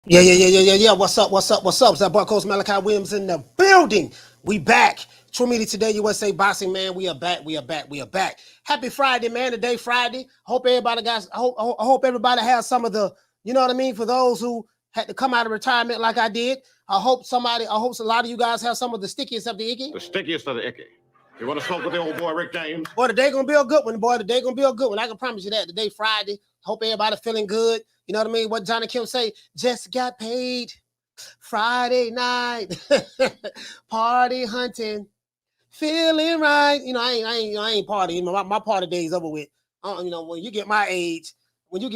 Yeah. What's up? It's that boy Coach Malachi Williams in the building. We back. True Media Today, USA Boxing, man. We are back. Happy Friday, man. Today, Friday. Hope everybody I hope everybody has some of the, you know what I mean? For those who had to come out of retirement like I did, I hope a lot of you guys have some of the stickiest of the icky. The stickiest of the icky. You want to smoke with the old boy Rick James? Boy, today gonna be a good one, boy. Today gonna be a good one. I can promise you that. Today, Friday. Hope everybody feeling good. You know what I mean? What Johnny Kim say? Just got paid. Friday night. Party hunting. Feeling right. You know, I ain't partying. You know, my party days over with. You know, when you get my age, you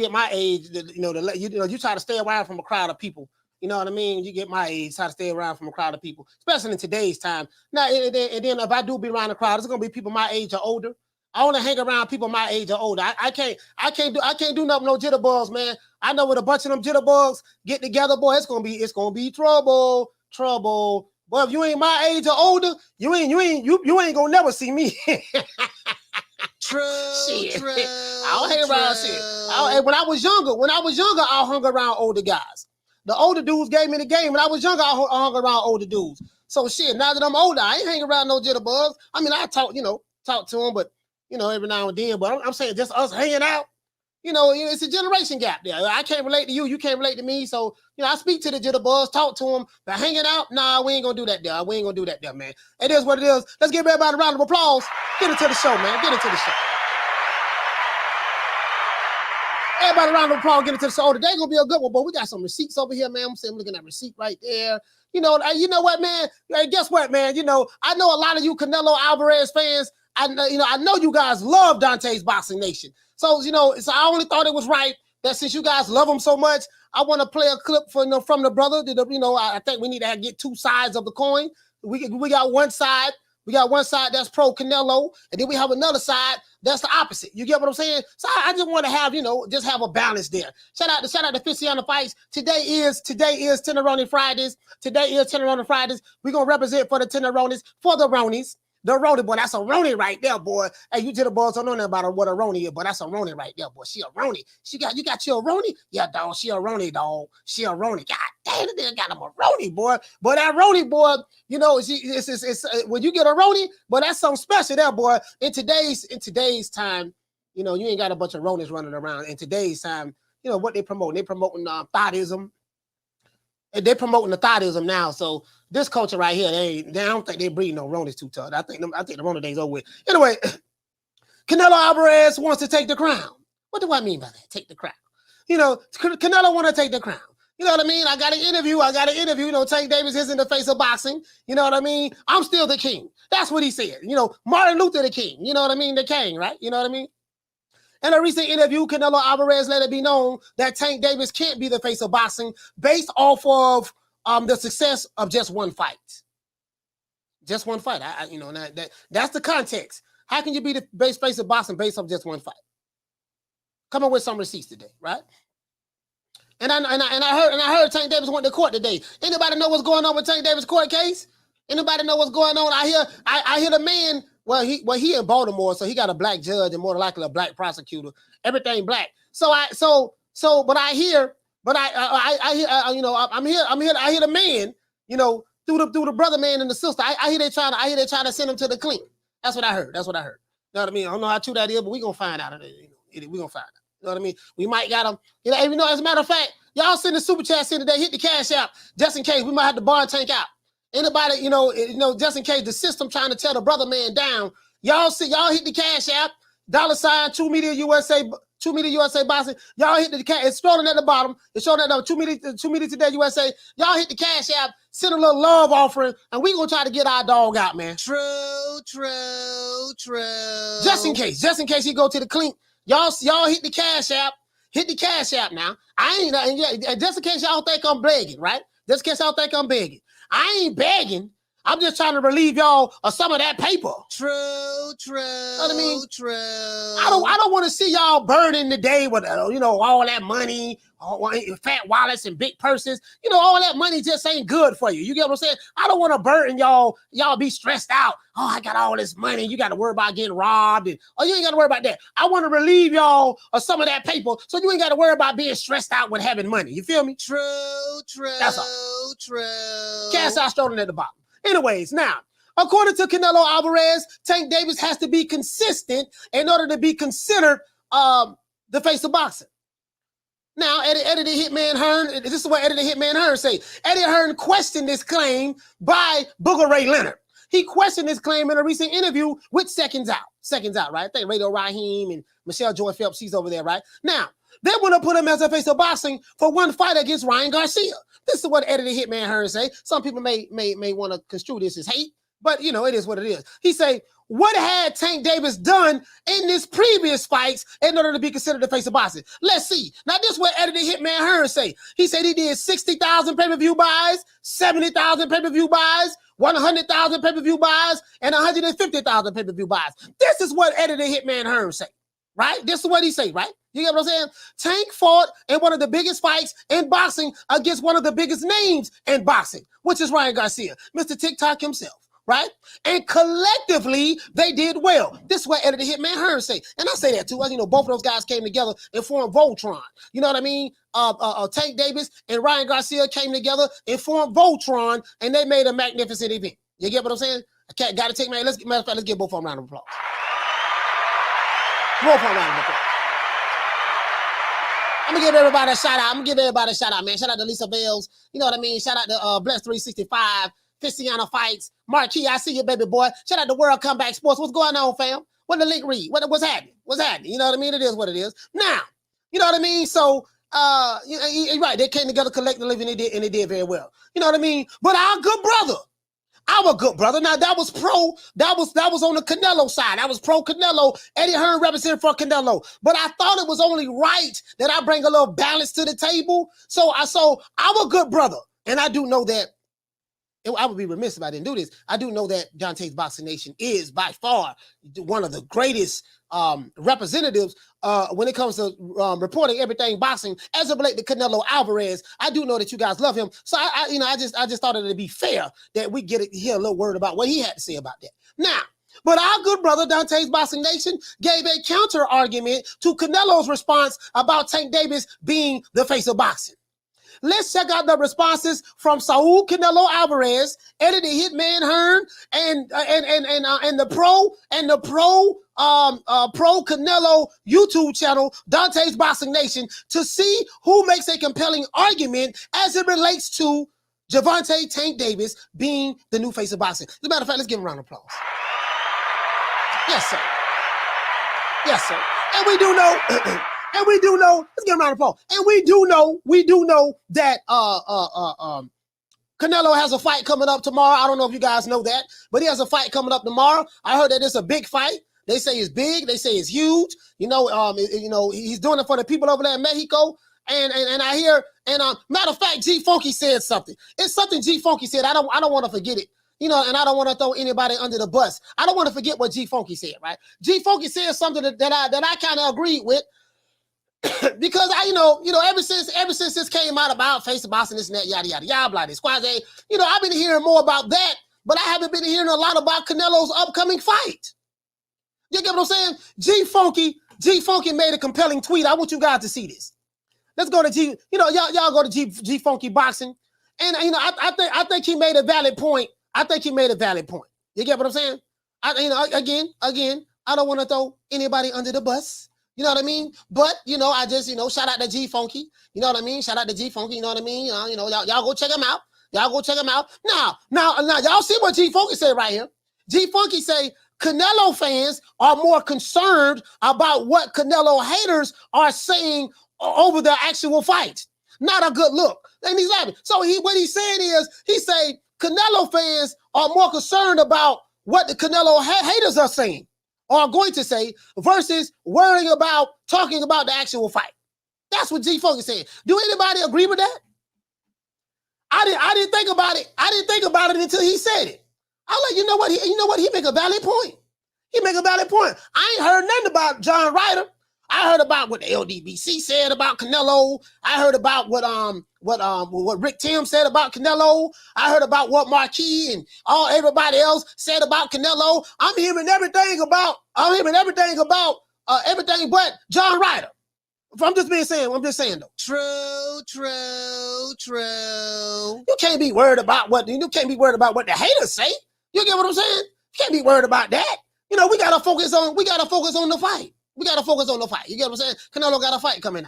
try to stay away from a crowd of people. You know what I mean? When you get my age, try to stay around from a crowd of people, especially in today's time. Now, and then if I do be around the crowd, it's gonna be people my age or older. I want to hang around people my age or older. I can't do nothing, no jitterbugs, man. I know with a bunch of them jitterbugs get together, boy, it's gonna be trouble. Boy, if you ain't my age or older, you ain't gonna never see me. True. I don't hang around shit. When I was younger, I hung around older guys. The older dudes gave me the game. When I was younger, I hung around older dudes. So shit, now that I'm older, I ain't hanging around no jitterbugs. I mean, I talk to them, but every now and then. But I'm saying just us hanging out, it's a generation gap there. I can't relate to you. You can't relate to me. So, I speak to the jitterbugs, talk to them, but hanging out, nah, we ain't gonna do that there. We ain't gonna do that there, man. It is what it is. Let's give everybody a round of applause. Get into the show, man. Get into the show. Everybody around the applause, get into the show. Today gonna be a good one, but we got some receipts over here, man. I'm looking at receipt right there. You know what, man? Hey, guess what, man? I know a lot of you Canelo Alvarez fans. I know you guys love Dontae's Boxing Nation. So, so I only thought it was right that since you guys love him so much, I want to play a clip from the brother. I think we need to get two sides of the coin. We got one side. We got one side that's pro Canelo, and then we have another side that's the opposite. You get what I'm saying? So I just want to have, just have a balance there. Shout out to Fitzy on the Fights. Today is Tenderoni Fridays. We're going to represent for the Tenderonis, for the Ronies. The Roni, boy, that's a Roni right there, boy. Hey, you jitterbugs don't know nothing about what a Roni is, but that's a Roni right there, boy. She a Roni. You got you a Roni? Yeah, dog. She a Roni, dog. She a Roni. God damn it, they got him a Roni, boy. But that Roni, boy, it's when you get a Roni, boy, that's something special there, boy. In today's time, you ain't got a bunch of Ronis running around. In today's time, what they promoting? They promoting thoughthism. They're promoting the thoughthism now. So this culture right here, I don't think they breed no Ronis too tough. I think the Rona days over with. Anyway, Canelo Alvarez wants to take the crown. What do I mean by that? Take the crown. Canelo want to take the crown. You know what I mean? I got an interview. Tank Davis is in the face of boxing. You know what I mean? I'm still the king. That's what he said. Martin Luther the king. You know what I mean? The king, right? You know what I mean? In a recent interview, Canelo Alvarez let it be known that Tank Davis can't be the face of boxing based off of the success of just one fight. Just one fight. That's the context. How can you be the face of boxing based off just one fight? Come up with some receipts today, right? And I heard Tank Davis went to court today. Anybody know what's going on with Tank Davis' court case? Anybody know what's going on? I hear the man. Well, he in Baltimore, so he got a black judge and more than likely a black prosecutor. Everything black. I hear the man, through the brother man and the sister. I hear they trying to send him to the clean. That's what I heard. You know what I mean? I don't know how true that is, but we gonna find out. We gonna find out. You know what I mean? We might got him. As a matter of fact, y'all send the super chat in today. Hit the cash out just in case we might have to bond Tank out. Anybody, just in case the system trying to tear the brother man down, y'all hit the cash app, $ 2 Media USA, 2 Media USA Boxing. Y'all hit the cash. It's scrolling at the bottom. It's showing that 2 Media Today USA. Y'all hit the cash app, send a little love offering, and we gonna try to get our dog out, man. True. Just in case he go to the clink, y'all hit the cash app. Hit the cash app now. Just in case y'all think I'm begging, right? Just in case y'all think I'm begging. I ain't begging. I'm just trying to relieve y'all of some of that paper. True. Know what I mean? True. I don't want to see y'all burning the day with all that money, fat wallets and big purses. All that money just ain't good for you. You get what I'm saying? I don't want to burden y'all. Y'all be stressed out. Oh, I got all this money. You got to worry about getting robbed. You ain't got to worry about that. I want to relieve y'all of some of that paper, so you ain't got to worry about being stressed out with having money. You feel me? True. That's all. True. Cash out strolling at the bottom. Anyways, now, according to Canelo Alvarez, Tank Davis has to be consistent in order to be considered the face of boxing. Now, Eddie the Hitman Hearn, this is what Eddie the Hitman Hearn say. Eddie Hearn questioned this claim by Booger Ray Leonard. He questioned this claim in a recent interview with Seconds Out. Seconds Out, right? I think Radio Raheem and Michelle Joy Phelps, she's over there, right? Now, they want to put him as a face of boxing for one fight against Ryan Garcia. This is what Eddie the Hitman Hearn say. Some people may want to construe this as hate, but it is what it is. He say, what had Tank Davis done in his previous fights in order to be considered the face of boxing? Let's see. Now, this is what Eddie the Hitman Hearn say. He said he did 60,000 pay-per-view buys, 70,000 pay-per-view buys, 100,000 pay-per-view buys, and 150,000 pay-per-view buys. This is what Eddie the Hitman Hearn say, right? This is what he say, right? You get what I'm saying? Tank fought in one of the biggest fights in boxing against one of the biggest names in boxing, which is Ryan Garcia, Mr. TikTok himself. Right? And collectively, they did well. This is what Eddie the Hitman Hearn say. And I say that too. Both of those guys came together and formed Voltron. You know what I mean? Tank Davis and Ryan Garcia came together and formed Voltron, and they made a magnificent event. You get what I'm saying? Got to take, man. Let's give both of them a round of applause. Both of them a round of applause. I'm going to give everybody a shout out. Man. Shout out to Lisa Bells. You know what I mean? Shout out to Bless 365. Fistiana Fights, Marquis, I see you, baby boy. Shout out to World Comeback Sports. What's going on, fam? What the link read? What's happening? What's happening? You know what I mean? It is what it is. Now, you know what I mean? So, you're right. They came together collectively and they did very well. You know what I mean? But our good brother. Now that was on the Canelo side. That was pro Canelo. Eddie Hearn represented for Canelo. But I thought it was only right that I bring a little balance to the table. So our good brother, and I do know that. I would be remiss if I didn't do this. I do know that Dontae's Boxing Nation is by far one of the greatest representatives when it comes to reporting everything boxing as it relates to Canelo Alvarez. I do know that you guys love him. So I just thought it'd be fair that we hear a little word about what he had to say about that. Now, but our good brother, Dontae's Boxing Nation, gave a counter argument to Canelo's response about Tank Davis being the face of boxing. Let's check out the responses from Saul Canelo Alvarez, Eddie the Hitman Hearn, and the pro Canelo YouTube channel, Dontae's Boxing Nation, to see who makes a compelling argument as it relates to Gervonta Tank Davis being the new face of boxing. As a matter of fact, let's give him a round of applause. Yes, sir. Yes, sir. And we do know. And we do know, let's give him a round of applause. And we do know that Canelo has a fight coming up tomorrow. I don't know if you guys know that, but he has a fight coming up tomorrow. I heard that it's a big fight. They say it's big. They say it's huge. He's doing it for the people over there in Mexico. And I hear, matter of fact, G Funky said something. It's something G Funky said. I don't want to forget it. And I don't want to throw anybody under the bus. I don't want to forget what G Funky said, right? G Funky said something that I kind of agreed with. Because ever since this came out about face of boxing, this and that, yada yada yada, blah, this squads, I've been hearing more about that, but I haven't been hearing a lot about Canelo's upcoming fight. You get what I'm saying? G Funky made a compelling tweet. I want you guys to see this. Let's go to G. Y'all go to G Funky Boxing, and I think he made a valid point. You get what I'm saying? Again, I don't want to throw anybody under the bus. You know what I mean? But, I just, shout out to G Funky. You know what I mean? Shout out to G Funky. You know what I mean? Y'all go check him out. Now, y'all see what G Funky said right here. G Funky say Canelo fans are more concerned about what Canelo haters are saying over the actual fight. Not a good look. And he's laughing. So what he's saying is, he say Canelo fans are more concerned about what the Canelo haters are saying, or are going to say, versus worrying about talking about the actual fight. That's what G Funky said. Do anybody agree with that? I didn't think about it. I didn't think about it until he said it. I'll let you know what he make a valid point. He make a valid point. I ain't heard nothing about John Ryder. I heard about what the LDBC said about Canelo. I heard about what Rick Tim said about Canelo. I heard about what Marquis and everybody else said about Canelo. I'm hearing everything but John Ryder. I'm just saying though. True. You can't be worried about what the haters say. You get what I'm saying? You can't be worried about that. You know, we gotta focus on the fight. You get what I'm saying? Canelo got a fight coming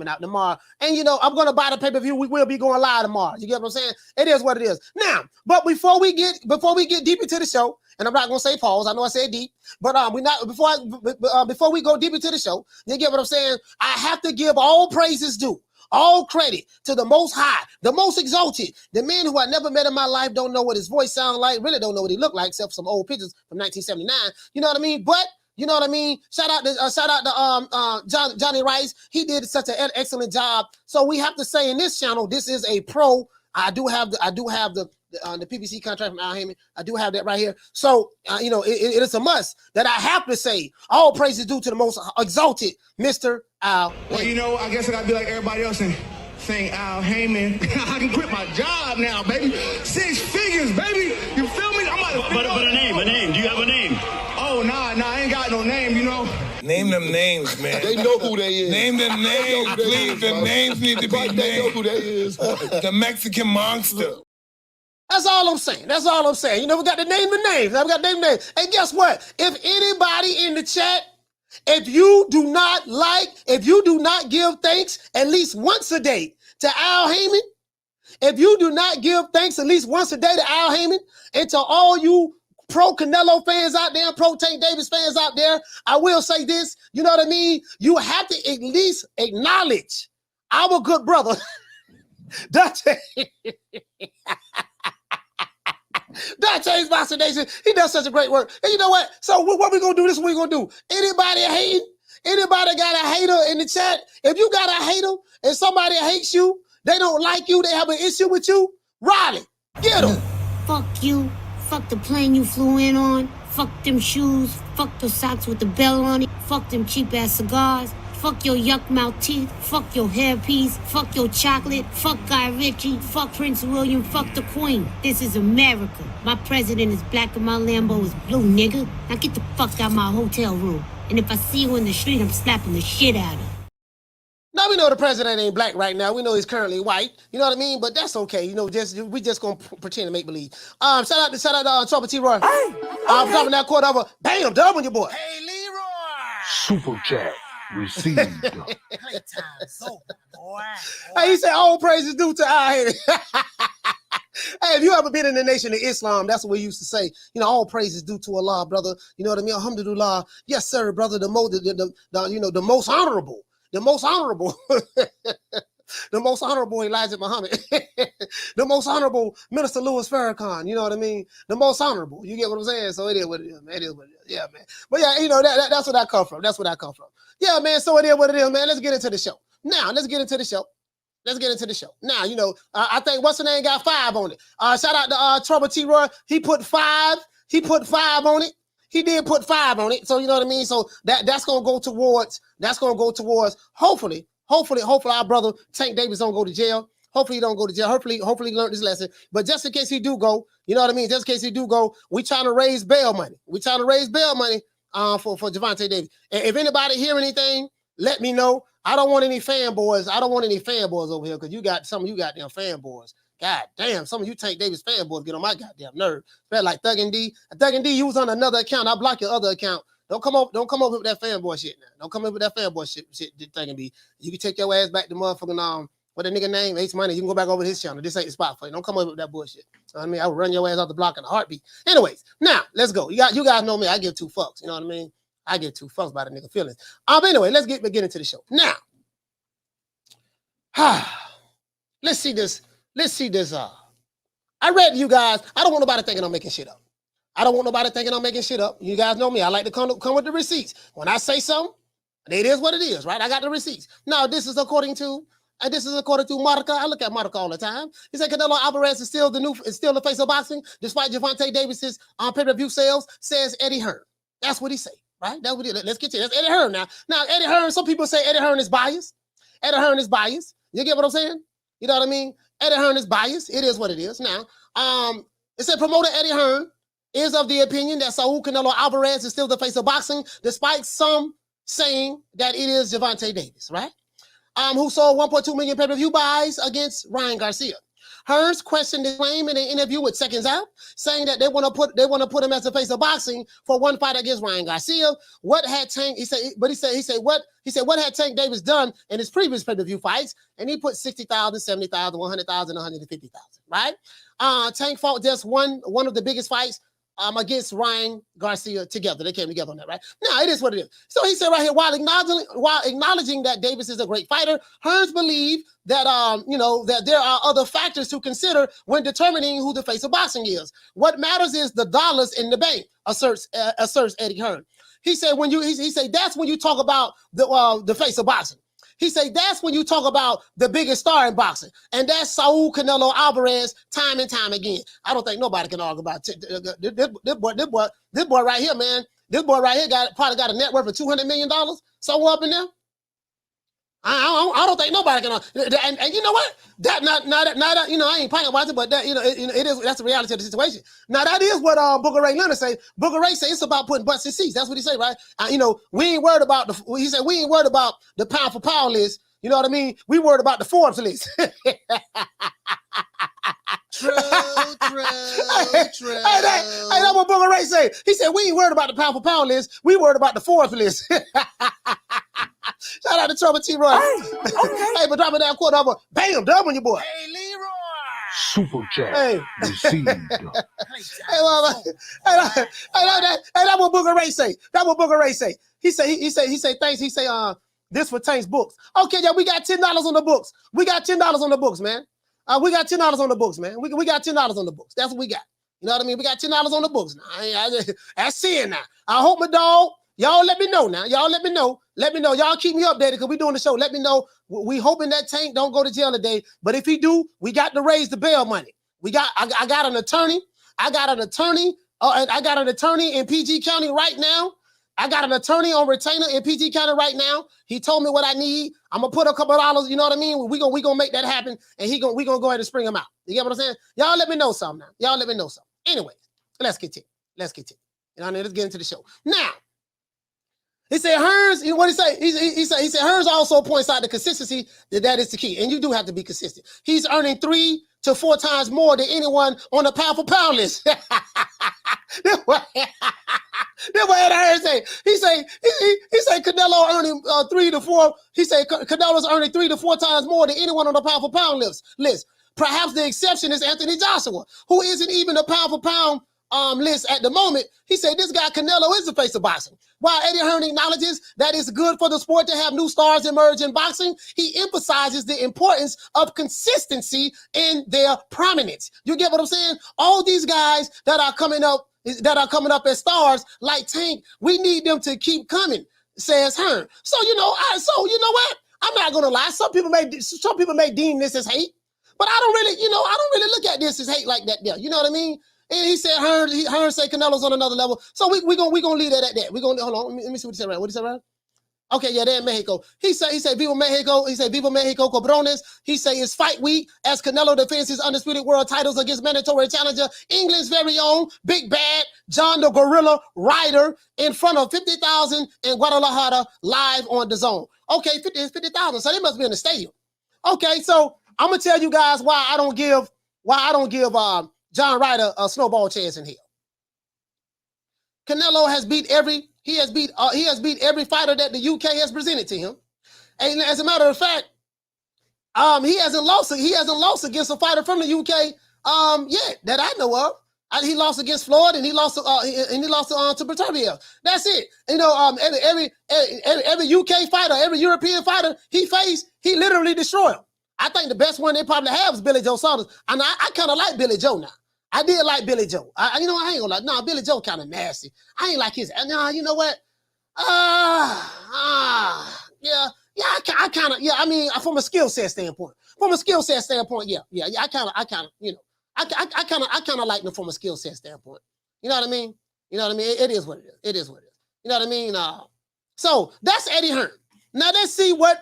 out tomorrow. And you know, I'm gonna buy the pay-per-view. We will be going live tomorrow. You get what I'm saying? It is what it is. Now, but before we get deep into the show, and I'm not gonna say pause. I know I said deep, but before we go deep into the show, you get what I'm saying? I have to give all praises due, all credit to the Most High, the Most Exalted, the man who I never met in my life, don't know what his voice sounds like, really don't know what he looked like, except for some old pictures from 1979. You know what I mean? But you know what I mean? Shout out to Johnny Rice. He did such an excellent job. So we have to say in this channel, this is a pro. I do have the PPC contract from Al Heyman. I do have that right here. So you know, it is a must that I have to say all praises due to the Most Exalted, Mr. Al Heyman. Well, you know, I guess I gotta be like everybody else and saying Al Heyman. I can quit my job now, baby. 6 figures, baby. You feel me? I'm about to But a name. Do you have a name? Oh, nah, I ain't got no name, you know. Name them names, man. They know who they is. Name them names, please. The names need to be named. They know who they is. The Mexican monster. That's all I'm saying. You know, we got to name the names. I've got to name the names. And guess what? If anybody in the chat, if you do not give thanks at least once a day to Al Heyman, if you do not give thanks at least once a day to Al Heyman, and to all you pro Canelo fans out there, pro Tank Davis fans out there, I will say this, you know what I mean? You have to at least acknowledge our good brother, Dontae. Dontae's Boxing Nation. He does such a great work. And you know what? So what we gonna do, this is what we gonna do. Anybody hating? Anybody got a hater in the chat? If you got a hater and somebody hates you, they don't like you, they have an issue with you, Riley, get them. Fuck you. Fuck the plane you flew in on. Fuck them shoes. Fuck the socks with the bell on it. Fuck them cheap-ass cigars. Fuck your yuck mouth teeth. Fuck your hairpiece. Fuck your chocolate. Fuck Guy Ritchie. Fuck Prince William. Fuck the Queen. This is America. My president is black and my Lambo is blue, nigga. Now get the fuck out my hotel room. And if I see you in the street, I'm slapping the shit out of you. Now we know the president ain't black right now. We know he's currently white. You know what I mean? But that's okay. You know, we just gonna pretend to make believe. Shout out to Trouble T. Roy. I'm dropping that quarter over. Bam, dub on your boy. Hey, Leroy. Super chat received. Playtime's over, boy. Hey, he said all praises due to Al Heyman. Hey, if you ever been in the Nation of Islam, that's what we used to say. You know, all praises due to Allah, brother. You know what I mean? Alhamdulillah. Yes, sir, brother. The most honorable. The most honorable, the most honorable Elijah Muhammad, the most honorable Minister Louis Farrakhan, you know what I mean? The most honorable, you get what I'm saying? So it is what it is, man. It is what it is. Yeah, man. But yeah, you know, that's where that come from. Yeah, man, so it is what it is, man. Let's get into the show. Now, Now, you know, I think what's the name got 5 on it. Shout out to Trouble T. Roy. He put 5 on it. He did put 5 on it. So you know what I mean? So that's gonna go towards hopefully our brother Tank Davis don't go to jail. Hopefully he don't go to jail. Hopefully he learned his lesson. But just in case he do go, you know what I mean? Just in case he do go, we trying to raise bail money. For Gervonta Davis. And if anybody hear anything, let me know. I don't want any fanboys. Over here because you got some of you goddamn fanboys. God damn, some of you Tank Davis fanboys get on my goddamn nerve. Felt like Thug and D. Thug and D, you was on another account. I'll block your other account. Don't come up with that fanboy shit now. Don't come up with that fanboy shit, Thug and D. You can take your ass back to motherfucking what the nigga name? Ace Money. You can go back over to his channel. This ain't the spot for you. Don't come up with that bullshit. You know what I mean? I will run your ass off the block in a heartbeat. Anyways, now let's go. You guys know me. I give 2 fucks. You know what I mean? I give 2 fucks about a nigga feelings. Anyway, let's get into the show. Now, let's see this. I read you guys. I don't want nobody thinking I'm making shit up. You guys know me. I like to come with the receipts. When I say something, it is what it is, right? I got the receipts. Now, this is according to And this is according to Marca. I look at Marca all the time. He said Canelo Alvarez is still the face of boxing, despite Gervonta Davis's pay-per-view sales, says Eddie Hearn. That's what he say, right? That's what he. Let's get to it. That's Eddie Hearn now. Now, Eddie Hearn, some people say Eddie Hearn is biased. Eddie Hearn is biased. You get what I'm saying? You know what I mean? Eddie Hearn is biased. It is what it is. Now, it said promoter Eddie Hearn is of the opinion that Saul Canelo Alvarez is still the face of boxing, despite some saying that it is Gervonta Davis, right? Who sold 1.2 million pay-per-view buys against Ryan Garcia. Hearns questioned the claim in an interview with Seconds Out, saying that they want to put him as the face of boxing for one fight against Ryan Garcia. What had Tank? He said what had Tank Davis done in his previous pay-per-view fights? And he put 60,000, 70,000, 100,000, 150,000. Right? Tank fought just one of the biggest fights against Ryan Garcia together. They came together on that, right? Now, it is what it is. So he said right here, while acknowledging that Davis is a great fighter, Hearns believe that, that there are other factors to consider when determining who the face of boxing is. What matters is the dollars in the bank, asserts Eddie Hearn. He said he said that's when you talk about the face of boxing. He said that's when you talk about the biggest star in boxing, and that's Saul Canelo Alvarez time and time again. I don't think nobody can argue about this boy right here, man. This boy right here probably got a net worth of $200 million. So up in there. I don't think nobody can. And you know what? I ain't playing about it, but that it is. That's the reality of the situation. Now that is what Booker Ray Leonard say. Booker Ray say it's about putting butts in seats. That's what he say, right? We ain't worried about he said we ain't worried about the pound for pound list. You know what I mean? We worried about the Forbes list. True. Hey, that's what Booker Ray say. He said we ain't worried about the pound for pound list. We worried about the Forbes list. Shout out to Trouble T. Roy. Hey, but drop it down quarter over. Bam, double your boy. Hey, Leroy. Super chat Hey. received. That's what Booker Ray say. That's what Booker Ray say. He say thanks. He say this for Tank's books. Okay, yeah, we got $10 on the books. We got $10 on the books, man. We got $10 on the books, man. We got $10 on the books. That's what we got. You know what I mean? We got $10 on the books now. That's it now. I hope my dog. Y'all let me know now. Y'all let me know. Let me know. Y'all keep me updated because we doing the show. Let me know. We hoping that Tank don't go to jail today. But if he do, we got to raise the bail money. I got an attorney. I got an attorney in PG County right now. I got an attorney on retainer in PG County right now. He told me what I need. I'm gonna put a couple of dollars. You know what I mean? We gonna make that happen, and we gonna go ahead and spring him out. You get what I'm saying? Y'all let me know something now. Y'all let me know something. Anyways, let's get to it. Let's get into the show now. He said Hearns, what he say? He said Hearns also points out the consistency that is the key, and you do have to be consistent. He's earning 3 to 4 times more than anyone on the pound for pound list. That's what Hearns say. He say Canelo earning 3 to 4. He said Canelo's earning 3 to 4 times more than anyone on the pound for pound list. Perhaps the exception is Anthony Joshua, who isn't even a pound for pound list at the moment. He said this guy Canelo is the face of boxing. While Eddie Hearn acknowledges that it's good for the sport to have new stars emerge in boxing, he emphasizes the importance of consistency in their prominence. You get what I'm saying? All these guys that are coming up as stars like Tank, we need them to keep coming, says Hearn. So you know what? I'm not gonna lie. Some people may deem this as hate, but I don't really look at this as hate like that there. You know what I mean? And he said Hearn said Canelo's on another level. So we gonna leave that at that. We gonna hold on. Let me see what he said. Right? What he said, right? Okay, yeah, they're in Mexico. He said Viva Mexico. He said Viva Mexico Cabrones. He said it's fight week as Canelo defends his undisputed world titles against mandatory challenger England's very own Big Bad John the Gorilla Ryder in front of 50,000 in Guadalajara live on the Zone. Okay, 50,000. So they must be in the stadium. Okay, so I'm gonna tell you guys why I don't give John Ryder a snowball chance in hell. Canelo has beat every fighter that the UK has presented to him. And as a matter of fact, he hasn't lost against a fighter from the UK yet that I know of. He lost against Floyd and he lost to Bertubiev. That's it. You know, every UK fighter, every European fighter he faced, he literally destroyed him. I think the best one they probably have is Billy Joe Saunders. And I kind of like Billy Joe now. I did like Billy Joe. I ain't gonna lie. No, Billy Joe kind of nasty. I ain't like his. No, you know what? Yeah. Yeah, I kind of, yeah. I mean, from a skill set standpoint, yeah. I kind of, you know, I kind of like them from a skill set standpoint. You know what I mean? You know what I mean? It is what it is. It is what it is. You know what I mean? So that's Eddie Hearn. Now let's see what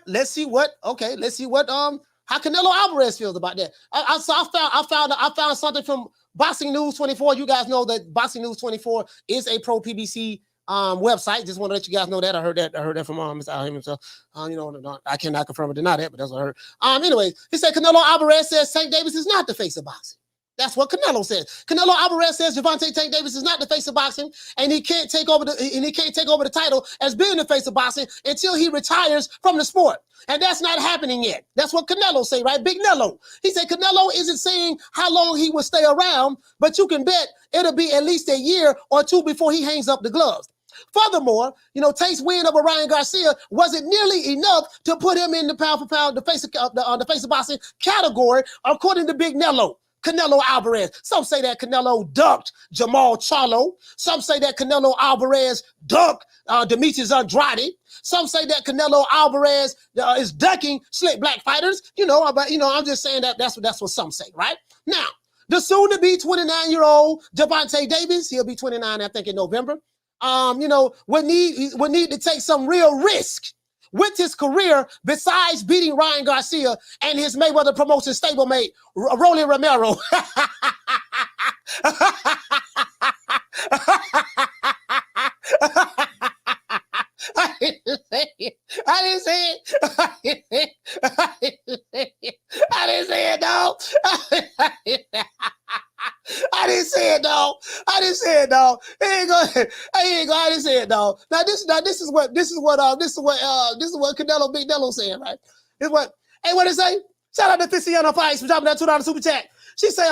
how Canelo Alvarez feels about that. I found something from Boxing News 24. You guys know that Boxing News 24 is a pro PBC website. Just want to let you guys know that. I heard that from Mr. Al himself. You know, I cannot confirm or deny that, but that's what I heard. Anyways, he said Canelo Alvarez says Tank Davis is not the face of boxing. That's what Canelo says. Canelo Alvarez says Gervonta Tank Davis is not the face of boxing, and he can't take over the title as being the face of boxing until he retires from the sport. And that's not happening yet. That's what Canelo say, right? Big Nello. He said Canelo isn't saying how long he will stay around, but you can bet it'll be at least a year or two before he hangs up the gloves. Furthermore, you know, Tank's win over Ryan Garcia wasn't nearly enough to put him in the pound for pound, the face of boxing category, according to Big Nello. Canelo Alvarez. Some say that Canelo ducked Jamal Charlo. Some say that Canelo Alvarez ducked Demetrius Andrade. Some say that Canelo Alvarez is ducking slick black fighters. You know, but I'm just saying that's what some say, right? Now, the soon-to-be 29-year-old Gervonta Davis, he'll be 29, I think, in November. Would need to take some real risk with his career besides beating Ryan Garcia and his Mayweather promotion stablemate, Rolly Romero. I didn't say it. I didn't say it, dog. I didn't say it, dog. I didn't say it, dog. I didn't say it, dog. Now this is what Canelo Big Nello saying, right? What it say? Shout out to Tiziano Fights for dropping that $2 super chat. She say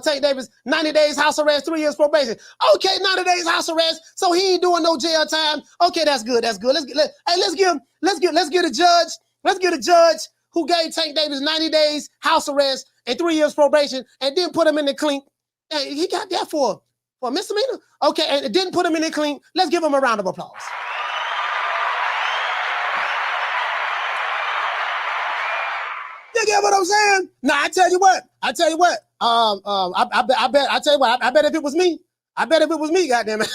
Tank Davis 90 days house arrest, 3 years probation. Okay, 90 days house arrest, so he ain't doing no jail time. Okay, that's good. Let's get a judge who gave Tank Davis 90 days house arrest and 3 years probation, and didn't put him in the clink. And he got that for a misdemeanor. Okay, and didn't put him in the clink. Let's give him a round of applause. You get what I'm saying? Nah, I tell you what. I bet if it was me, goddamn it.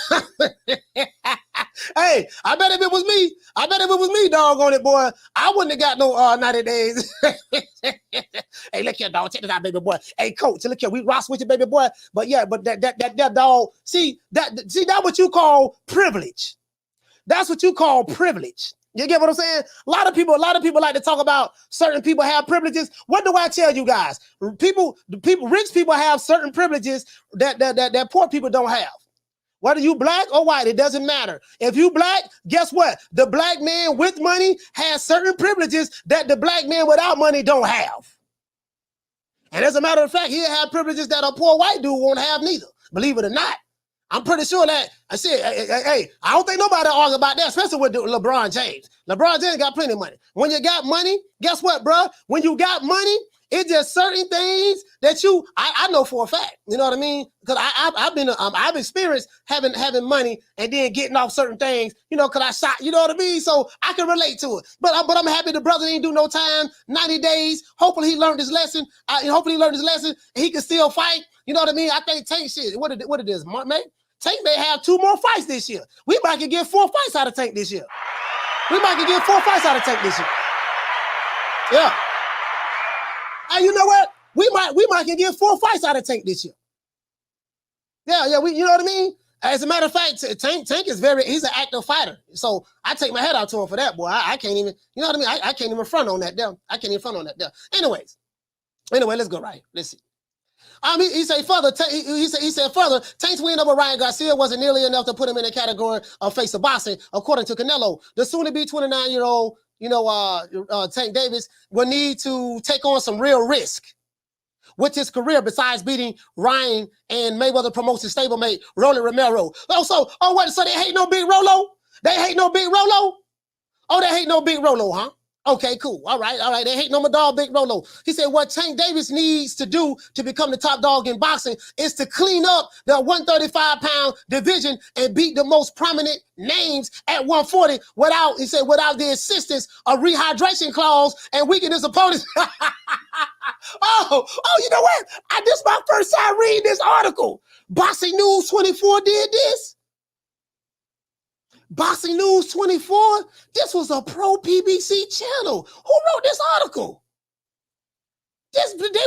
Hey, I bet if it was me, doggone it, boy, I wouldn't have got no 90 days. Hey, look here, dog. Check this out, baby boy. Hey, coach, look here. We rock with you, baby boy. But yeah, but that dog. See that what you call privilege. That's what you call privilege. You get what I'm saying? A lot of people like to talk about certain people have privileges. What do I tell you guys? Rich people have certain privileges that poor people don't have. Whether you black or white, it doesn't matter. If you black, guess what? The black man with money has certain privileges that the black man without money don't have. And as a matter of fact, he'll have privileges that a poor white dude won't have neither. Believe it or not. I'm pretty sure that, I said, hey, I don't think nobody argue about that, especially with LeBron James. LeBron James got plenty of money. When you got money, guess what, bro? When you got money, it's just certain things that I know for a fact. You know what I mean? Because I've experienced having money and then getting off certain things, because I shot, you know what I mean? So I can relate to it. But I'm happy the brother didn't do no time, 90 days. Hopefully he learned his lesson. And he can still fight. You know what I mean? I think Tank shit. What it is, man? Tank may have 2 more fights this year. We might get 4 fights out of Tank this year. Yeah. And you know what? We might get 4 fights out of Tank this year. Yeah. You know what I mean? As a matter of fact, Tank is he's an active fighter. So I take my head out to him for that, boy. I can't even, you know what I mean? I can't even front on that there. Anyway, let's go right. Let's see. He said further, Tank's win over Ryan Garcia wasn't nearly enough to put him in the category of face of boxing, according to Canelo. The soon-to-be 29-year-old, Tank Davis will need to take on some real risk with his career besides beating Ryan and Mayweather promotion stablemate Rolly Romero. So they hate no Big Rolo? They hate no Big Rolo? Oh, they hate no Big Rolo, huh? Okay, cool. All right. They hate no more dog, Big Rolo. He said what Tank Davis needs to do to become the top dog in boxing is to clean up the 135-pound division and beat the most prominent names at 140 without the assistance of rehydration clause and weaken his opponents. Oh, you know what? This is my first time reading this article. Boxing News 24 did this. Boxing News 24, this was a pro PBC channel. Who wrote this article? They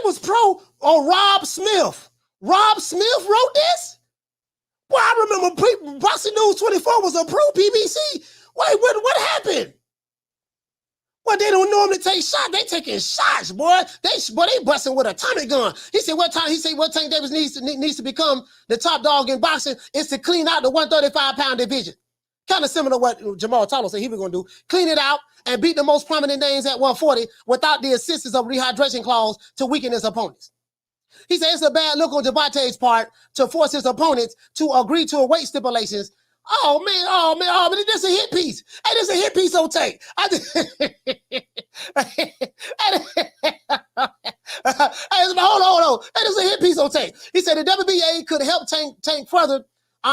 was pro Rob Smith. Rob Smith wrote this? Well, I remember Boxing News 24 was a pro PBC. Wait, what happened? Well, they don't normally take shots. They taking shots, boy. They busting with a Tommy gun. He said what Tank Davis needs to become the top dog in boxing is to clean out the 135-pound division. Kind of similar to what Jamal Talo said he was going to do. Clean it out and beat the most prominent names at 140 without the assistance of rehydration clause to weaken his opponents. He said it's a bad look on Javante's part to force his opponents to agree to weight stipulations. Oh, man, this is a hit piece. Hey, this is a hit piece on tape. Hold on. Hey, this is a hit piece on tape. He said the WBA could help Tank further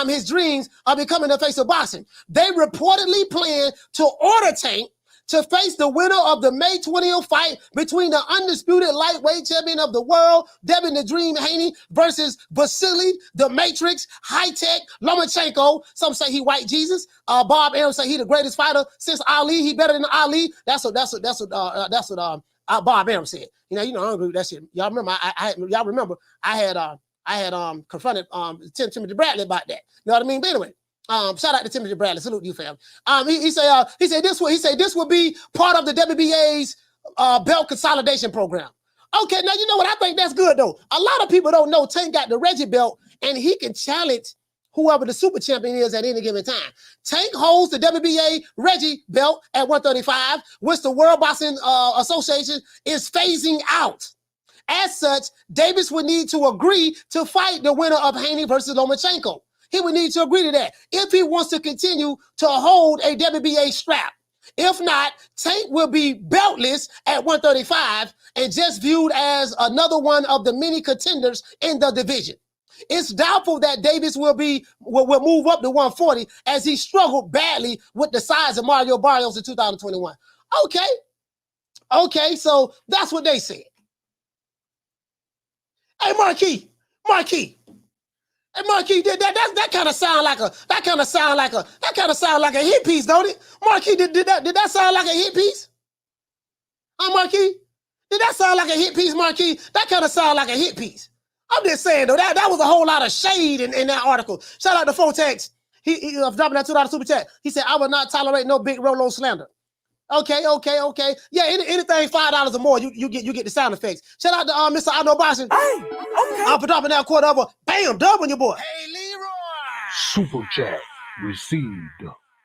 his dreams of becoming the face of boxing. They reportedly plan to order Tank to face the winner of the May 20th fight between the undisputed lightweight champion of the world, Devin the Dream Haney, versus Vasily the Matrix High-Tech Lomachenko. Some say he white Jesus. Bob Arum say he the greatest fighter since Ali. He better than Ali. That's what Bob Arum said. You know, I don't agree with that shit. Y'all remember I had confronted Timothy Bradley about that. You know what I mean? But anyway, shout out to Timothy Bradley. Salute you, fam. He said this will be part of the WBA's belt consolidation program. Okay, now you know what? I think that's good though. A lot of people don't know Tank got the Reggie belt and he can challenge whoever the super champion is at any given time. Tank holds the WBA Reggie belt at 135, which the World Boxing Association is phasing out. As such, Davis would need to agree to fight the winner of Haney versus Lomachenko. He would need to agree to that if he wants to continue to hold a WBA strap. If not, Tank will be beltless at 135 and just viewed as another one of the many contenders in the division. It's doubtful that Davis will move up to 140 as he struggled badly with the size of Mario Barrios in 2021. Okay, so that's what they said. Hey, Marquis. Hey, Marquis, that kind of sound like a hit piece, don't it? Marquis, did that sound like a hit piece? Huh, Marquis? Did that sound like a hit piece, Marquis? That kind of sound like a hit piece. I'm just saying though, that was a whole lot of shade in that article. Shout out to Fotex. He dropping that $2 super chat. He said, I will not tolerate no Big Rolo slander. Okay. Yeah, anything $5 or more, you get the sound effects. Shout out to Mr. I Know Boxing. Hey, okay. For dropping that quarter over. Bam, dub on your boy. Hey, Leroy. Super chat received.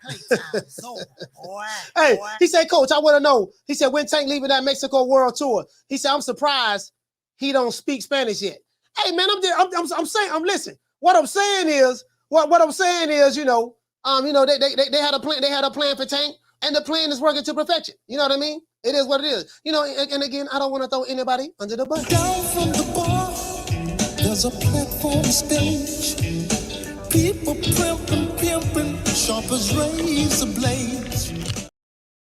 Playtime's over, boy. Hey, he said, Coach, I want to know. He said, when Tank leaving that Mexico World Tour? He said, I'm surprised he don't speak Spanish yet. Hey, man, listen. What I'm saying is, you know, they had a plan. They had a plan for Tank. And the plan is working to perfection. You know what I mean? It is what it is. You know, and again, I don't want to throw anybody under the bus. Down from the bar, there's a platform stage. People pimping, sharp as razor blades.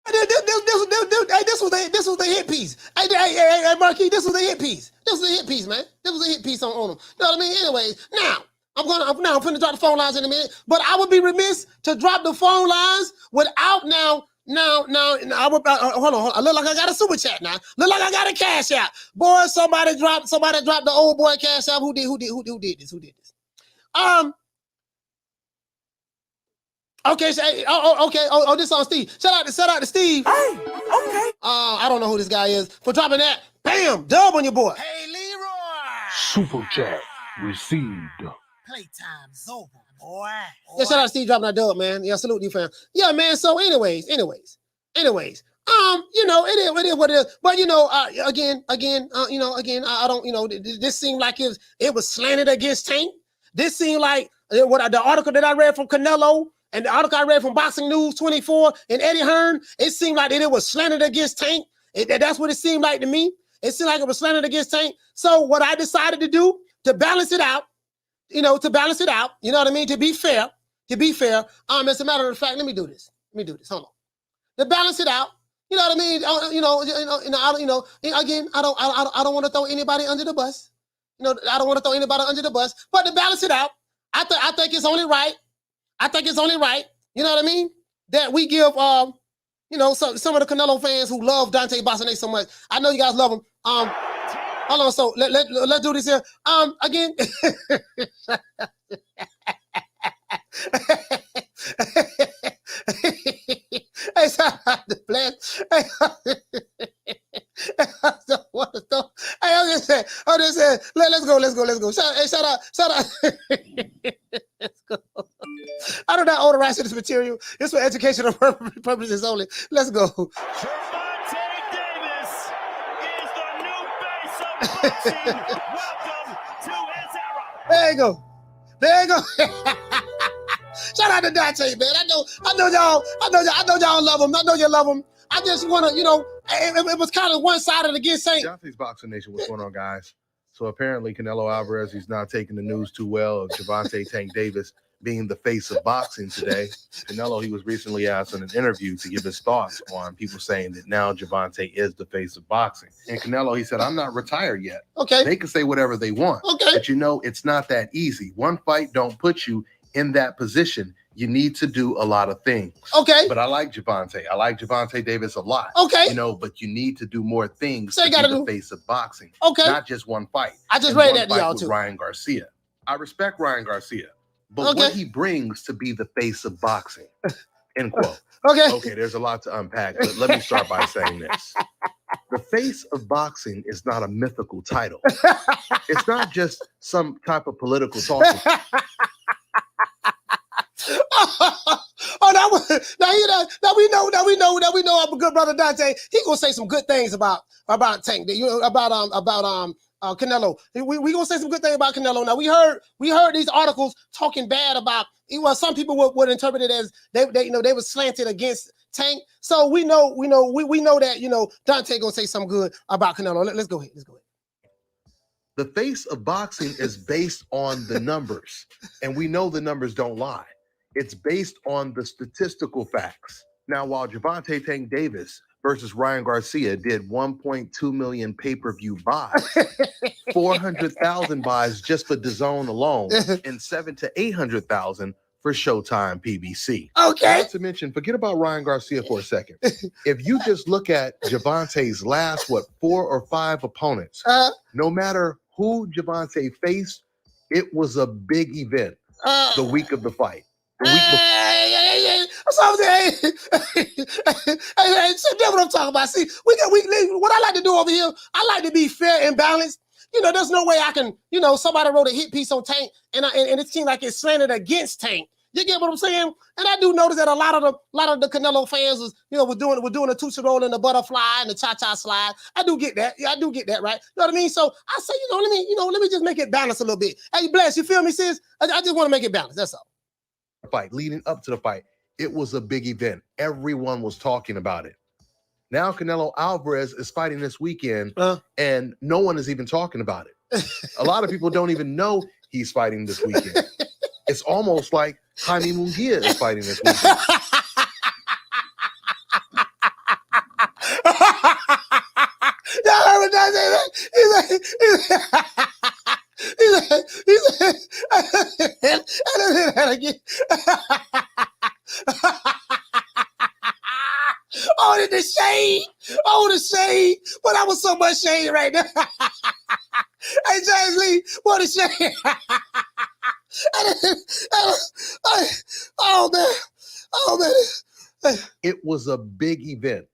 This was the hit piece. Hey, Marquis, this was the hit piece. This was a hit piece, man. This was a hit piece on him. You know what I mean? Anyways, now, I'm finna drop the phone lines in a minute, but I would be remiss to drop the phone lines without now, hold on. I look like I got a super chat now. Look like I got a cash out. Boy, somebody dropped the old boy cash out. Who did this? Okay, this on Steve. Shout out to Steve. Hey, okay. I don't know who this guy is for dropping that. Bam, dub on your boy. Hey, Leroy. Super chat received. Playtime's over, boy. Yeah, shout out to Steve dropping that dub, man. Yeah, salute you, fam. Yeah, man. So, anyways, you know, it is what it is. But you know, again, I don't, you know, this seemed like it was slanted against Tank. This seemed like the article that I read from Canelo and the article I read from Boxing News 24 and Eddie Hearn, it seemed like that it was slanted against Tank. That's what it seemed like to me. It seemed like it was slanted against Tank. So what I decided to do to balance it out, you know what I mean? To be fair. As a matter of fact, let me do this. Hold on. To balance it out, you know what I mean? Again, I don't want to throw anybody under the bus. You know, I don't want to throw anybody under the bus. But to balance it out, I think it's only right. You know what I mean? That we give some of the Canelo fans who love Dontae Boston so much. I know you guys love him. Hold on, so let's do this here. Again. Hey, shout out to Bless. Hey, I'm just saying, let's go. Shout out. Let's go. I do not own the rights to this material. It's for educational purposes only. Let's go. Dontae Davis is the new face of boxing. Welcome to his era. There you go. Shout out to Dontae, man. I know y'all love him. I know you love him. I just want to, it was kind of one-sided against Saint. Dontae's Boxing Nation, what's going on, guys? So apparently Canelo Alvarez, he's not taking the news too well of Gervonta Tank Davis being the face of boxing today. Canelo, he was recently asked in an interview to give his thoughts on people saying that now Gervonta is the face of boxing. And Canelo, he said, I'm not retired yet. Okay. They can say whatever they want. Okay. But it's not that easy. One fight don't put you in that position. You need to do a lot of things. Okay. But I like Gervonta. I like Gervonta Davis a lot. Okay. But you need to do more things So to you gotta be the do face of boxing. Okay. Not just one fight. I just And read one that to fight y'all with too. Ryan Garcia. I respect Ryan Garcia, but Okay. what he brings to be the face of boxing, end quote. Okay, there's a lot to unpack, but let me start by saying this. The face of boxing is not a mythical title. It's not just some type of political talking. Now we know our good brother Dontae. He gonna say some good things about Tank. About Canelo. We gonna say some good things about Canelo. Now we heard these articles talking bad about. Well, some people would interpret it as they were slanted against Tank. So we know that Dontae gonna say something good about Canelo. Let's go ahead. The face of boxing is based on the numbers, and we know the numbers don't lie. It's based on the statistical facts. Now, while Gervonta Tank Davis versus Ryan Garcia did 1.2 million pay-per-view buys, 400,000 buys just for DAZN alone, and 700,000 to 800,000 for Showtime PBC. Okay. Not to mention, forget about Ryan Garcia for a second. If you just look at Gervonta's last, 4 or 5 opponents, no matter who Gervonta faced, it was a big event the week of the fight. That's what I'm saying. That's what I'm talking about. See, what I like to do over here, I like to be fair and balanced. There's no way I can, somebody wrote a hit piece on Tank and it seemed like it's slanted against Tank. You get what I'm saying? And I do notice that a lot of the Canelo fans were doing a Tootsie Roll and the butterfly and the cha-cha slide. I do get that. Yeah, I do get that, right? You know what I mean? So I say, let me just make it balanced a little bit. Hey, Bless, you feel me, sis? I just want to make it balanced. That's all. Fight leading up to the fight, it was a big event. Everyone was talking about it. Now Canelo Alvarez is fighting this weekend, and no one is even talking about it. A lot of people don't even know he's fighting this weekend. It's almost like Jaime Munguia is fighting this weekend. Y'all heard what that Oh, the shade. Oh, the shade. But that was so much shade right there. Hey, James Lee, what a shade. Oh, man. It was a big event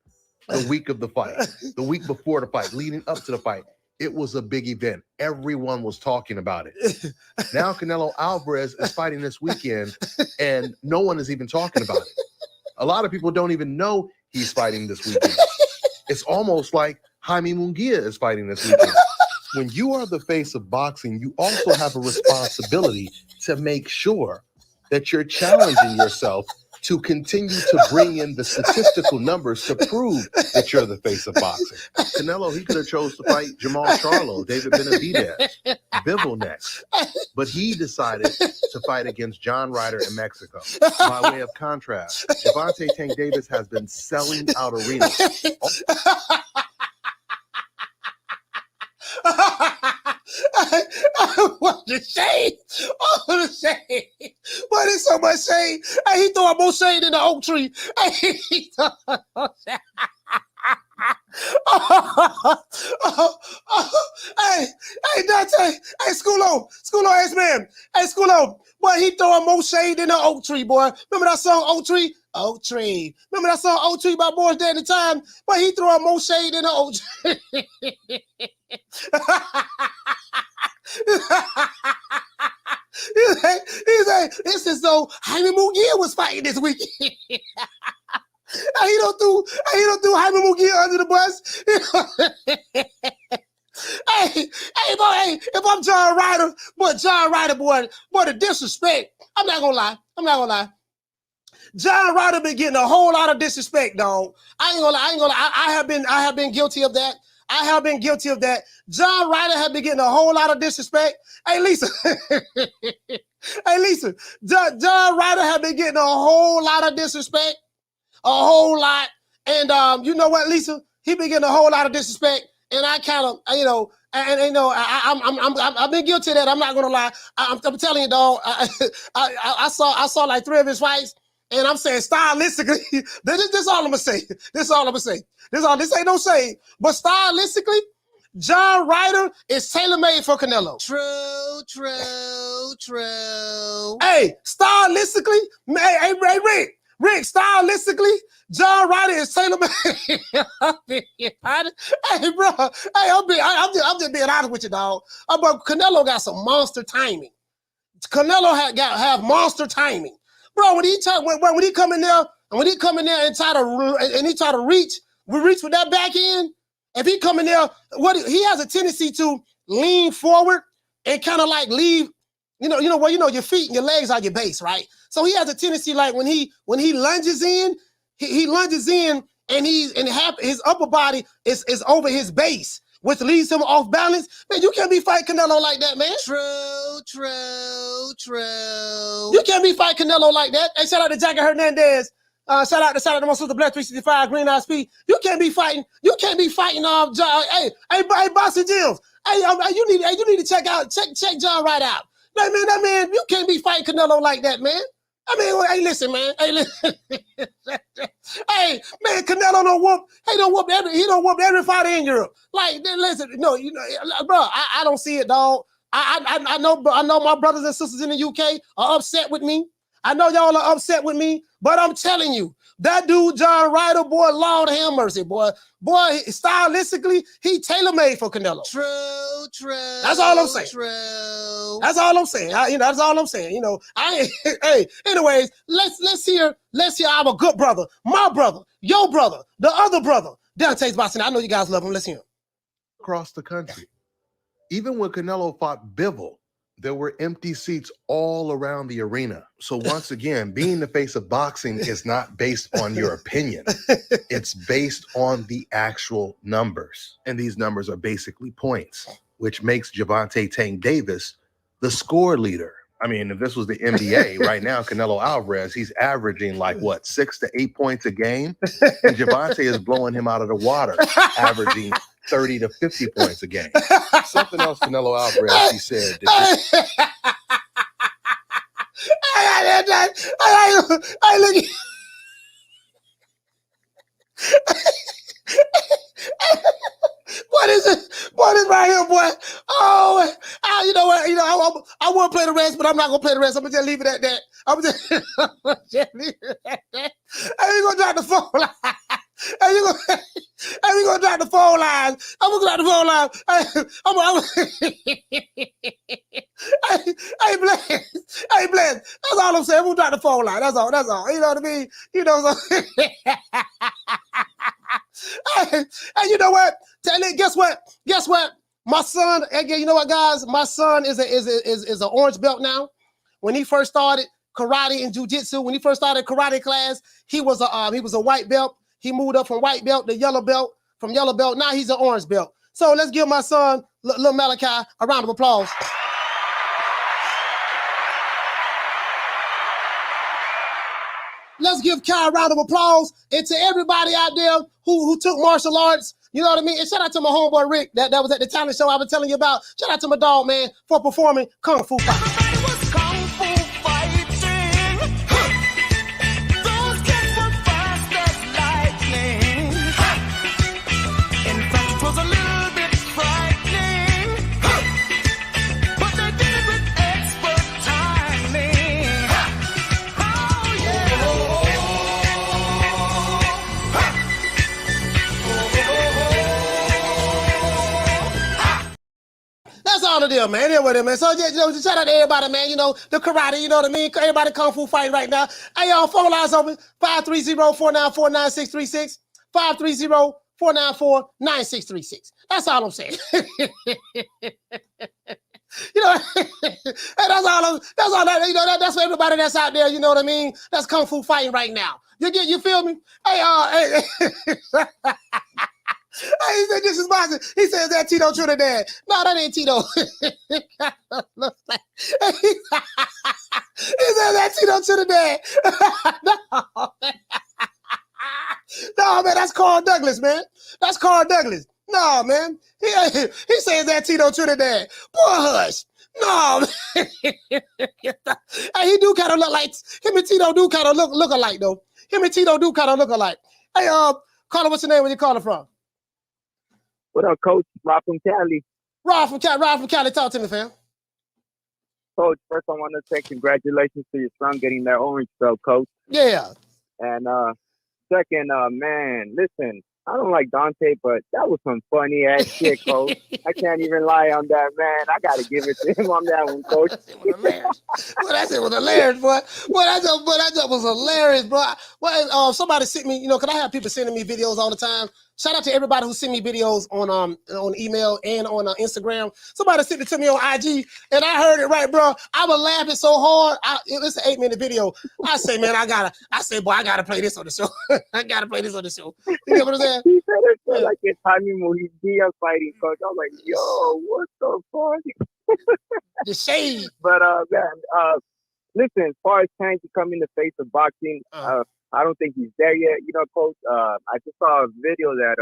the week of the fight, the week before the fight, leading up to the fight. It was a big event. Everyone was talking about it. Now Canelo Alvarez is fighting this weekend, and no one is even talking about it. A lot of people don't even know he's fighting this weekend. It's almost like Jaime Munguia is fighting this weekend. When you are the face of boxing, you also have a responsibility to make sure that you're challenging yourself to continue to bring in the statistical numbers to prove that you're the face of boxing. Canelo, he could have chose to fight Jamal Charlo, David Benavidez, Bivol next. But he decided to fight against John Ryder in Mexico. By way of contrast, Gervonta Tank Davis has been selling out arenas. What the shade? Oh, the shade. But it's so much shade. Hey, he throwing more shade in the oak tree. Hey, he throwing more shade. Hey, Dontae. Hey, Schoolo, S-Man. Hey, Schoolo. Boy, he throwing more shade in the oak tree, boy. Remember that song, Oak Tree? Oak Tree. Remember that song, Oak Tree by Boys Day at the time? But he throwing more shade in the oak tree. He's like, it's as though Jaime Munguia was fighting this weekend. He don't do Jaime Munguia under the bus. Hey, boy, if I'm John Ryder, boy, the disrespect. I'm not gonna lie. John Ryder been getting a whole lot of disrespect, dog. I ain't gonna lie. I have been guilty of that. John Ryder have been getting a whole lot of disrespect. Hey, Lisa. John Ryder have been getting a whole lot of disrespect. A whole lot. And you know what, Lisa? He been getting a whole lot of disrespect. And I kind of, I've been guilty of that. I'm not gonna lie. I'm telling you, dog. I saw like 3 of his fights. And I'm saying stylistically, this all I'm gonna say. This ain't no shade. But stylistically, John Ryder is tailor-made for Canelo. True. Hey, stylistically, hey, Rick, stylistically, John Ryder is tailor-made. Hey, bro. Hey, I'm just being honest with you, dog. But Canelo got some monster timing. Canelo have monster timing. Bro, when he come in there and try to reach with that back end, if he come in there, he has a tendency to lean forward and kind of like leave, your feet and your legs are your base, right? So he has a tendency like when he lunges in, he lunges in and his upper body is over his base, which leaves him off balance. Man, you can't be fighting Canelo like that, man. True. You can't be fighting Canelo like that. Hey, shout out to Jackie Hernandez. Shout out to my sister Black 365, Green Eye Speed. You can't be fighting John. Hey, Bossy Jills. Hey, you need to check John Ryder out. That man, you can't be fighting Canelo like that, man. I mean, hey, listen, man. Hey, listen. Hey, man, Canelo don't whoop every fighter in Europe. Like, listen, no, bro, I don't see it, dog. I know my brothers and sisters in the UK are upset with me. I know y'all are upset with me, but I'm telling you, that dude, John Ryder, boy, Lord have mercy, boy. Boy, stylistically, he tailor-made for Canelo. True. That's all I'm saying. That's all I'm saying. That's all I'm saying. Hey, anyways, let's hear our good brother, my brother, your brother, the other brother, Dontae's boxing. I know you guys love him. Let's hear him. Across the country. Even when Canelo fought Bivol, there were empty seats all around the arena. So once again, being the face of boxing is not based on your opinion. It's based on the actual numbers. And these numbers are basically points, which makes Gervonta Tank Davis the score leader. I mean, if this was the NBA right now, Canelo Alvarez, he's averaging 6 to 8 points a game. And Gervonta is blowing him out of the water, averaging 30 to 50 points a game. Something else Canelo Alvarez, he said. What is it? What is right here, boy? Oh, you know what? I want to play the rest, but I'm not gonna play the rest. I'm gonna just leave it at that. Leave it at that. Hey, you gonna drop the phone line? Hey, we gonna drop the phone lines. I'm gonna drop the phone line. Hey, Bless. That's all I'm saying. We'll drop the phone line. That's all. You know what I mean? Hey, you know what? Guess what? My son, again, you know what, guys? My son is an orange belt now. When he first started, karate and jiu-jitsu. When he first started karate class, he was a white belt. He moved up from white belt to yellow belt. From yellow belt, now he's an orange belt. So let's give my son, little Malachi, a round of applause. Let's give Kai a round of applause. And to everybody out there who took martial arts, you know what I mean? And shout out to my homeboy Rick that was at the talent show I was telling you about. Shout out to my dog, man, for performing Kung Fu Fight. That's all it is, man. Anyway, man. So, just shout out to everybody, man. You know, the karate, you know what I mean? Everybody Kung Fu fight right now. Hey, y'all, phone lines open. 530-494-9636. 530-494-9636. That's all I'm saying. You know, that's all that, you know, that's for everybody that's out there, you know what I mean? That's Kung Fu fighting right now. You feel me? Hey, Hey, he said, this is my. He says that Tito Trinidad. No, that ain't Tito. He said that Tito Trinidad. No, man, that's Carl Douglas, man. That's Carl Douglas. No, man. He says that Tito Trinidad. Boy, hush. No, man. Hey, he do kind of look like him and Tito do kind of look alike, though. Him and Tito do kind of look alike. Hey, Carla, what's your name? Where you calling from? What up, Coach? Rob from Cali. Rob from Cali. Talk to me, fam. Coach, first I want to say congratulations to your son getting that orange belt, Coach. Yeah. And second, man, listen, I don't like Dontae, but that was some funny ass shit, Coach. I can't even lie on that, man. I got to give it to him on that one, Coach. Well, that shit was hilarious, boy. Well, that was hilarious, bro. Well, somebody sent me, you know, because I have people sending me videos all the time. Shout out to everybody who sent me videos on email and on Instagram. Somebody sent it to me on IG, and I heard it right, bro. I was laughing so hard. It's an 8-minute video. I say, man, I gotta play this on the show. I gotta play this on the show. You know what I'm saying? He said it like it's Tommy Mohidia fighting, Coach. I was like, yo, what the fuck? The shade. But man, listen, as far as Tank becoming the face of boxing, I don't think he's there yet. You know, Coach, I just saw a video that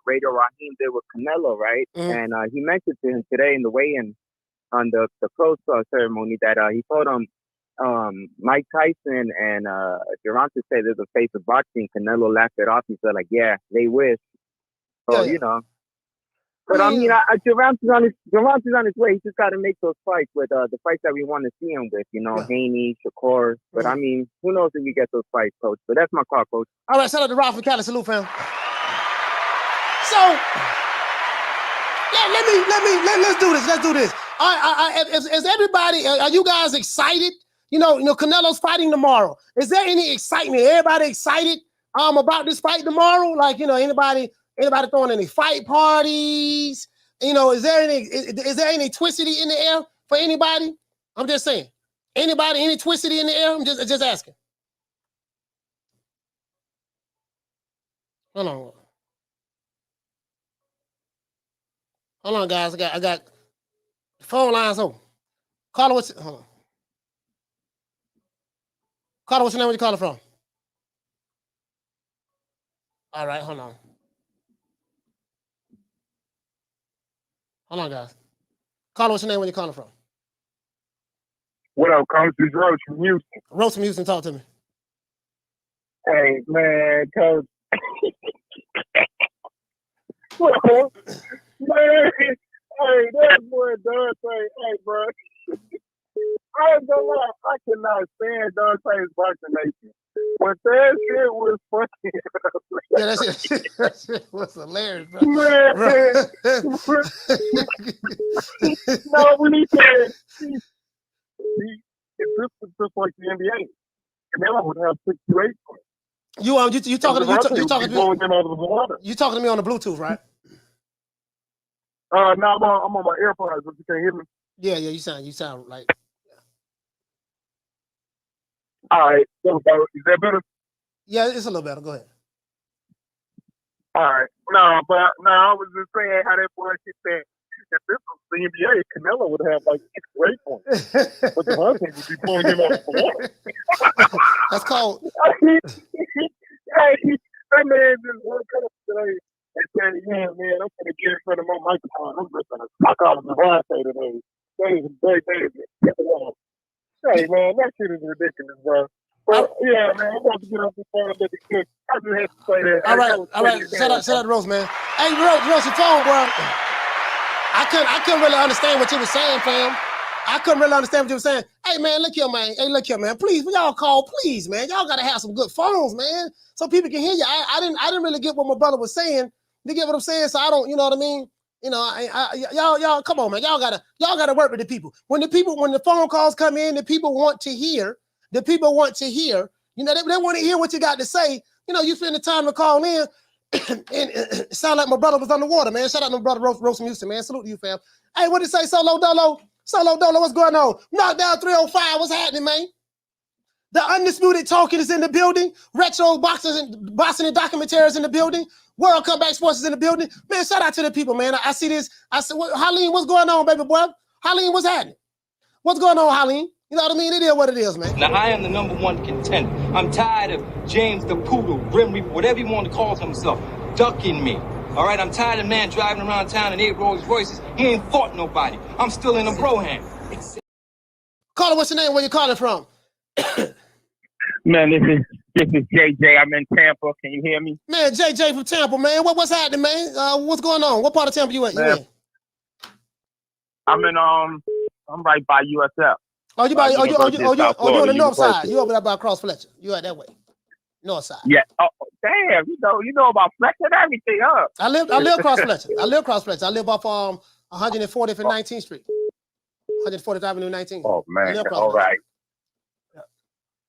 Radio Raheem did with Canelo, right? Mm-hmm. And he mentioned to him today in the weigh-in on the close ceremony that he told him Mike Tyson and Gervonta said they're the face of boxing. Canelo laughed it off. He said, like, yeah, they wish. So, you know. But I mean, Gervonta's on his way. He just got to make those fights with the fights that we want to see him with, you know, Haney, Shakur. But I mean, who knows if we get those fights, Coach? But that's my call, Coach. All right, shout out to Rob from Cali. Salute, fam. So, let's do this. Let's do this. All right, is everybody? Are you guys excited? You know, Canelo's fighting tomorrow. Is there any excitement? Everybody excited about this fight tomorrow? Like, you know, anybody throwing any fight parties? You know, is there any twistity in the air for anybody? I'm just saying. Anybody, any twistity in the air? I'm just asking. Hold on, guys. I got the phone lines open. Caller, what's your name? Where you calling from? All right, hold on. Hold on, guys. Caller, what's your name? Where you calling from? What up, Coach? It's Rose from Houston. Rose from Houston, talk to me. Hey, man, Coach. Well, man, hey, that boy Dontae, hey, bro. I ain't gonna lie, I cannot stand Dontae's boxing nation. But that shit was funny. Yeah, that shit was hilarious, bro. Man, no, when he said, if this was just like the NBA, Canelo would have 68 points. You talking to me on the Bluetooth, right? No, I'm on my AirPods, but you can't hear me. Yeah, you sound like. All right, there we go. Is that better? Yeah, it's a little better. Go ahead. All right. No, but no, I was just saying how that boy shit said. If this was the NBA, Canelo would have like 6 great points. But the Hunters would be pulling him out for one. That's called. Hey, that man just woke up today and said, yeah, man, I'm going to get in front of my microphone. I'm just going to suck out the Dontae today. That is a great day. Hey, man, that shit is ridiculous, bro. But, yeah, man, I'm about to get off the phone and let the kids. I just had to say that. All right. Shout out to Rose, man. Hey, Rose, your phone, bro. I couldn't really understand what you were saying, fam. I couldn't really understand what you were saying. Hey, man, look here, man. Please, when y'all call, please, man. Y'all gotta have some good phones, man, so people can hear you. I didn't really get what my brother was saying. You get what I'm saying? So I don't, you know what I mean? You know, y'all, come on, man. Y'all gotta work with the people. When the phone calls come in, the people want to hear. You know, they want to hear what you got to say. You know, you spend the time to call in. And it sound like my brother was underwater, man. Shout out to my brother Rose from Houston, man. Salute to you, fam. Hey, what did it say, Solo Dolo, what's going on? Knockdown 305, what's happening, man? The Undisputed Talking is in the building. Retro boxing and documentaries in the building. World Comeback Sports is in the building. Man, shout out to the people, man. I see this. I said, Haleen, what's going on, baby boy? Haleen, what's happening? What's going on, Haleen? You know what I mean? It is what it is, man. Now, I am the #1 contender. I'm tired of James the Poodle, Grim Reaper, whatever you want to call himself, ducking me. All right? I'm tired of man driving around town in 8 Rolls Royces. He ain't fought nobody. I'm still in a Broham. Caller, what's your name? Where you calling from? Man, this is JJ. I'm in Tampa. Can you hear me? Man, JJ from Tampa, man. What's happening, man? What's going on? What part of Tampa you in? I'm right by USF. Oh, you on the north side. You over there by Cross Fletcher. You out that way. North side. Yeah. Oh, damn. You know about Fletcher and everything, huh? I live across Fletcher. I live off 140th and 19th Street. 140th Avenue 19th. Oh, man. All right. Yeah.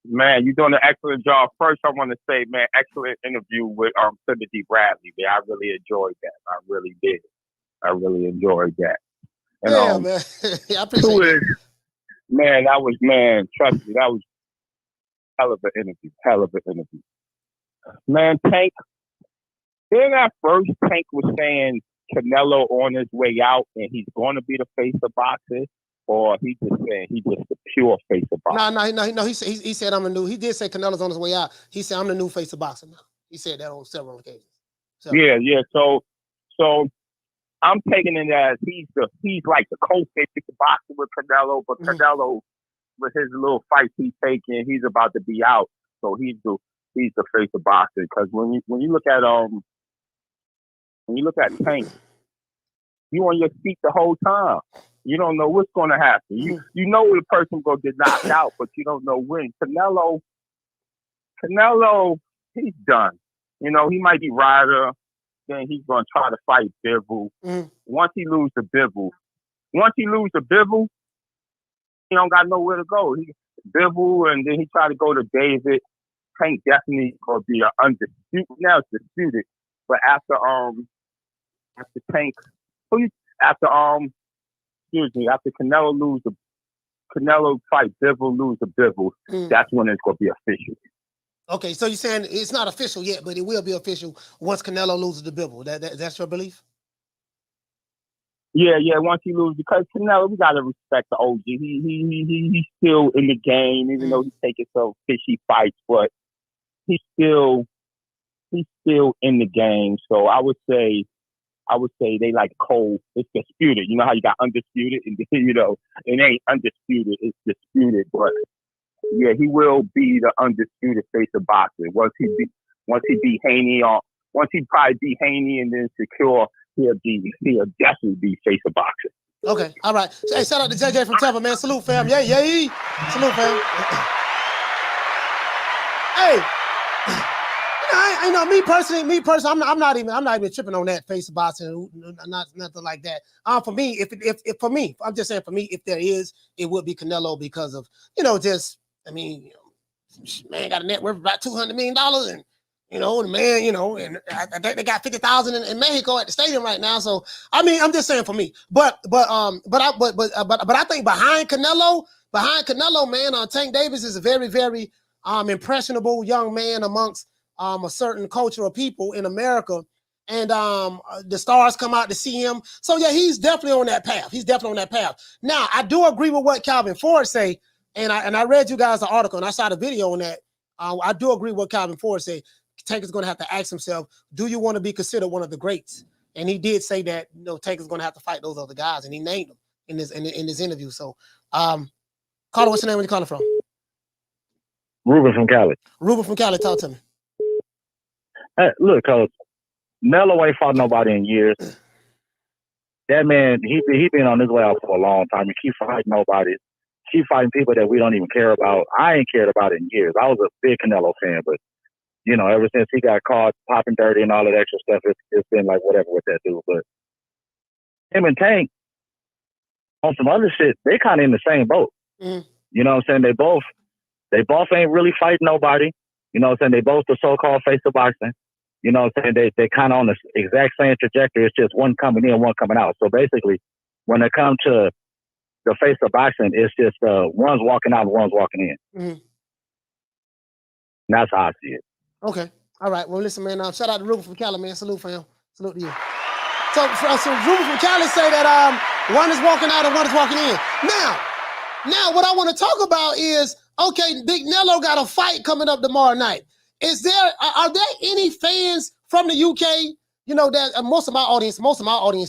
Man, you're doing an excellent job. First, I want to say, man, excellent interview with Timothy Bradley. Man, I really enjoyed that. I really did. I really enjoyed that. And, yeah, man. I appreciate it. Man, trust me, that was hell of an interview. Man, Tank, then at first Tank was saying Canelo on his way out and he's going to be the face of boxing, or he just saying he's just the pure face of boxing? No. He said I'm the new. He did say Canelo's on his way out. He said I'm the new face of boxing now. He said that on several occasions. Yeah. So I'm taking it as he's like the co-face of boxing with Canelo, but Canelo, with his little fights he's taking, he's about to be out. So he's the face of boxing. Because when you look at Tank, you on your feet the whole time. You don't know what's going to happen. You know the person going to get knocked out, but you don't know when. Canelo, he's done. You know, he might be Ryder. Then he's going to try to fight Bivol. Once he loses to Bivol, he don't got nowhere to go. Bivol, and then he tried to go to David. Tank definitely going to be an undisputed. Now it's disputed, but after Canelo fight Bivol, lose to Bivol, that's when it's going to be official. Okay, so you're saying it's not official yet, but it will be official once Canelo loses to Bivol. That's your belief? Yeah. Once he loses, because Canelo, we gotta respect the OG. He's still in the game, even though he's taking some fishy fights, but he's still in the game. So I would say they like cold. It's disputed. You know how you got undisputed, and you know it ain't undisputed. It's disputed, but. Yeah, he will be the undisputed face of boxing. Once he beat Haney, once he probably beat Haney and then secure, he'll definitely be face of boxing. Okay, all right. Hey, shout out to JJ from Tampa, man. Salute, fam. Yeah. Salute, fam. Hey, you know, me personally, I'm not even tripping on that face of boxing, nothing like that. For me, I'm just saying for me, if there is, it would be Canelo because of, you know, just. I mean, man got a net worth of about $200 million, and you know the man, you know, and I think they got 50,000 in Mexico at the stadium right now. So I mean, I'm just saying for me, but I think behind Canelo, man, Tank Davis is a very, very impressionable young man amongst a certain culture of people in America. And the stars come out to see him. So, yeah, he's definitely on that path. He's definitely on that path. Now, I do agree with what Calvin Ford say, and I read you guys the article, and I saw the video on that. I do agree with what Calvin Ford say. Tank is going to have to ask himself, do you want to be considered one of the greats? And he did say that, Tank is going to have to fight those other guys, and he named them in this interview. So, Carter, what's your name? Where you calling from? Ruben from Cali. Ruben from Cali, talk to me. Hey, look, Coach, Melo ain't fought nobody in years. That man, he been on his way out for a long time. He keep fighting nobody. Keep fighting people that we don't even care about. I ain't cared about it in years. I was a big Canelo fan, but ever since he got caught popping dirty and all that extra stuff, it's been like whatever with that dude. But him and Tank on some other shit, they kind of in the same boat. Mm-hmm. You know what I'm saying? They both ain't really fighting nobody. You know what I'm saying? They both the so-called face of boxing. You know what I'm saying? They kind of on the exact same trajectory. It's just one coming in, one coming out. So basically, when it comes to the face of boxing, it's just one's walking out and one's walking in. Mm-hmm. And that's how I see it. Okay. All right. Well, listen, man. Shout out to Ruben from Cali, man. Salute, fam. Salute to you. So Ruben from Cali say that one is walking out and one is walking in. Now, what I want to talk about is, okay, Big Nello got a fight coming up tomorrow night. Are there any fans from the UK? That most of my audience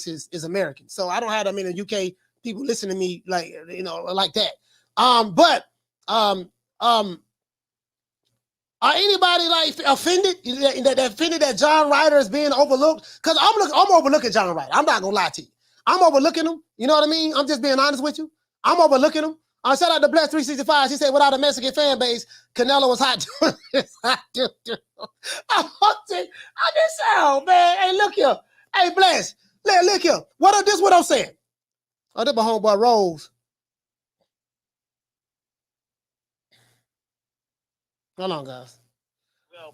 is American, so I don't have that many UK people listen to me like that. But are anybody like offended that John Ryder is being overlooked? Because I'm overlooking John Ryder. I'm not gonna lie to you. I'm overlooking him. You know what I mean? I'm just being honest with you. I'm overlooking him. Shout out to Bless 365. She said, without a Mexican fan base, Canelo was hot. I just said, man. Hey, look here. Hey, Bless. Look here. What I'm saying? Oh, this my homeboy Rose. Hold on, guys.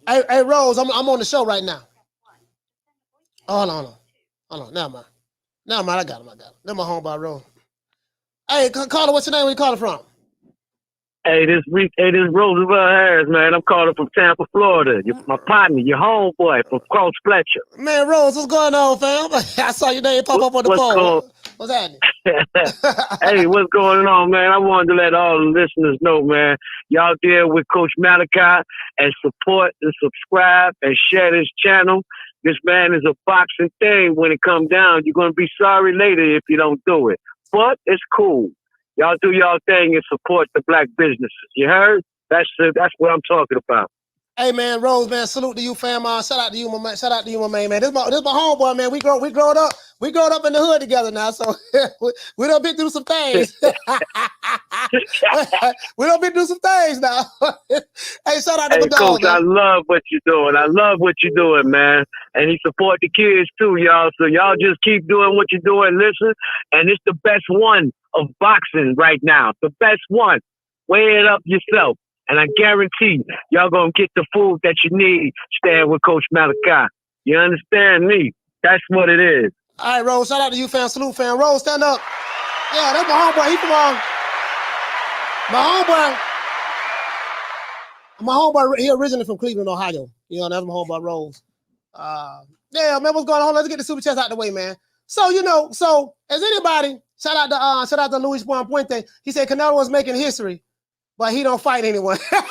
Hey, Rose, I'm on the show right now. Oh, hold on. Never mind. I got him. That's my homeboy Rose. Hey, caller, what's your name? Where you calling from? Hey, this Roosevelt Harris, man. I'm calling from Tampa, Florida. You're my partner, your homeboy from Cross Fletcher. Man, Rose, what's going on, fam? I saw your name pop up on the phone. What's happening? Hey, what's going on, man? I wanted to let all the listeners know, man. Y'all there with Coach Malachi and support and subscribe and share this channel. This man is a boxing thing. When it comes down, you're going to be sorry later if you don't do it. But it's cool. Y'all do y'all thing and support the black businesses. You heard? That's what I'm talking about. Hey, man, Rose, man, salute to you, fam. Shout out to you, my man. Shout out to you, my man. This my homeboy, man. We growed up in the hood together now, so we done been through some things. We done been through some things now. Hey, shout out to the Coach, dog, man. I love what you're doing, man. And he support the kids too, y'all. So y'all just keep doing what you're doing. Listen, and it's the best one of boxing right now. The best one. Weigh it up yourself. And I guarantee y'all gonna get the food that you need staying with Coach Malachi. You understand me? That's what it is. All right, Rose, shout out to you, fam. Salute, fam. Rose, stand up. Yeah, that's my homeboy. He from my homeboy. He originally from Cleveland, Ohio. That's my homeboy, Rose. Yeah, man, what's going on? Let's get the super chats out the way, man. So, as anybody, shout out to Luis Puente. He said Canelo was making history, but he don't fight anyone. Hey,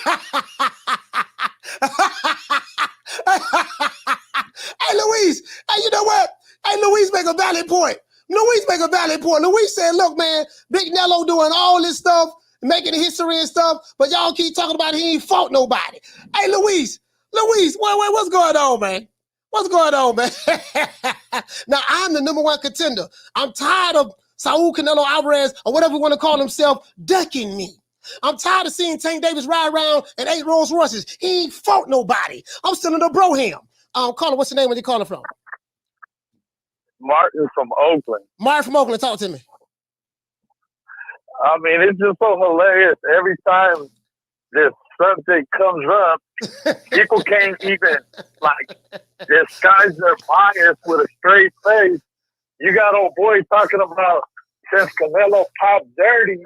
Luis. Hey, you know what? Hey, Luis make a valid point. Luis said, look, man, Big Nello doing all this stuff, making history and stuff, but y'all keep talking about he ain't fought nobody. Hey, Luis, what's going on, man? What's going on, man? Now, I'm the #1 contender. I'm tired of Saul Canelo Alvarez, or whatever you want to call himself, ducking me. I'm tired of seeing Tank Davis ride around in 8 Rolls Royces. He ain't fought nobody. I'm still in the Broham. Caller, what's your name? Where you calling from? Martin from Oakland. Martin from Oakland, talk to me. I mean, it's just so hilarious. Every time this subject comes up, people can't even, disguise their bias with a straight face. You got old boy talking about since Canelo popped dirty,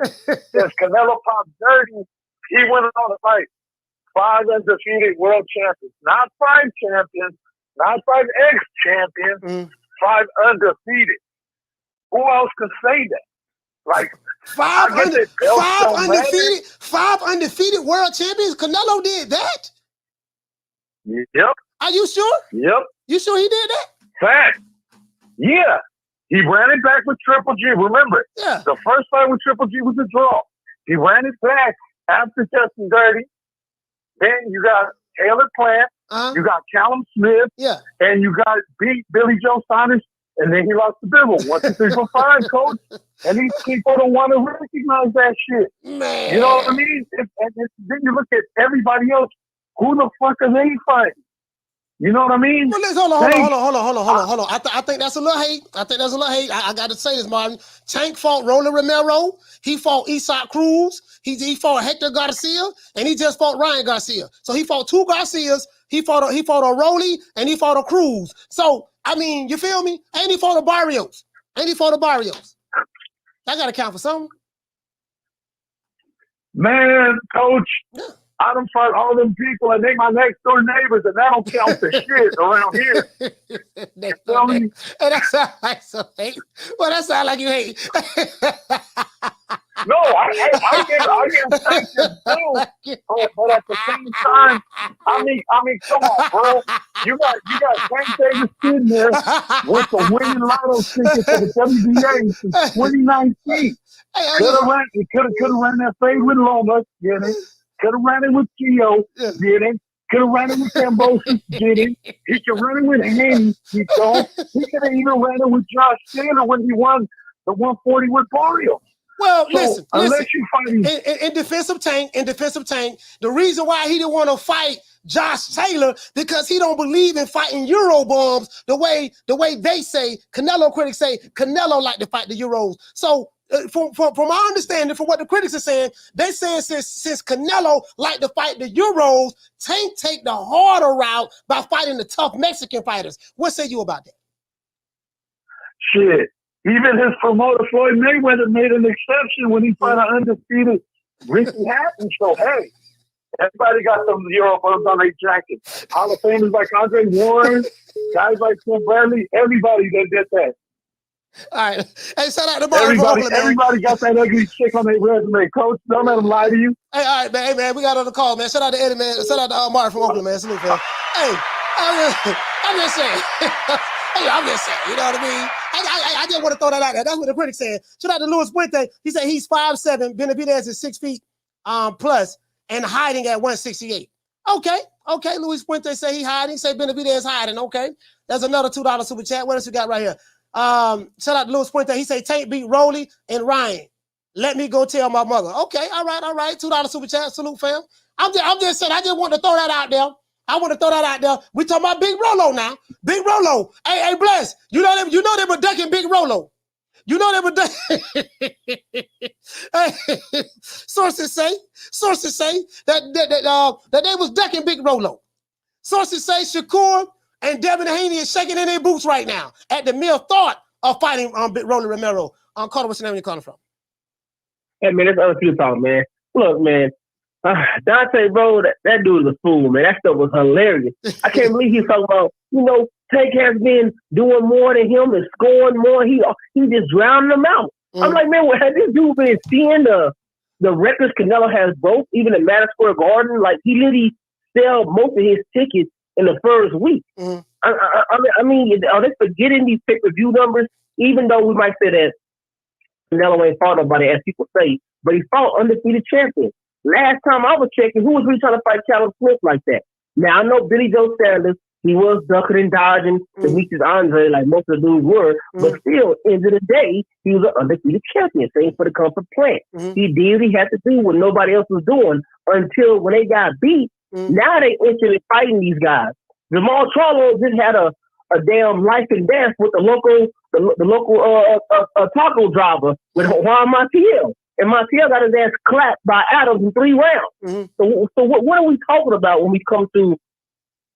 he went on a fight. 5 undefeated world champions. Not 5 champions, not 5 ex-champions, 5 undefeated. Who else can say that? Like, 5 undefeated world champions? Canelo did that? Yep. Are you sure? Yep. You sure he did that? Fact. Yeah. He ran it back with Triple G. Remember, the first fight with Triple G was a draw. He ran it back after Justin Dirty. Then you got Taylor Plant. You got Callum Smith. And you got beat Billy Joe Saunders. And then he lost the Bibble. 1, 2, 3, 4, 5, coach. And these people don't want to recognize that shit. Man. You know what I mean? And then you look at everybody else. Who the fuck are they fighting? You know what I mean? Well, let's hold on. I think that's a little hate. I got to say this, Martin. Tank fought Roland Romero. He fought Isaac Cruz. He fought Hector Garcia, and he just fought Ryan Garcia. So he fought 2 Garcias. He fought a Rolly, and he fought a Cruz. So I mean, you feel me? And he fought a Barrios. I got to count for something. Man, coach. I done fought all them people and they my next door neighbors, and that don't count for shit around here. You feel me? And that sounds like some hate. Well, that sounds like you hate. No, I get sanctions too. But at the same time, I mean, come on, bro. You got Tank Davis sitting there with the winning lotto ticket for the WBA since 2019. Could have ran that fade with Loma, get it? Could have ran it with Gio, get it? Could have ran it with Cambosis, get it? He could run it with Haney, he could have even ran it with Josh Taylor when he won the 140 with Barrios. Well, so, listen. In defense of Tank, the reason why he didn't want to fight Josh Taylor because he don't believe in fighting Euro bombs the way they say. Canelo critics say Canelo like to fight the Euros. So from my understanding, from what the critics are saying, they saying since Canelo like to fight the Euros, Tank take the harder route by fighting the tough Mexican fighters. What say you about that? Shit. Even his promoter, Floyd Mayweather, made an exception when he fought an undefeated Ricky Hatton. So, hey, everybody got some Euro bombs on their jacket. Hall of Famers like Andre Warren, guys like Tim Bradley, everybody that did that. All right. Hey, shout out to Martin from Oakland, man. Everybody got that ugly chick on their resume. Coach, don't let them lie to you. Hey, all right, man. Hey, man, we got on the call, man. Shout out to Eddie, man. Shout out to Martin from Oakland, man. Salute, man. Hey, I'm just saying. Hey, I'm just saying. You know what I mean? I just want to throw that out there. That's what the critics said. Shout out to Luis Puente. He said he's 5'7", Benavidez is 6 feet plus, and hiding at 168. Okay. Luis Puente say he hiding. Say Benavidez hiding. Okay. There's another $2 super chat. What else we got right here? Shout out to Luis Puente. He say Tank beat Rolly and Ryan. Let me go tell my mother. Okay. All right. $2 super chat. Salute, fam. I'm just saying. I just want to throw that out there. We talking about Big Rolo now. Big Rolo. Hey, Bless. You know they were ducking Big Rolo. You know they were ducking. Hey, sources say that they was ducking Big Rolo. Sources say Shakur and Devin Haney is shaking in their boots right now at the mere thought of fighting Big Rolly Romero. Carter, what's your name? You calling from? Hey man, that's other people talking, man. Look, man. Dontae, bro, that dude is a fool, man. That stuff was hilarious. I can't believe he's talking about, Tank has been doing more than him and scoring more. He just drowning them out. I'm like, man, has this dude been seeing the records Canelo has broke, even at Madison Square Garden? Like, he literally sell most of his tickets in the first week. I mean, are they forgetting these pay-per-view numbers? Even though we might say that Canelo ain't fought nobody, as people say, but he fought undefeated champions. Last time I was checking, who was really trying to fight Callum Smith like that? Now, I know Billy Joe Sanders, he was ducking and dodging to reach his Andre like most of the dudes were, but still, end of the day, he was an undefeated champion, same for the comfort plant. He did what he had to do what nobody else was doing until when they got beat, now they instantly fighting these guys. Jamal Charlo just had a damn life and death with the local taco driver with Juan Montiel. And Montiel got his ass clapped by Adams in 3 rounds. So what are we talking about when we come to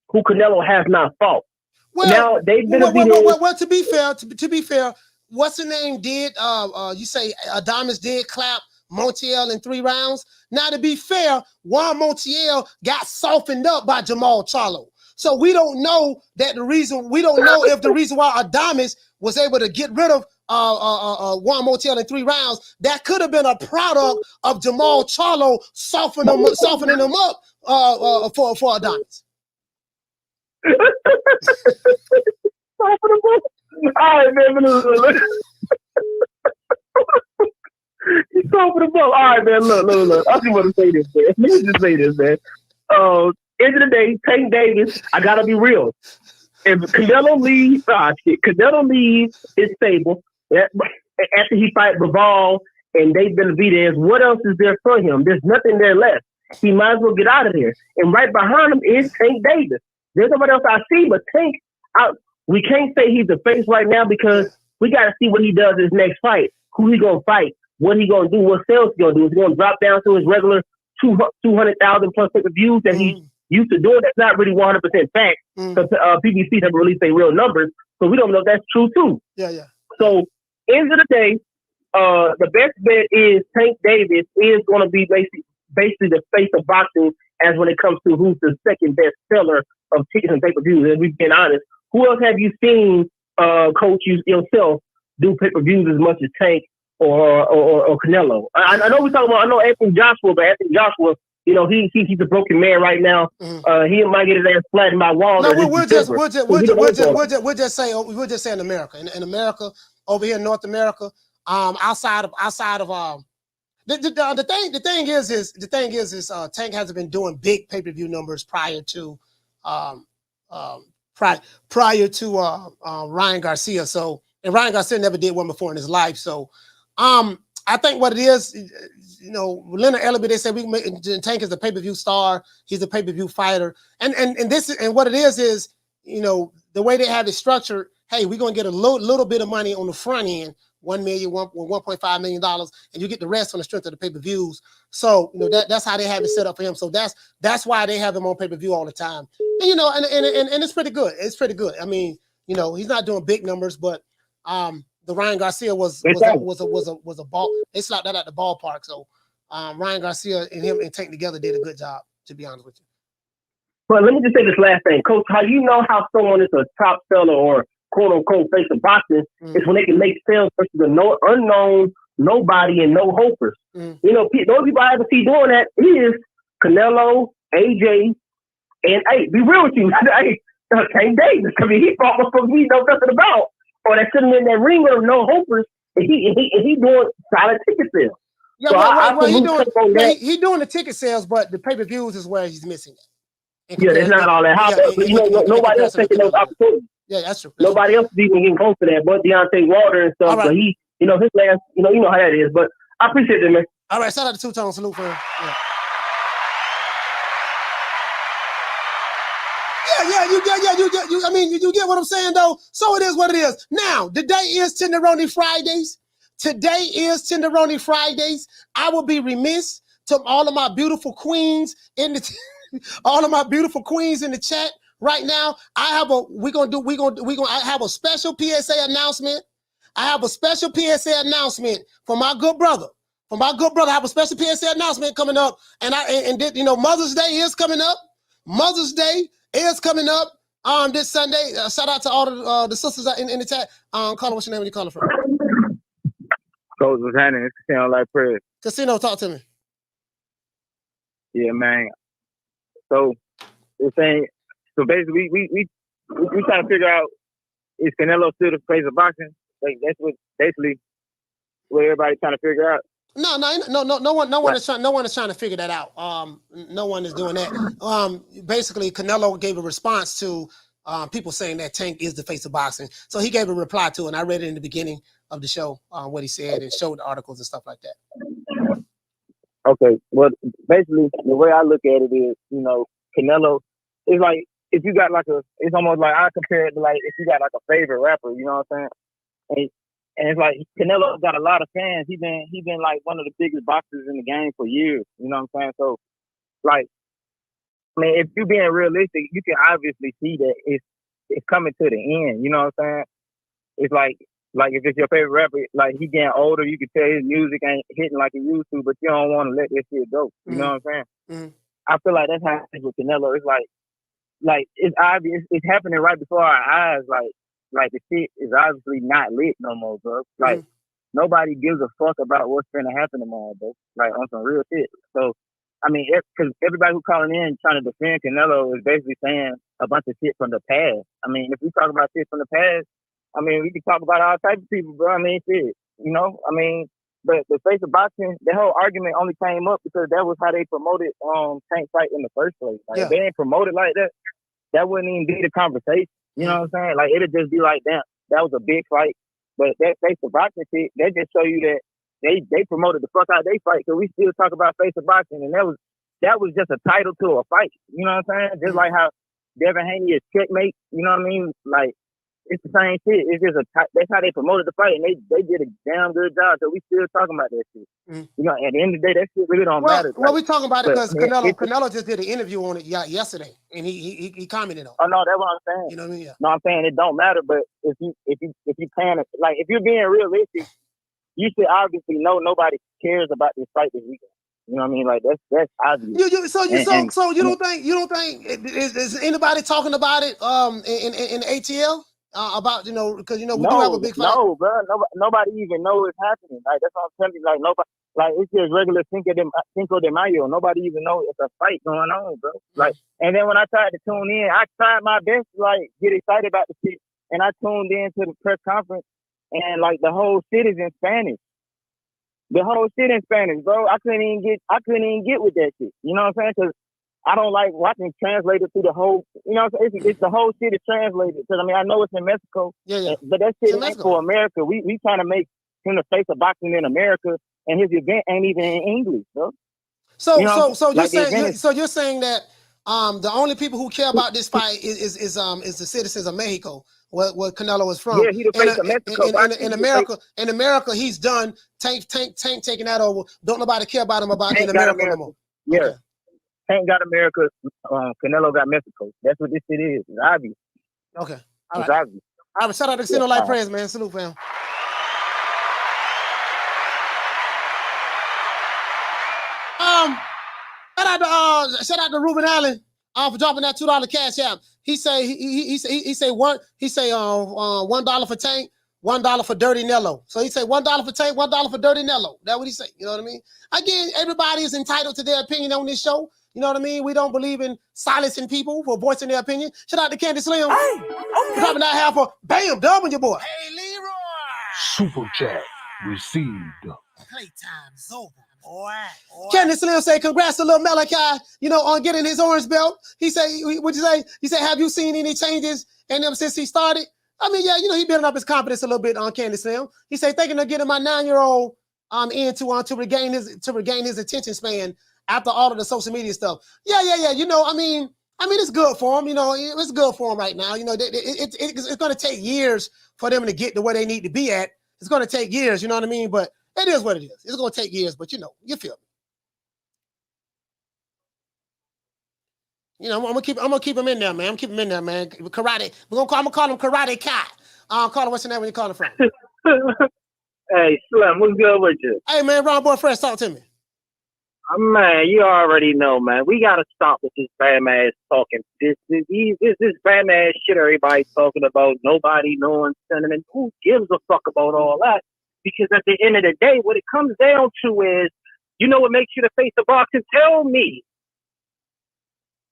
who Canelo has not fought? Well, now they've been well, to be fair, what's the name did? You say Adames did clap Montiel in 3 rounds. Now, to be fair, Juan Montiel got softened up by Jamal Charlo. So we don't know that we don't know if the reason why Adames was able to get rid of Juan Montiel in 3 rounds, that could have been a product of Jamal Charlo softening him up for Adames. All right, man. Look. He's talking about. All right, man. Look. I just want to say this, man. Let me just say this, man. End of the day, Tank Davis. I gotta be real. If Canelo leaves his stable after he fight Bivol and Dave Benavidez, what else is there for him? There's nothing there left. He might as well get out of there. And right behind him is Tank Davis. There's nobody else I see, but Tank. We can't say he's the face right now because we got to see what he does his next fight. Who he gonna fight? What he gonna do? What sales he gonna do? Is he gonna drop down to his regular 200,000 plus pay-per-views that he used to do? That's not really 100% fact because PBC haven't released their real numbers, so we don't know if that's true too. Yeah. So end of the day, the best bet is Tank Davis is going to be basically the face of boxing as when it comes to who's the second best seller of tickets and pay-per-views. And we've been honest. Who else have you seen, Coach, yourself do pay-per-views as much as Tank or Canelo? I know we're talking about. I know Anthony Joshua, but Anthony Joshua, he's a broken man right now. He might get his ass flattened by Wilder. No, we'll just say in America, in America, over here in North America, outside of the thing is Tank hasn't been doing big pay-per-view numbers prior to Ryan Garcia. So, and Ryan Garcia never did one before in his life. So, I think what it is, Leonard Ellerby, they say Tank is a pay-per-view star. He's a pay-per-view fighter. And what it is, the way they have it structured, hey, we're going to get a little bit of money on the front end, $1 million, $1.5 million, and you get the rest on the strength of the pay-per-views. So, that's how they have it set up for him. So that's why they have him on pay-per-view all the time. And, and it's pretty good. It's pretty good. I mean, he's not doing big numbers, but the Ryan Garcia was a ball. They slapped that at the ballpark. So Ryan Garcia and him and Tank together did a good job, to be honest with you. But let me just say this last thing, Coach. How you know how someone is a top seller or quote unquote face of boxing is when they can make sales versus the unknown, nobody, and no hopers. The only people I ever see doing that is Canelo, AJ, and hey, be real with you, Tank Davis. I mean, he fought before we know nothing about. Or they're sitting in that ring with no hopers, and he doing solid ticket sales. Yeah, so he doing the ticket sales, but the pay-per-views is where he's missing it. Yeah, it's not all that. Nobody else taking those opportunities. Yeah, that's true. Nobody else is even getting close to that, but Deontay Wilder and stuff. Right. But he, his last, you know how that is. But I appreciate it, man. All right, shout out to Two-Tone. Salute for him. I mean, you get what I'm saying, though? So it is what it is. Now, today is Tenderoni Fridays. I will be remiss to all of my beautiful queens in the chat right now. I have a special PSA announcement. I have a special PSA announcement for my good brother. I have a special PSA announcement coming up, and Mother's Day is coming up. This Sunday. Shout out to all the sisters in the chat. Caller, what's your name? Where you calling from? Coach was handing it's Casino like prayer. Casino, talk to me. Yeah, man. So basically we trying to figure out, is Canelo still the face of boxing? Like that's what everybody's trying to figure out. No one is trying to figure that out. No one is doing that. Basically, Canelo gave a response to people saying that Tank is the face of boxing. So he gave a reply to it, and I read it in the beginning of the show, what he said, and showed the articles and stuff like that. Okay, well, basically, the way I look at it is, Canelo is like, if you got it's almost like I compare it to like if you got like a favorite rapper, you know what I'm saying? And it's like Canelo got a lot of fans. He been like one of the biggest boxers in the game for years. You know what I'm saying? So, like, I mean, if you're being realistic, you can obviously see that it's coming to the end. You know what I'm saying? It's like Like if it's your favorite rapper, like he getting older, you can tell his music ain't hitting like it used to, but you don't want to let this shit go. You know what I'm saying? I feel like that's how it is with Canelo. It's like it's obvious, it's happening right before our eyes. Like the shit is obviously not lit no more, bro. Like nobody gives a fuck about what's gonna happen tomorrow, bro. Like on some real shit. So I mean, because everybody who calling in trying to defend Canelo is basically saying a bunch of shit from the past. I mean, if we talk about shit from the past, I mean, we can talk about all types of people, bro. I mean, shit, you know? I mean, but the face of boxing, the whole argument only came up because that was how they promoted Tank fight in the first place. Like, if they ain't promoted like that, that wouldn't even be the conversation. You know what I'm saying? Like, it'd just be like, damn, that was a big fight. But that face of boxing shit, that just show you that they promoted the fuck out they fight. So we still talk about face of boxing, and that was just a title to a fight. You know what I'm saying? Just like how Devin Haney is checkmate. You know what I mean? Like, it's the same shit. It's just that's how they promoted the fight, and they did a damn good job. So we still talking about that shit. You know, at the end of the day, that shit really don't matter. Well, we talking about it because Canelo just did an interview on it yesterday, and he commented on it. Oh no, that's what I'm saying. You know what I mean? Yeah. No, I'm saying it don't matter. But if you plan it, like if you're being realistic, you should obviously know nobody cares about this fight this weekend. You know what I mean? Like that's obvious. So you don't think is anybody talking about it in the ATL about because we do have a big fight. No, bro. Nobody even know it's happening. Like that's what I'm telling you. Like nobody. Like it's just regular Cinco de Mayo. Nobody even know it's a fight going on, bro. Like, and then when I tried to tune in, I tried my best to like get excited about the shit, and I tuned in to the press conference, and like the whole shit is in Spanish. The whole shit in Spanish, bro. I couldn't even get with that shit. You know what I'm saying? Because I don't like watching translated through the whole. You know what I'm saying? It's the whole shit is translated. Because I mean, I know it's in Mexico, but that shit ain't for America. We trying to make him the face of boxing in America, and his event ain't even in English, bro. So you're saying that the only people who care about this fight is the citizens of Mexico, where Canelo is from. Yeah, he the face of Mexico. In America, he's done. Tank taking that over. Don't nobody care about him in America no more. Yeah, okay. Tank got America. Canelo got Mexico. That's what this shit is. It's obvious. Okay, all it's right. obvious. All right, shout out to Casino Light Prayers, man. Salute, fam. Shout out to Ruben Allen for dropping that $2 cash app. He say $1 for Tank, $1 for Dirty Nello. So he say $1 for Tank, $1 for Dirty Nello. That's what he say. You know what I mean? Again, everybody is entitled to their opinion on this show. You know what I mean? We don't believe in silencing people for voicing their opinion. Shout out to Candy Slim. Hey, okay. Dropping that half for bam, dubbing your boy. Hey, Leroy. Super chat received. Playtime's over, boy. Candy Slim say, congrats to Lil Malachi, on getting his orange belt. He say, what'd you say? He said, have you seen any changes in them since he started? I mean, yeah, he building up his confidence a little bit on Candy Slim. He say, thinking of getting my 9-year-old to regain his attention span after all of the social media stuff. Yeah. I mean, it's good for him. It's good for him right now. It's going to take years for them to get to where they need to be at. It's going to take years. You know what I mean? But it is what it is. It's going to take years, but you feel me. I'm gonna keep him in there, man. Karate. I'm gonna call him Karate Cat. Call him, what's your name when you call him from? Hey, Slim, what's good with you? Hey, man, Ron Boy Fresh, talk to me. Man, you already know, man. We gotta stop with this bam ass talking. This bam ass shit everybody's talking about. Nobody knowing sentiment. Who gives a fuck about all that? Because at the end of the day, what it comes down to is, what makes you the face of boxing? Tell me,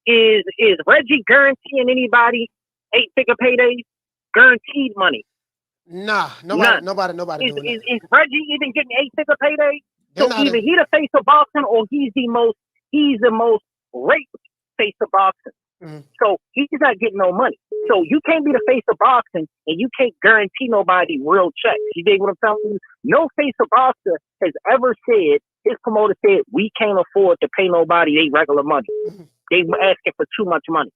is Reggie guaranteeing anybody 8-figure paydays? Guaranteed money? Nah, nobody doing that. Is Reggie even getting 8-figure paydays? So either he the face of boxing or he's the most raped face of boxing. Mm-hmm. So he's not getting no money. So you can't be the face of boxing and you can't guarantee nobody real checks. You dig what I'm telling you? No face of boxer has ever said, his promoter said, we can't afford to pay nobody they regular money. Mm-hmm. They were asking for too much money.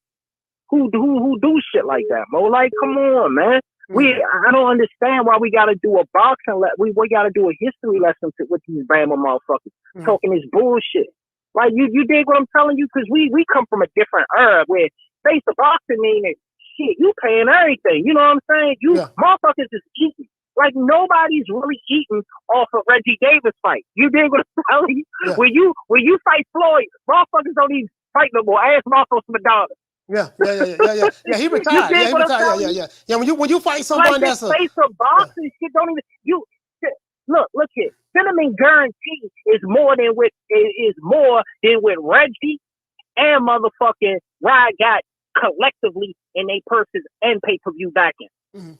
Who do shit like that, Mo? Like, come on, man. I don't understand why we gotta do a boxing we gotta do a history lesson with these Bama motherfuckers talking this bullshit. Like you dig what I'm telling you? Because we come from a different era where face of boxing meaning shit, you paying everything. You know what I'm saying? Motherfuckers is cheating. Like nobody's really eating off a Reggie Davis fight. You dig what I'm telling you? Yeah. When you fight Floyd, motherfuckers don't even fight no more. Ask Marcos Madonna. Yeah. Yeah, he retired. You Yeah, dig he what I'm retired. telling Yeah. you? Yeah. When you fight someone Like that's this face of boxing shit don't even look here. Cinnamon guarantee is more than with Reggie and motherfucking Ryan got collectively in their purses and pay-per-view backing. Mm-hmm.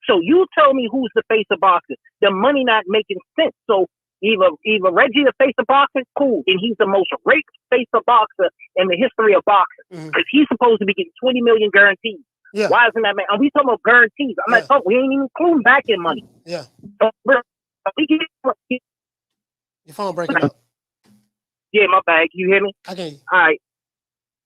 So you tell me who's the face of boxing. The money not making sense. So either Reggie the face of boxing, cool, and he's the most raped face of boxer in the history of boxing because he's supposed to be getting $20 million guaranteed. Yeah. Why isn't that man? Are we talking about guarantees? I'm not talking. We ain't even including back in money. Yeah. So, your phone breaking up. Yeah, my bad. You hear me? I can. All right.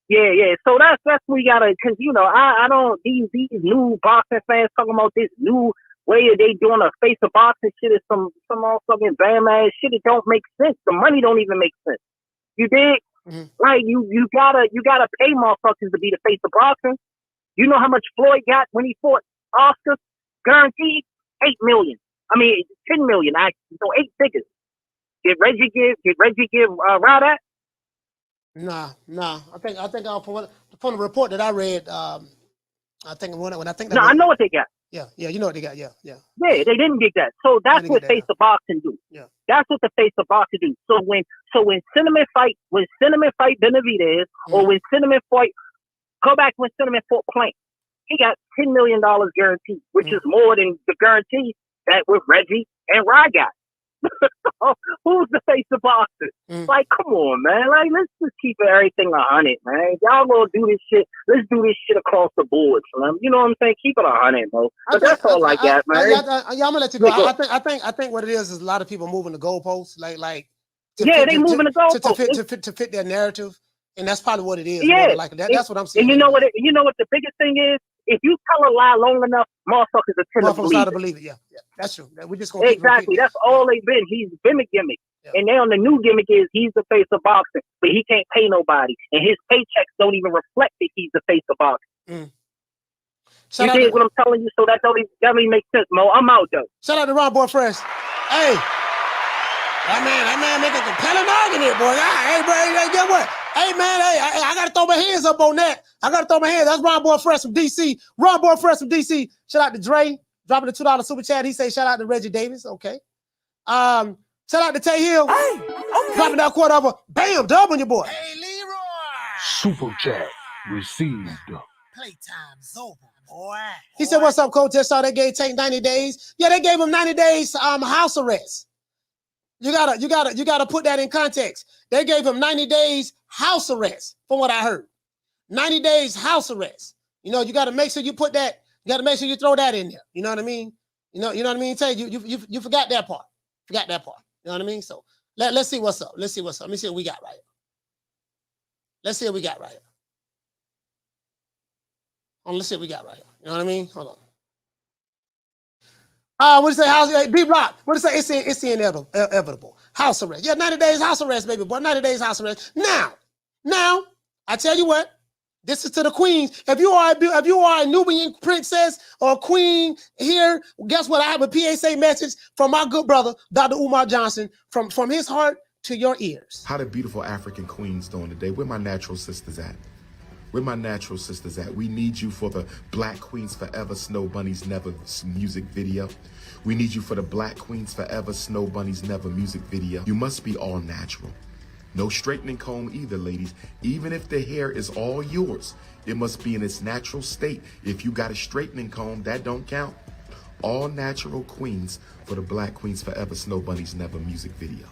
Yeah. So that's what we gotta, cause I don't these new boxing fans talking about this new way they doing a face of boxing shit is some all fucking bam ass shit. It don't make sense. The money don't even make sense. You dig? Mm-hmm. Right? You gotta pay motherfuckers to be the face of boxing. You know how much Floyd got when he fought Oscar? Guaranteed $8 million. I mean $10 million. Actually, so 8 figures. Did Reggie give Rod that? Nah. I think from the report that I read, I think when I think that. No, I know what they got. Yeah, you know what they got. Yeah. Yeah, they didn't get that. So that's what face of boxing do. Yeah. That's what the face of boxing do. So when Cinnamon fight Benavidez, or when Cinnamon fight, go back when Cinnamon fought Plank, he got $10 million guaranteed, which is more than the guarantee that with Reggie and Rod got. Who's the face of boxing? Like, come on, man. Like, let's just keep everything 100, man. Y'all gonna do this shit. Let's do this shit across the board, Slim. You know what I'm saying? Keep it 100, bro. But that's all I got, man. I'm gonna let you go. I think what it is a lot of people moving the goalposts, like. They moving the goalposts to fit their narrative, and that's probably what it is. Yeah, like that's what I'm saying. And you know what the biggest thing is? If you tell a lie long enough, motherfuckers are tend to believe it. Yeah, that's true. We're just gonna exactly. That's all they've been. He's been a gimmick, and now the new gimmick is he's the face of boxing, but he can't pay nobody, and his paychecks don't even reflect that he's the face of boxing. You hear what I'm telling you? So that don't even make sense, Mo. I'm out though. Shout out to Ron Boy Fresh. Hey, that man make a compelling argument, boy. Hey, bro, get what? Hey, man, I got to throw my hands up on that. That's Ron Boy Fresh from D.C. Ron Boy Fresh from D.C. Shout out to Dre, dropping the $2 super chat. He say shout out to Reggie Davis. Okay. Shout out to Tay Hill. Hey, okay. Dropping that quarter over. Bam, dub on your boy. Hey, Leroy. Super chat received. Playtime's over, boy. He said, what's up, coach? Just saw they gave Tank 90 days. Yeah, they gave him 90 days house arrest. You gotta put that in context. They gave him 90 days house arrest, from what I heard. 90 days house arrest. You gotta make sure you put that. You gotta make sure you throw that in there. You know what I mean? You know what I mean? Tay, you forgot that part. You know what I mean? So let's see what's up. Let me see what we got right here. Let's see what we got right here. Let's see what we got right here. You know what I mean? Hold on. What do you say? House B Block. What do you say? It's inevitable. House arrest. Yeah, 90 days house arrest, baby boy. 90 days house arrest. Now, I tell you what. This is to the queens. If you are a Nubian princess or queen here, guess what? I have a PSA message from my good brother, Dr. Umar Johnson, from his heart to your ears. How the beautiful African queens doing today? Where my natural sisters at? We need you for the Black Queens Forever Snow Bunnies Never music video. We need you for the Black Queens Forever Snow Bunnies Never music video. You must be all natural. No straightening comb either, ladies. Even if the hair is all yours, it must be in its natural state. If you got a straightening comb, that don't count. All natural queens for the Black Queens Forever Snow Bunnies Never music video.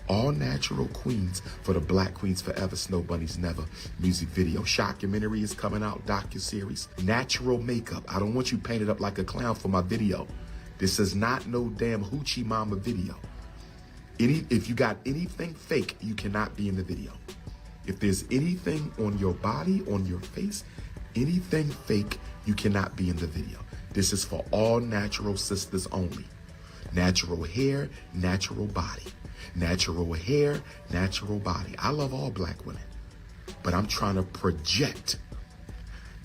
All natural queens for the Black Queens Forever Snow Bunnies Never music video. Shockumentary is coming out, docuseries. Natural makeup. I don't want you painted up like a clown for my video. This is not no damn hoochie mama video. If you got anything fake, you cannot be in the video. If there's anything on your body, on your face, anything fake, you cannot be in the video. This is for all natural sisters only. Natural hair, natural body. Natural hair, natural body. I love all Black women, but I'm trying to project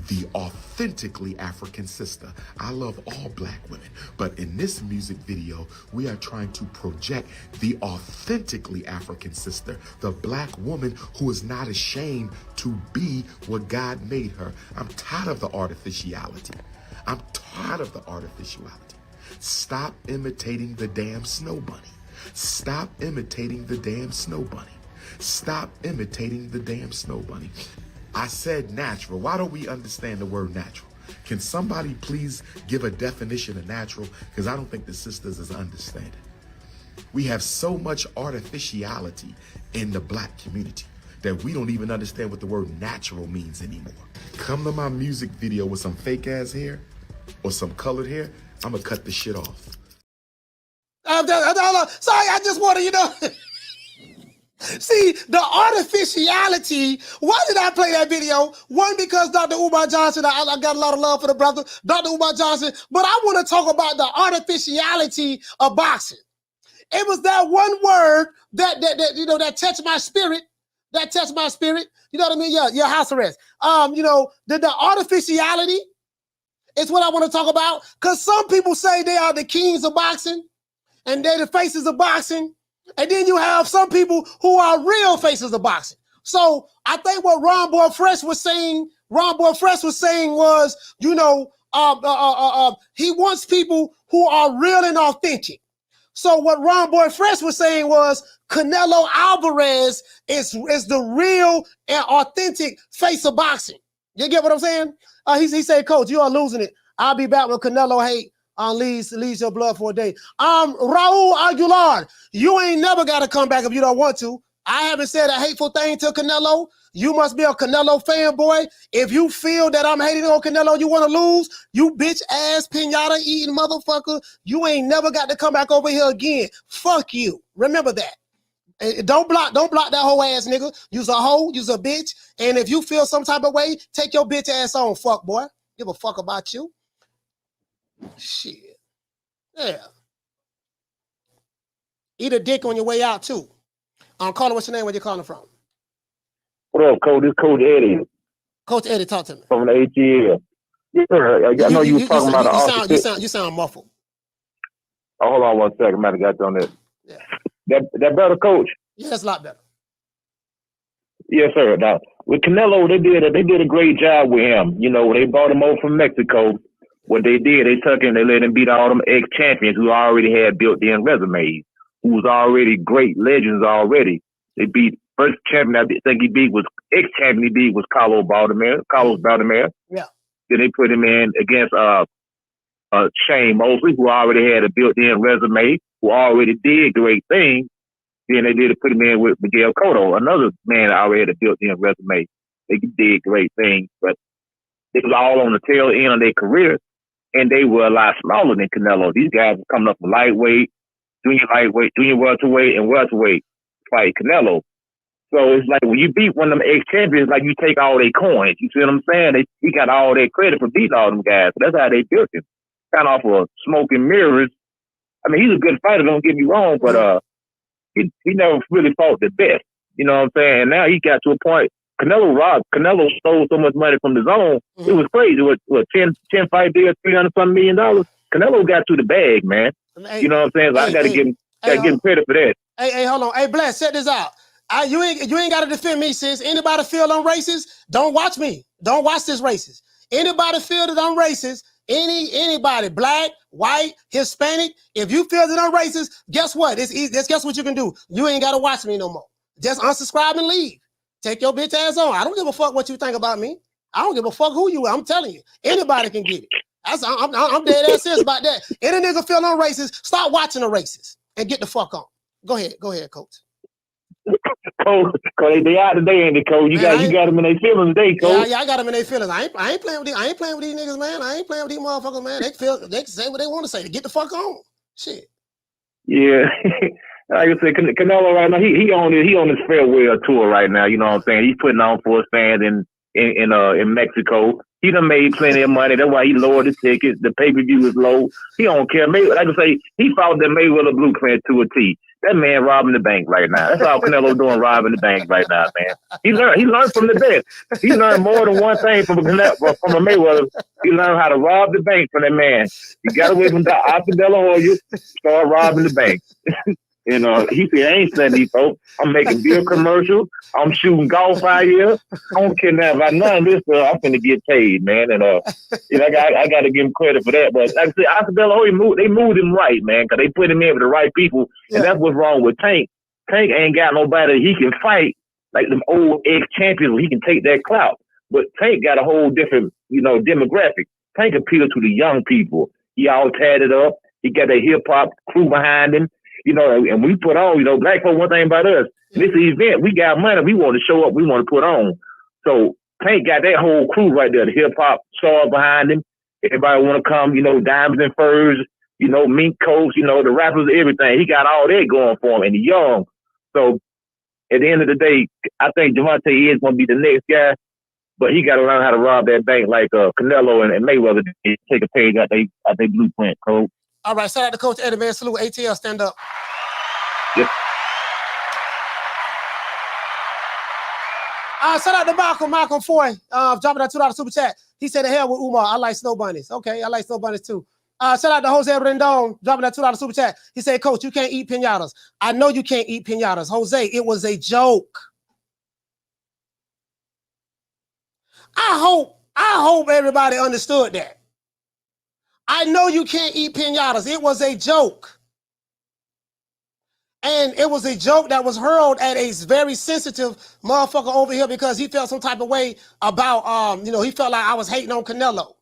the authentically African sister. I love all black women, but in this music video, we are trying to project the authentically African sister, the black woman who is not ashamed to be what God made her. I'm tired of the artificiality. I'm tired of the artificiality. Stop imitating the damn snow bunny. Stop imitating the damn snow bunny. Stop imitating the damn snow bunny. I said natural. Why don't we understand the word natural? Can somebody please give a definition of natural? Because I don't think the sisters is understanding. We have so much artificiality in the black community that we don't even understand what the word natural means anymore. Come to my music video with some fake ass hair or some colored hair, I'm gonna cut the shit off. Sorry, I just want to, see, the artificiality. Why did I play that video? One, because Dr. Umar Johnson, I got a lot of love for the brother, Dr. Umar Johnson, but I want to talk about the artificiality of boxing. It was that one word that touched my spirit. That touched my spirit. You know what I mean? Yeah, house arrest. The artificiality is what I want to talk about. Because some people say they are the kings of boxing and they're the faces of boxing. And then you have some people who are real faces of boxing. So I think what Ron Boy Fresh was saying was, he wants people who are real and authentic. So what Ron Boy Fresh was saying was Canelo Alvarez is the real and authentic face of boxing. You get what I'm saying? He said, Coach, you are losing it. I'll be back when Canelo hate leaves your blood for a day. Raul Aguilar, you ain't never got to come back if you don't want to. I haven't said a hateful thing to Canelo. You must be a Canelo fanboy. If you feel that I'm hating on Canelo, you want to lose, you bitch ass pinata eating motherfucker, you ain't never got to come back over here again. Fuck you. Remember that. Don't block that whole ass nigga. You's a hoe, you's a bitch. And if you feel some type of way, take your bitch ass on, fuck boy. Give a fuck about you. Shit. Yeah. Eat a dick on your way out too. Caller, what's your name? Where you calling from? What up, Coach? This is Coach Eddie. Coach Eddie, talk to me. From the ATL. Yeah, I know you were talking about you sound muffled. Oh, hold on one second. I might have got you on this. Yeah. That better, Coach? Yeah, that's a lot better. Yes, sir. Now, with Canelo, they did a great job with him. They brought him over from Mexico. What they did, they took him, they let him beat all them ex-champions who already had built-in resumes, who was already great legends already. They beat first champion I think he beat was ex-champion he beat was Carlos Baldomero. Yeah. Then they put him in against Shane Mosley, who already had a built-in resume, who already did great things. Then they did put him in with Miguel Cotto, another man that already had a built-in resume. They did great things, but it was all on the tail end of their career, and they were a lot smaller than Canelo. These guys were coming up from lightweight, junior welterweight, and welterweight fight Canelo. So it's like when you beat one of them ex-champions, like you take all their coins. You see what I'm saying? He got all their credit for beating all them guys. So that's how they built him. Kind of off of smoke and mirrors. I mean, he's a good fighter, don't get me wrong, but he never really fought the best. You know what I'm saying? And now he got to a point. Canelo stole so much money from the zone. Mm-hmm. It was crazy. What 10 fight deals, $300-something million? Canelo got to the bag, man. Hey, you know what I'm saying? So I got to give him credit for that. Hey, hold on. Hey, Bless, check this out. You ain't got to defend me, sis. Anybody feel I'm racist? Don't watch me. Don't watch this racist. Anybody feel that I'm racist? Anybody, black, white, Hispanic, if you feel that I'm racist, guess what? It's easy. Guess what you can do? You ain't got to watch me no more. Just unsubscribe and leave. Take your bitch ass on. I don't give a fuck what you think about me. I don't give a fuck who you are. I'm telling you. Anybody can get it. I'm dead ass serious about that. Any nigga feel I'm racist, stop watching the racist and get the fuck on. Go ahead, Coach. Coach, they out today, ain't they, Coach? You got them in their feelings today, Coach. Yeah, I got them in their feelings. I ain't playing with these. I ain't playing with these niggas, man. I ain't playing with these motherfuckers, man. They can say what they want to say. Get the fuck on. Shit. Yeah. Like I said, Canelo right now, he on his farewell tour right now. You know what I'm saying? He's putting on for his fans in Mexico. He done made plenty of money. That's why he lowered the tickets. The pay-per-view is low. He don't care. Like I say, he followed the Mayweather blueprint to a T. That man robbing the bank right now. That's all Canelo doing, robbing the bank right now, man. He learned from the best. He learned more than one thing from a Mayweather. He learned how to rob the bank from that man. He got away from Oscar De La Hoya, started robbing the bank. You know, he said, I ain't studying these folks. I'm making beer commercials. I'm shooting golf out here. I don't care now about none of this stuff. I'm finna get paid, man. And you know, I got to give him credit for that. But like I said, Oscar De La Hoya they moved him right, man, because they put him in with the right people. Yeah. And that's what's wrong with Tank. Tank ain't got nobody he can fight like them old ex-champions where he can take that clout. But Tank got a whole different, you know, demographic. Tank appeals to the young people. He all tatted up. He got a hip-hop crew behind him. You know, and we put on, you know, black folk, one thing about us, this event, we got money, we want to show up, we want to put on. So Tank got that whole crew right there, the hip-hop star behind him. Everybody want to come, you know, diamonds and furs, you know, mink coats, you know, the rappers, everything. He got all that going for him, and he's young. So at the end of the day, I think Gervonta is going to be the next guy, but he got to learn how to rob that bank like Canelo and Mayweather did. Take a page out they blueprint, Coach. All right, shout out to Coach Eddie, man. Salute. ATL, stand up. Yep. Shout out to Malcolm Foy, dropping that $2 super chat. He said, the hell with Umar. I like snow bunnies. Okay, I like snow bunnies too. Shout out to Jose Rendon, dropping that $2 super chat. He said, Coach, you can't eat piñatas. I know you can't eat piñatas. Jose, it was a joke. I hope everybody understood that. I know you can't eat piñatas. It was a joke. And it was a joke that was hurled at a very sensitive motherfucker over here because he felt some type of way about, you know, he felt like I was hating on Canelo.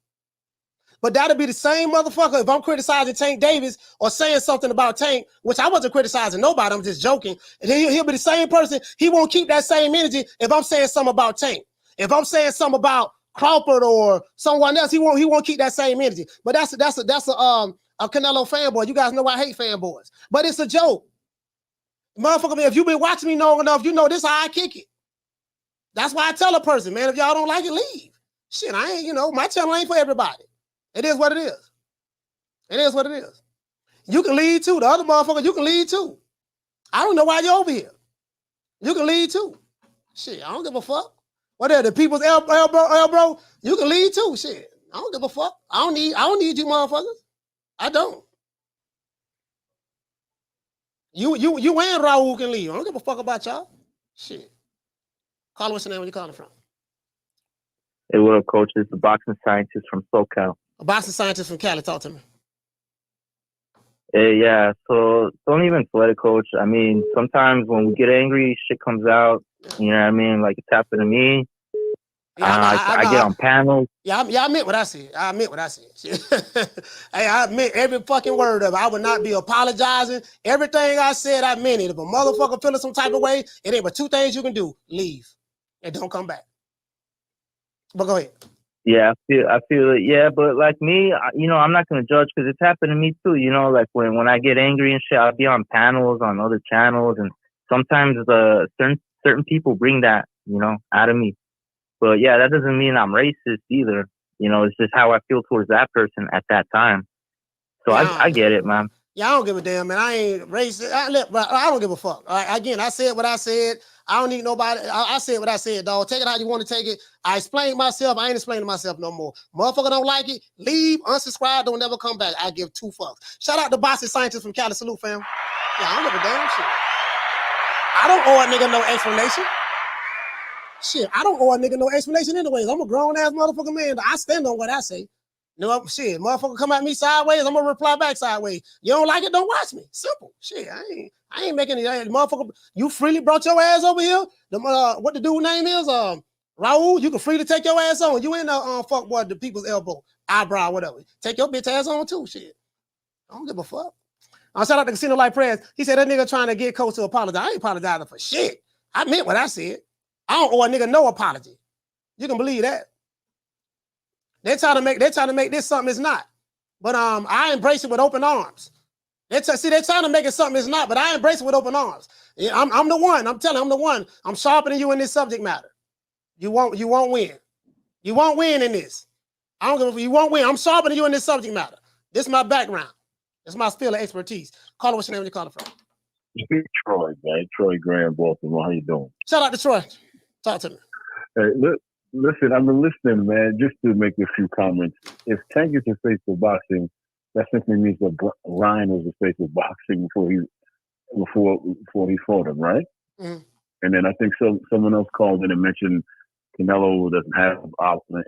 But that'll be the same motherfucker if I'm criticizing Tank Davis or saying something about Tank, which I wasn't criticizing nobody, I'm just joking. And he'll be the same person. He won't keep that same energy if I'm saying something about Tank. If I'm saying something about Crawford or someone else, he won't keep that same energy. But that's a Canelo fanboy. You guys know I hate fanboys. But it's a joke. Motherfucker, man, if you've been watching me long enough, you know this how I kick it. That's why I tell a person, man, if y'all don't like it, leave. Shit, I ain't, you know, my channel ain't for everybody. It is what it is. It is what it is. You can leave too. The other motherfucker, you can leave too. I don't know why you're over here. You can leave too. Shit, I don't give a fuck. Whatever, the people's elbow, you can leave too. Shit, I don't give a fuck. I don't need you motherfuckers. I don't. You and Raul can leave. I don't give a fuck about y'all. Shit. Call what's your name, where you calling from? Hey, what up, Coach? It's the boxing scientist from SoCal. A boxing scientist from Cali. Talk to me. Hey, yeah, so don't even sweat it, Coach. I mean, sometimes when we get angry, shit comes out. You know what I mean? Like, it's happened to me. Yeah, I get on panels. Yeah, I admit what I said. Hey, I admit every fucking word of it. I would not be apologizing. Everything I said, I meant it. If a motherfucker feeling some type of way, it ain't but two things you can do. Leave. And don't come back. But go ahead. Yeah, I feel it. Yeah, but like me, you know, I'm not going to judge because it's happened to me too. You know, like when I get angry and shit, I'll be on panels on other channels. And sometimes certain people bring that, you know, out of me. But yeah, that doesn't mean I'm racist either. You know, it's just how I feel towards that person at that time. So yeah, I get it, man. Yeah, I don't give a damn, man. I ain't racist. I don't give a fuck. All right? Again, I said what I said. I don't need nobody. I said what I said, dog. Take it how you want to take it. I explained myself. I ain't explaining myself no more. Motherfucker don't like it, leave, unsubscribe, don't never come back. I give two fucks. Shout out to Bossy Scientist from Cali. Salute, fam. Yeah, I don't give a damn shit. I don't owe a nigga no explanation. Shit, I don't owe a nigga no explanation anyways. I'm a grown-ass motherfucker, man. I stand on what I say. No, shit, motherfucker come at me sideways, I'm gonna reply back sideways. You don't like it, don't watch me. Simple. Shit, I ain't making any motherfucker. You freely brought your ass over here. What the dude name is? Raul, you can freely take your ass on. You ain't no fuck boy, the people's elbow, eyebrow, whatever. Take your bitch ass on too, shit. I don't give a fuck. Shout out to Casino Life Prayers. He said that nigga trying to get Coach to apologize. I ain't apologizing for shit. I meant what I said. I don't owe a nigga no apology. You can believe that. They're trying to make this something it's not. But I embrace it with open arms. They're trying to make it something it's not, but I embrace it with open arms. Yeah, I'm the one. I'm telling you, I'm the one. I'm sharpening you in this subject matter. You won't win. You won't win in this. I don't give a you won't win. I'm sharpening you in this subject matter. This is my background. This is my field of expertise. Call it what's your name, where you calling from? Troy, man. Troy Graham, Baltimore. How you doing? Shout out to Troy. Talk to me. Hey, listen, I've been listening, man, just to make a few comments. If Tank is the face of boxing, that simply means that Ryan was the face of boxing before he fought him, right? Mm. And then I think someone else called in and mentioned Canelo doesn't have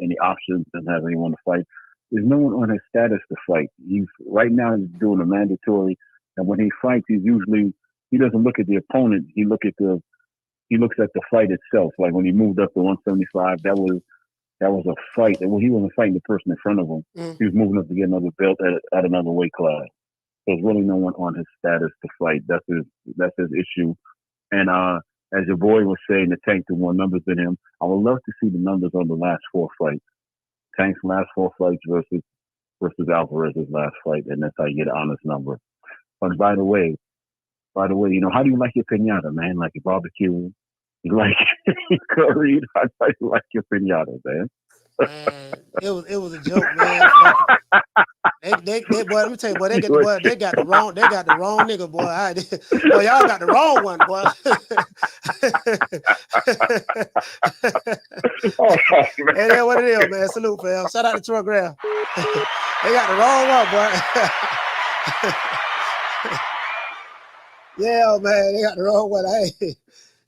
any options, doesn't have anyone to fight. There's no one on his status to fight. He's doing a mandatory, and when he fights, he doesn't look at the opponent. He looks at the fight itself. Like when he moved up to 175, that was a fight. Well, he wasn't fighting the person in front of him. Mm. He was moving up to get another belt at another weight class. So there's really no one on his status to fight. That's his issue. And as your boy was saying, the Tank to more numbers than him. I would love to see the numbers on the last 4 fights. Tank's last 4 fights versus Alvarez's last fight, and that's how you get an honest number. But by the way, how do you like your pinata, man? Like your barbecue? You like curry? How do you like your pinata, man? Man, it was a joke, man. They boy, let me tell you, boy, they got the wrong nigga, boy. Boy, y'all got the wrong one, boy. And that's what it is, man. Salute, fam. Shout out to Troy Graham. They got the wrong one, boy. Yeah, man, they got the wrong one. Hey,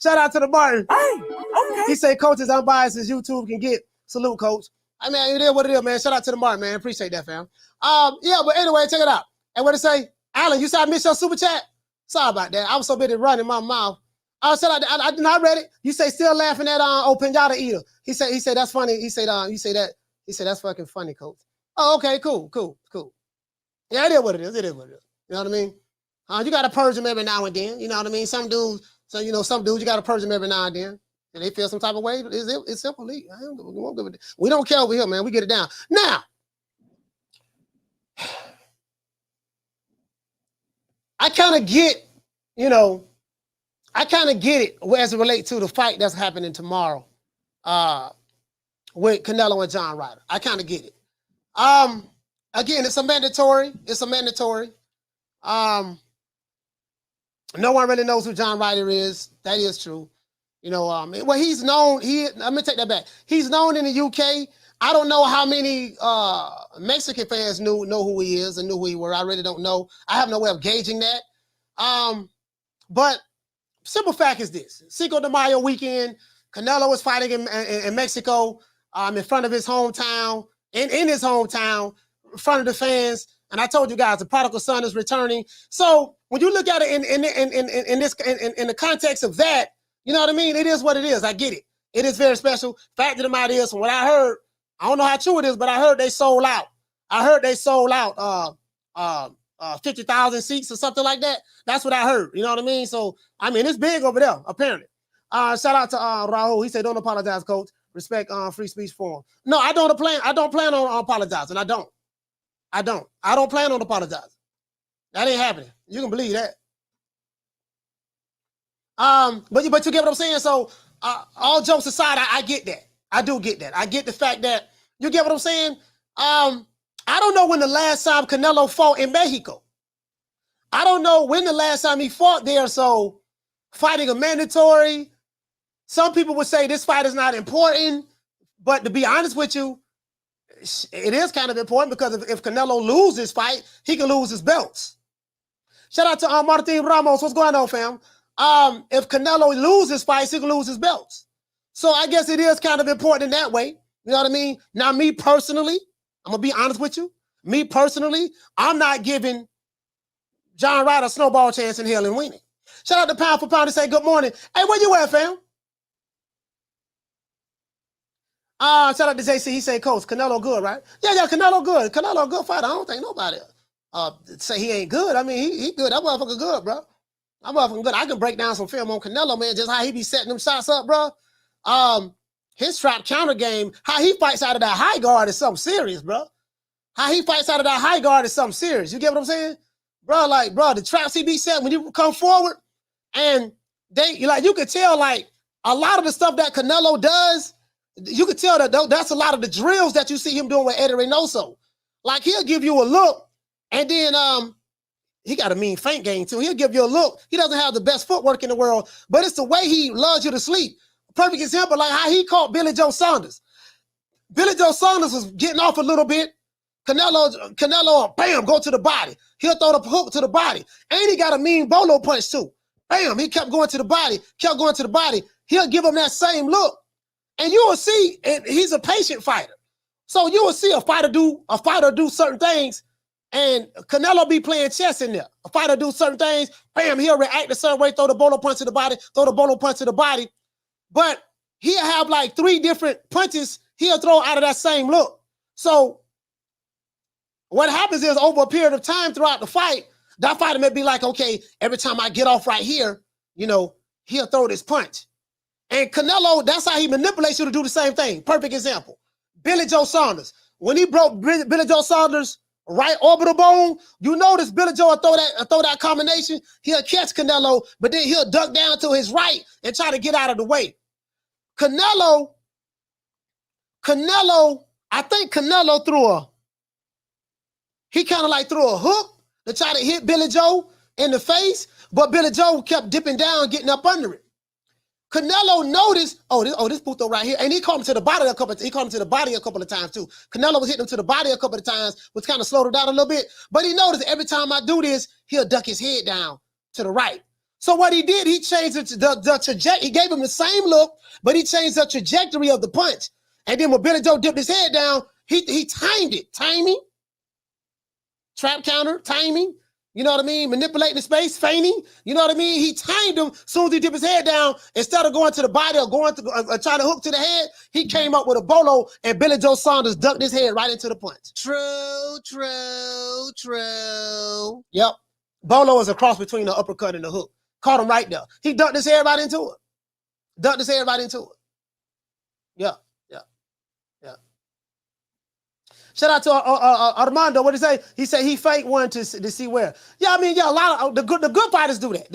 shout out to the Martin. Hey, okay. He say, "Coach is unbiased as YouTube can get." Salute, Coach. I mean, it is what it is, man. Shout out to the Martin, man. Appreciate that, fam. Yeah, but anyway, check it out. And what it say? Alan, you said I missed your super chat? Sorry about that. I was so busy running my mouth. I read it. You say still laughing at Pinata Eater. He said that's funny. He said that's fucking funny, Coach. Oh, okay, cool. Yeah, it is what it is. You know what I mean? You gotta purge them every now and then. You know what I mean? Some dudes you gotta purge them every now and then. And they feel some type of way. It's simple. We don't care over here, man. We get it down. Now, I kind of get it as it relates to the fight that's happening tomorrow with Canelo and John Ryder. I kind of get it. Again, it's a mandatory. No one really knows who John Ryder is. That is true. Well, he's known. Let me take that back. He's known in the UK. I don't know how many Mexican fans know who he is and knew who he were. I really don't know. I have no way of gauging that. But simple fact is this: Cinco de Mayo weekend, Canelo was fighting in Mexico, in front of his hometown, in his hometown, in front of the fans. And I told you guys, the prodigal son is returning. So when you look at it in the context of that. You know what I mean? It is what it is. I get it. It is very special. Fact of the matter is, from what I heard, I don't know how true it is, but I heard they sold out. 50,000 seats or something like that. That's what I heard. You know what I mean? So, I mean, it's big over there, apparently. Shout out to Rahul. He said, don't apologize, Coach. Respect free speech forum. No, I don't plan on apologizing. I don't plan on apologizing. That ain't happening. You can believe that. But you get what I'm saying? So all jokes aside, I get that. I do get that. I get the fact that you get what I'm saying? I don't know when the last time Canelo fought in Mexico. I don't know when the last time he fought there. So fighting a mandatory. Some people would say this fight is not important, but to be honest with you, it is kind of important because if Canelo loses this fight, he can lose his belts. Shout out to Martin Ramos. What's going on, fam? If Canelo loses fights, he can lose his belts. So I guess it is kind of important in that way. You know what I mean? Now, me personally, I'm going to be honest with you. Me personally, I'm not giving John Ryder a snowball chance in hell and winning. Shout out to Pound for Pound to say good morning. Hey, where you at, fam? Shout out to JC. He said, Coach, Canelo good, right? Yeah, Canelo good. Canelo a good fighter. I don't think nobody say he ain't good. I mean, he good. That motherfucker good, bro. I'm motherfucking good. I can break down some film on Canelo, man, just how he be setting them shots up, bro. His trap counter game, how he fights out of that high guard is something serious, bro. How he fights out of that high guard is something serious. You get what I'm saying? Bro, the traps he be setting when you come forward, and you could tell, a lot of the stuff that Canelo does, you could tell that that's a lot of the drills that you see him doing with Eddie Reynoso. Like, he'll give you a look, and then he got a mean feint game too. He'll give you a look. He doesn't have the best footwork in the world, but it's the way he lulls you to sleep. Perfect example, like how he caught Billy Joe Saunders. Billy Joe Saunders was getting off a little bit. Canelo, bam, go to the body. He'll throw the hook to the body. And he got a mean bolo punch too. Bam, he kept going to the body, He'll give him that same look. And you will see, and he's a patient fighter. So you will see a fighter do certain things, and Canelo be playing chess in there. A fighter do certain things, bam, he'll react a certain way, throw the bolo punch to the body, But he'll have like 3 different punches he'll throw out of that same look. So what happens is over a period of time throughout the fight, that fighter may be like, okay, every time I get off right here, he'll throw this punch. And Canelo, that's how he manipulates you to do the same thing. Perfect example. Billy Joe Saunders. When he broke Billy Joe Saunders' right orbital bone, you notice Billy Joe will throw that combination. He'll catch Canelo, but then he'll duck down to his right and try to get out of the way. Canelo, I think Canelo threw a hook to try to hit Billy Joe in the face, but Billy Joe kept dipping down, getting up under it. Canelo noticed, this puto right here, and he caught him to the body a couple of times too. Canelo was hitting him to the body a couple of times, which kind of slowed him down a little bit. But he noticed every time I do this, he'll duck his head down to the right. So what he did, he changed the trajectory. He gave him the same look, but he changed the trajectory of the punch. And then when Billy Joe dipped his head down, he timed it. Timing, trap counter, timing. You know what I mean? Manipulating the space, feigning. You know what I mean? He timed him as soon as he dipped his head down. Instead of going to the body or trying to hook to the head, he came up with a bolo, and Billy Joe Saunders ducked his head right into the punch. True. Yep. Bolo is a cross between the uppercut and the hook. Caught him right there. He ducked his head right into it. Yeah. Shout out to Armando. What did he say? He said he faked one to see where. Yeah, I mean, a lot of the good fighters do that.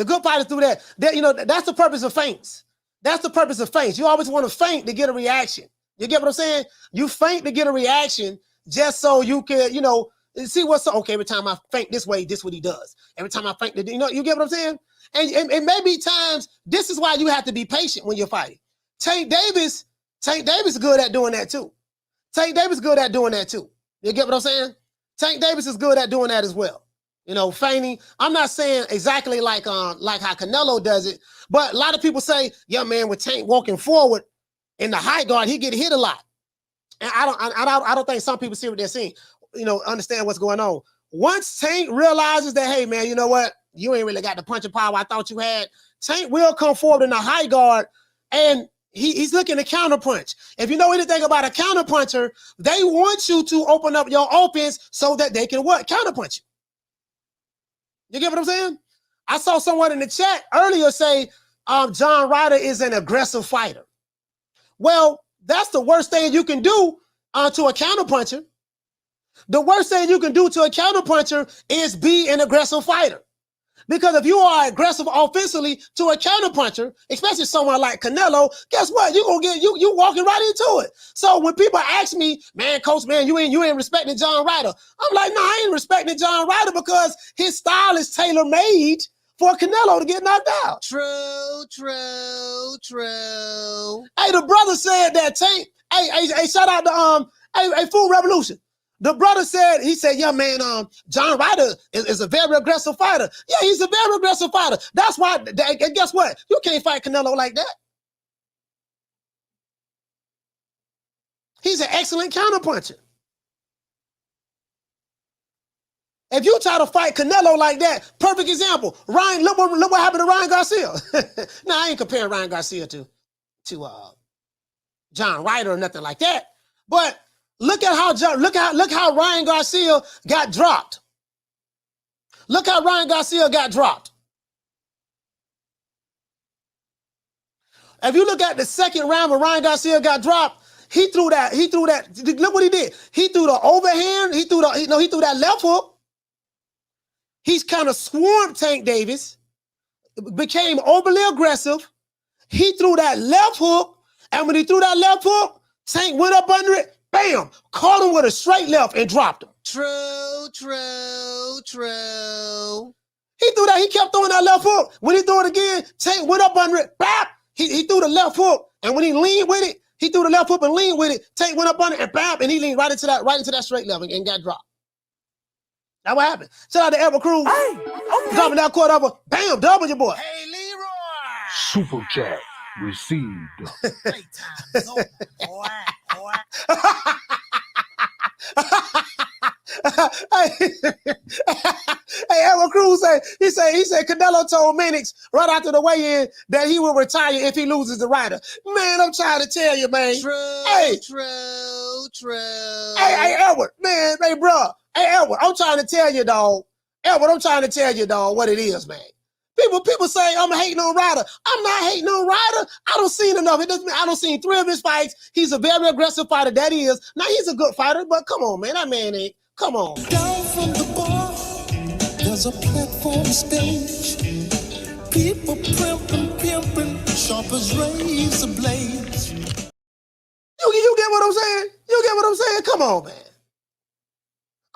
That's the purpose of feints. You always want to feint to get a reaction. You get what I'm saying? You feint to get a reaction just so you can, see what's up. Okay, every time I feint this way, this is what he does. Every time I feint, you get what I'm saying? And maybe times, this is why you have to be patient when you're fighting. Tank Davis is good at doing that too. You get what I'm saying? Tank Davis is good at doing that as well. Feigning. I'm not saying exactly like how Canelo does it, but a lot of people say, yeah, man, with Tank walking forward in the high guard, he get hit a lot. And I don't think some people see what they're seeing, understand what's going on. Once Tank realizes that, hey, man, you know what? You ain't really got the punching power I thought you had. Tank will come forward in the high guard, and he's looking to counterpunch. If you know anything about a counterpuncher, they want you to open up your offense so that they can what? Counterpunch you. You get what I'm saying? I saw someone in the chat earlier say John Ryder is an aggressive fighter. Well, that's the worst thing you can do to a counterpuncher. The worst thing you can do to a counterpuncher is be an aggressive fighter. Because if you are aggressive offensively to a counterpuncher, especially someone like Canelo, guess what? You're gonna get you walking right into it. So when people ask me, man, coach, man, you ain't respecting John Ryder. I'm like, no, I ain't respecting John Ryder because his style is tailor-made for Canelo to get knocked out. True. Hey, the brother said that Tank. Hey, shout out to Full Revolution. The brother said, yeah, man, John Ryder is a very aggressive fighter. Yeah, he's a very aggressive fighter. That's why, and guess what? You can't fight Canelo like that. He's an excellent counterpuncher. If you try to fight Canelo like that, perfect example. Ryan, look what happened to Ryan Garcia. Now, I ain't comparing Ryan Garcia to John Ryder or nothing like that. But look how Ryan Garcia got dropped. Look how Ryan Garcia got dropped. If you look at the second round when Ryan Garcia got dropped, he threw that. Look what he did. He threw the overhand. He threw that left hook. He's kind of swarmed Tank Davis, became overly aggressive. He threw that left hook, and when he threw that left hook, Tank went up under it. Bam! Caught him with a straight left and dropped him. True. He threw that. He kept throwing that left hook. When he threw it again, Tank went up under it. Bap! He threw the left hook, and when he leaned with it, he threw the left hook and leaned with it. Tank went up under it, and bap! And he leaned right into that straight left and got dropped. That's what happened. Shout out to Edward Cruz. Hey, okay. Dropping that court over. Bam! Double your boy. Hey, Leroy. Super chat received. Playtime's over, boy. Hey, Edward Cruz he said Canelo told Minix right after the weigh-in that he will retire if he loses the rider. Man, I'm trying to tell you, man. True. Hey, Edward, man, hey, bro. Hey, Edward, I'm trying to tell you, dog. Edward, I'm trying to tell you, dog, what it is, man. People say I'm hating on Ryder. I'm not hating on Ryder. I don't see enough. It doesn't mean I don't see 3 of his fights. He's a very aggressive fighter. That is. Now he's a good fighter, but come on, man. That man ain't. Come on. Down from the bar, there's a platform stage. People pimping, sharp as razor blades. You get what I'm saying? You get what I'm saying? Come on, man.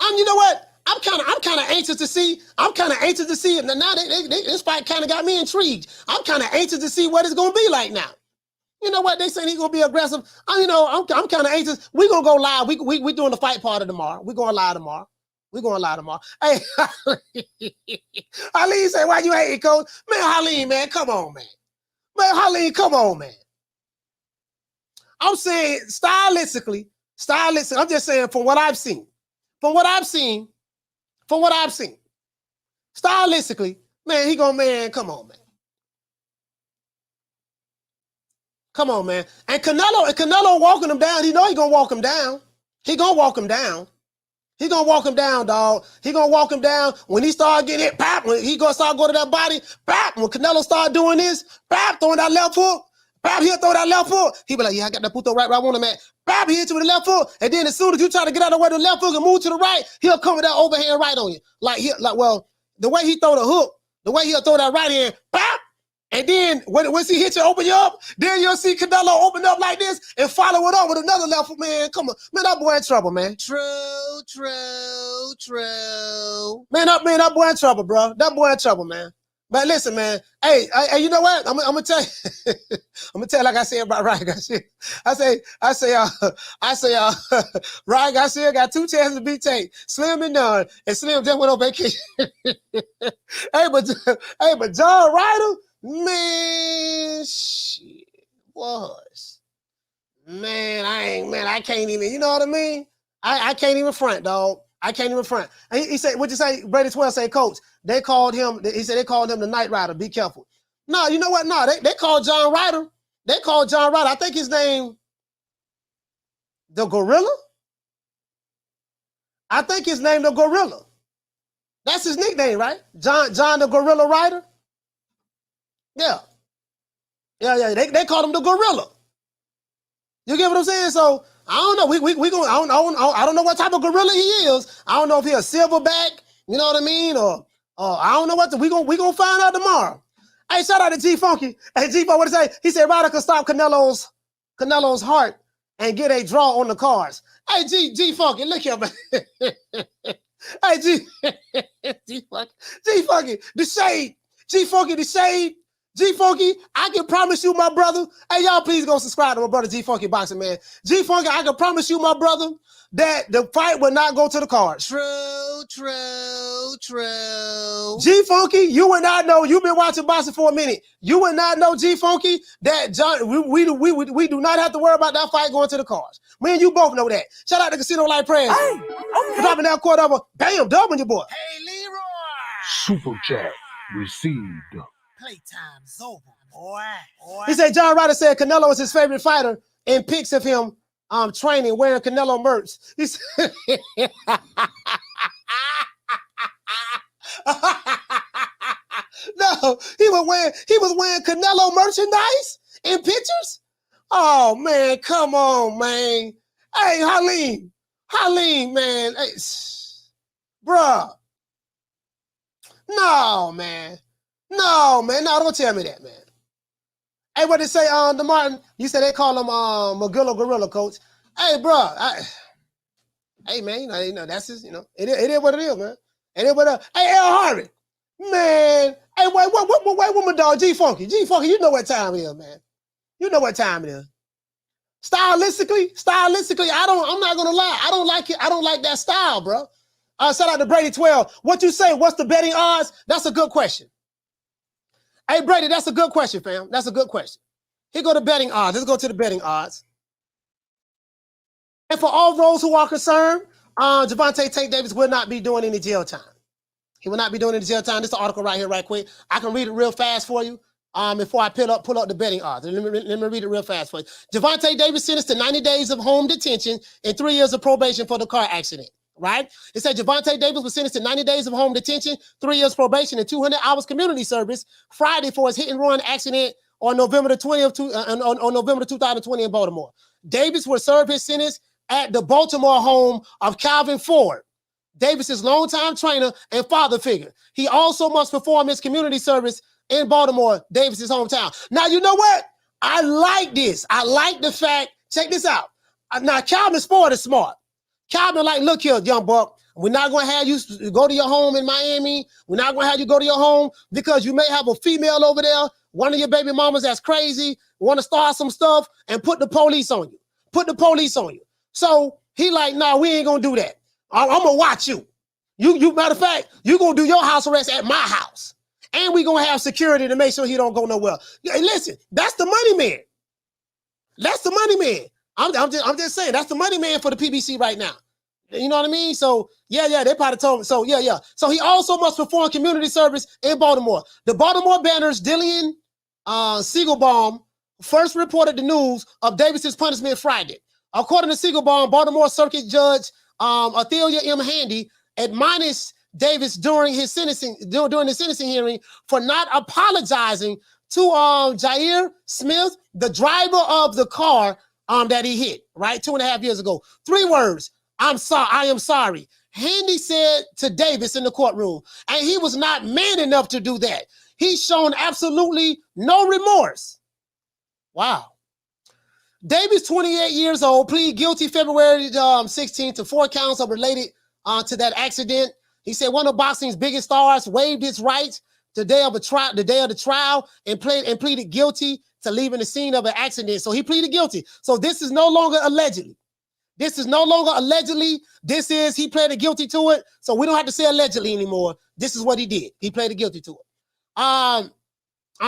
You know what? I'm kind of anxious to see. it. Now this fight kind of got me intrigued. I'm kind of anxious to see what it's gonna be like now. You know what? They saying he's gonna be aggressive. I'm kind of anxious. We're gonna go live. We doing the fight party tomorrow. We're going live tomorrow. Hey, Haleen say, why you hating, coach? Man, Haleen, man, come on, man. Man, Haleen, come on, man. I'm saying stylistically, I'm just saying from what I've seen. Stylistically, man, come on, man. Come on, man. And Canelo walking him down. He know he gonna walk him down. He gonna walk him down, dog. He gonna walk him down. When he start getting hit, pop, when he gonna start going to that body, pop. When Canelo start doing this, pop, throwing that left hook, pop, he'll throw that left hook. He be like, yeah, I got that puto right where I want him at. Pop, he hit you with the left hook. And then as soon as you try to get out of the way of the left hook and move to the right, he'll come with that overhand right on you. The way he throw the hook, the way he'll throw that right hand, pop. And then once he hit you, open you up, then you'll see Canelo open up like this and follow it up with another left hook, man. Come on. Man, that boy in trouble, man. True. Man, that boy in trouble, bro. That boy in trouble, man. But listen, man. Hey, you know what? I'm gonna tell you. I'm gonna tell you like I said about Ryan Garcia. I say, Ryan Garcia got 2 chances to beat Tate. Slim and none. And Slim just went on vacation. but John Ryder, man, shit, was. Man, I can't even, you know what I mean? I can't even front, dog. I can't even front. And he said, what'd you say? Brady 12 say, coach, they called him the Night Rider. Be careful. No, you know what? No, they called John Ryder. I think his name, the Gorilla. I think his name, the Gorilla. That's his nickname, right? John the Gorilla Ryder. Yeah. They called him the Gorilla. You get what I'm saying? So I don't know. We going. I don't know what type of gorilla he is. I don't know if he a silverback. You know what I mean? Or I don't know what we gonna find out tomorrow. Hey, shout out to G Funky. Hey, G Funky, what did he say? He said Ryder could stop Canelo's heart and get a draw on the cards. Hey, G Funky, look here, man. Hey, G Funky, the shade. G Funky, the shade. G Funky, I can promise you, my brother. Hey, y'all, please go subscribe to my brother G Funky Boxing, man. G Funky, I can promise you, my brother, that the fight will not go to the cards. True. G Funky, you would not know. You've been watching boxing for a minute. You would not know, G Funky, that John. We do not have to worry about that fight going to the cards. Me and you both know that. Shout out to Casino Light Prayers. Hey, okay. Dropping that quarter over. Bam, doubling your boy. Hey, Leroy. Super chat received. Playtime's over, boy. He said John Ryder said Canelo is his favorite fighter and pics of him training wearing Canelo merch. He said, no, he was wearing Canelo merchandise in pictures. Oh man, come on, man. Hey, Haleen, man. Hey, bruh. No, man. No, don't tell me that, man. Hey, what they say, the Martin? You said they call him Magilla Gorilla, coach. Hey, bro. Hey, man, you know, that's his, you know, it is what it is, man. It is what Hey, L. Harvey. Man, hey, wait, my dog, G Funky, you know what time it is, man. You know what time it is. Stylistically, I'm not gonna lie, I don't like it. I don't like that style, bro. Shout out to Brady 12. What you say? What's the betting odds? That's a good question. Hey, Brady, that's a good question, fam. That's a good question. Here go the betting odds. Let's go to the betting odds. And for all those who are concerned, Gervonta Tank Davis will not be doing any jail time. He will not be doing any jail time. This is the article right here, right quick. I can read it real fast for you before I pull up the betting odds. Let me read it real fast for you. Gervonta Davis sentenced to 90 days of home detention and 3 years of probation for the car accident, right? It said Gervonta Davis was sentenced to 90 days of home detention, 3 years probation, and 200 hours community service Friday for his hit-and-run accident on November the 20th, on November 2020 in Baltimore. Davis will serve his sentence at the Baltimore home of Calvin Ford, Davis's longtime trainer and father figure. He also must perform his community service in Baltimore, Davis's hometown. Now, you know what? I like this. I like the fact, check this out. Now, Calvin Ford is smart. Calvin like, look here, young buck, we're not going to have you go to your home in Miami. We're not going to have you go to your home because you may have a female over there, one of your baby mamas that's crazy, want to start some stuff and put the police on you. Put the police on you. So he like, nah, we ain't going to do that. I'm going to watch you. You matter of fact, you're going to do your house arrest at my house. And we're going to have security to make sure he don't go nowhere. Hey, listen, that's the money man. That's the money man. I'm just saying, that's the money man for the PBC right now. You know what I mean? So, yeah, they probably told me. So, yeah. So he also must perform community service in Baltimore. The Baltimore Banner's Dillian Siegelbaum first reported the news of Davis's punishment Friday. According to Siegelbaum, Baltimore Circuit Judge Athelia M. Handy admonished Davis during the sentencing hearing for not apologizing to Jair Smith, the driver of the car that he hit, right, 2.5 years ago. 3 words, I'm sorry, I am sorry. Handy said to Davis in the courtroom, and he was not man enough to do that. He's shown absolutely no remorse. Wow. Davis, 28 years old, pleaded guilty February 16th to 4 counts of related to that accident. He said one of boxing's biggest stars waived his rights the day of the trial and pleaded guilty to leaving the scene of an accident. So he pleaded guilty. So this is no longer allegedly. This is no longer allegedly. This is, he pleaded guilty to it. So we don't have to say allegedly anymore. This is what he did. He pleaded guilty to it.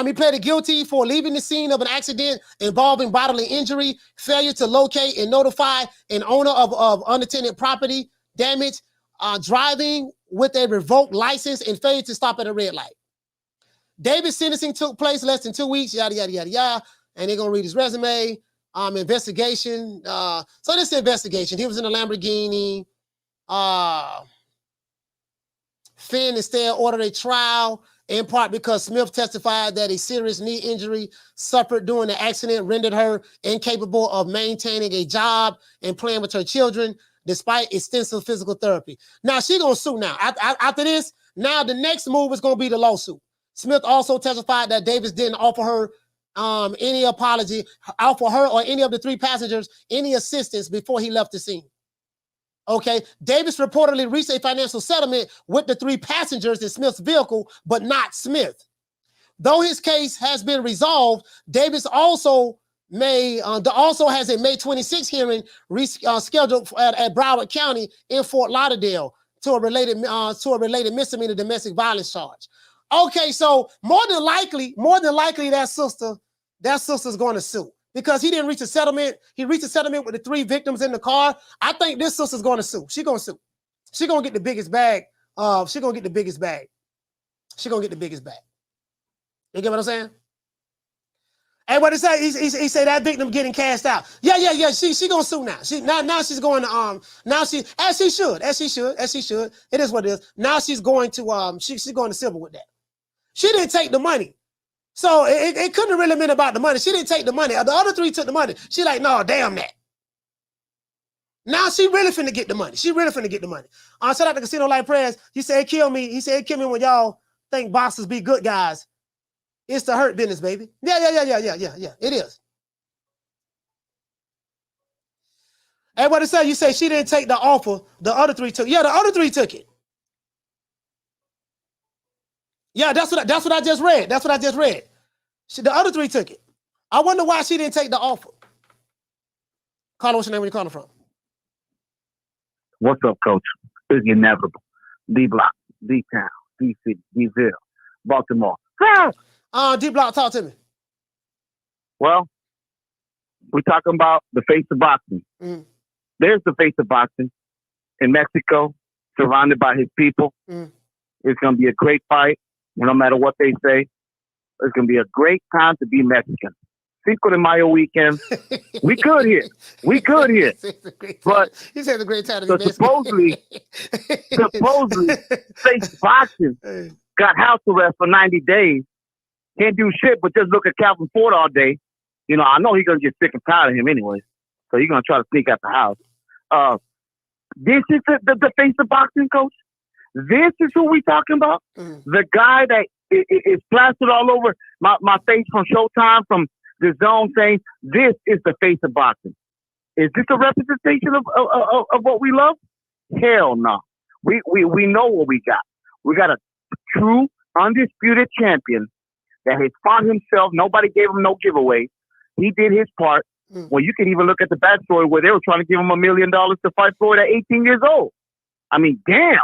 He pleaded guilty for leaving the scene of an accident involving bodily injury, failure to locate and notify an owner of unattended property damage, driving with a revoked license, and failure to stop at a red light. Davis' sentencing took place less than 2 weeks, yada, yada, yada, yada. And they're going to read his resume. Investigation. So this investigation. He was in a Lamborghini. Finn instead ordered a trial, in part because Smith testified that a serious knee injury suffered during the accident rendered her incapable of maintaining a job and playing with her children, despite extensive physical therapy. Now, she's going to sue now. After this, now the next move is going to be the lawsuit. Smith also testified that Davis didn't offer her any apology, offer her or any of the 3 passengers any assistance before he left the scene. Okay, Davis reportedly reached a financial settlement with the 3 passengers in Smith's vehicle, but not Smith. Though his case has been resolved, Davis also has a May 26 hearing scheduled at Broward County in Fort Lauderdale to a related misdemeanor domestic violence charge. Okay, so more than likely that sister's going to sue because he didn't reach a settlement. He reached a settlement with the 3 victims in the car. I think this sister's going to sue. She's going to sue. She's going to get the biggest bag. She's going to get the biggest bag. She's going to get the biggest bag. You get what I'm saying? And what he say? He say that victim getting cashed out. Yeah. She gonna sue now. Now she's going to as she should. It is what it is. Now she's going to she's going to civil with that. She didn't take the money. So it couldn't have really been about the money. She didn't take the money. The other 3 took the money. She like, no, damn that. Now she really finna get the money. Shout out to Casino Life Prayers. He said, it kill me. He said, it kill me when y'all think boxers be good guys. It's the hurt business, baby. Yeah. It is. And what it say? You say she didn't take the offer. The other 3 took. Yeah, the other 3 took it. Yeah, that's what I just read. That's what I just read. The other 3 took it. I wonder why she didn't take the offer. Carla, what's your name? Where you calling from? What's up, Coach? It's inevitable. D-Block, D-Town, D-City, D-Ville, Baltimore. D-Block, talk to me. Well, we're talking about the face of boxing. Mm. There's the face of boxing in Mexico, surrounded by his people. Mm. It's going to be a great fight, no matter what they say. It's going to be a great time to be Mexican. Cinco de Mayo weekend. We good here. We good here. But he said it's a great time to be Mexican. supposedly, face boxing got house arrest for 90 days. Can't do shit but just look at Calvin Ford all day. You know, I know he's going to get sick and tired of him anyway. So he's going to try to sneak out the house. This is the face of boxing, Coach. This is who we talking about. Mm. The guy that is plastered all over my face from Showtime, from the Zone, saying this is the face of boxing. Is this a representation of what we love? Hell no. We know what we got. We got a true, undisputed champion that has fought himself. Nobody gave him no giveaway. He did his part. Mm. Well, you can even look at the backstory where they were trying to give him $1 million to fight Floyd at 18 years old. I mean, damn.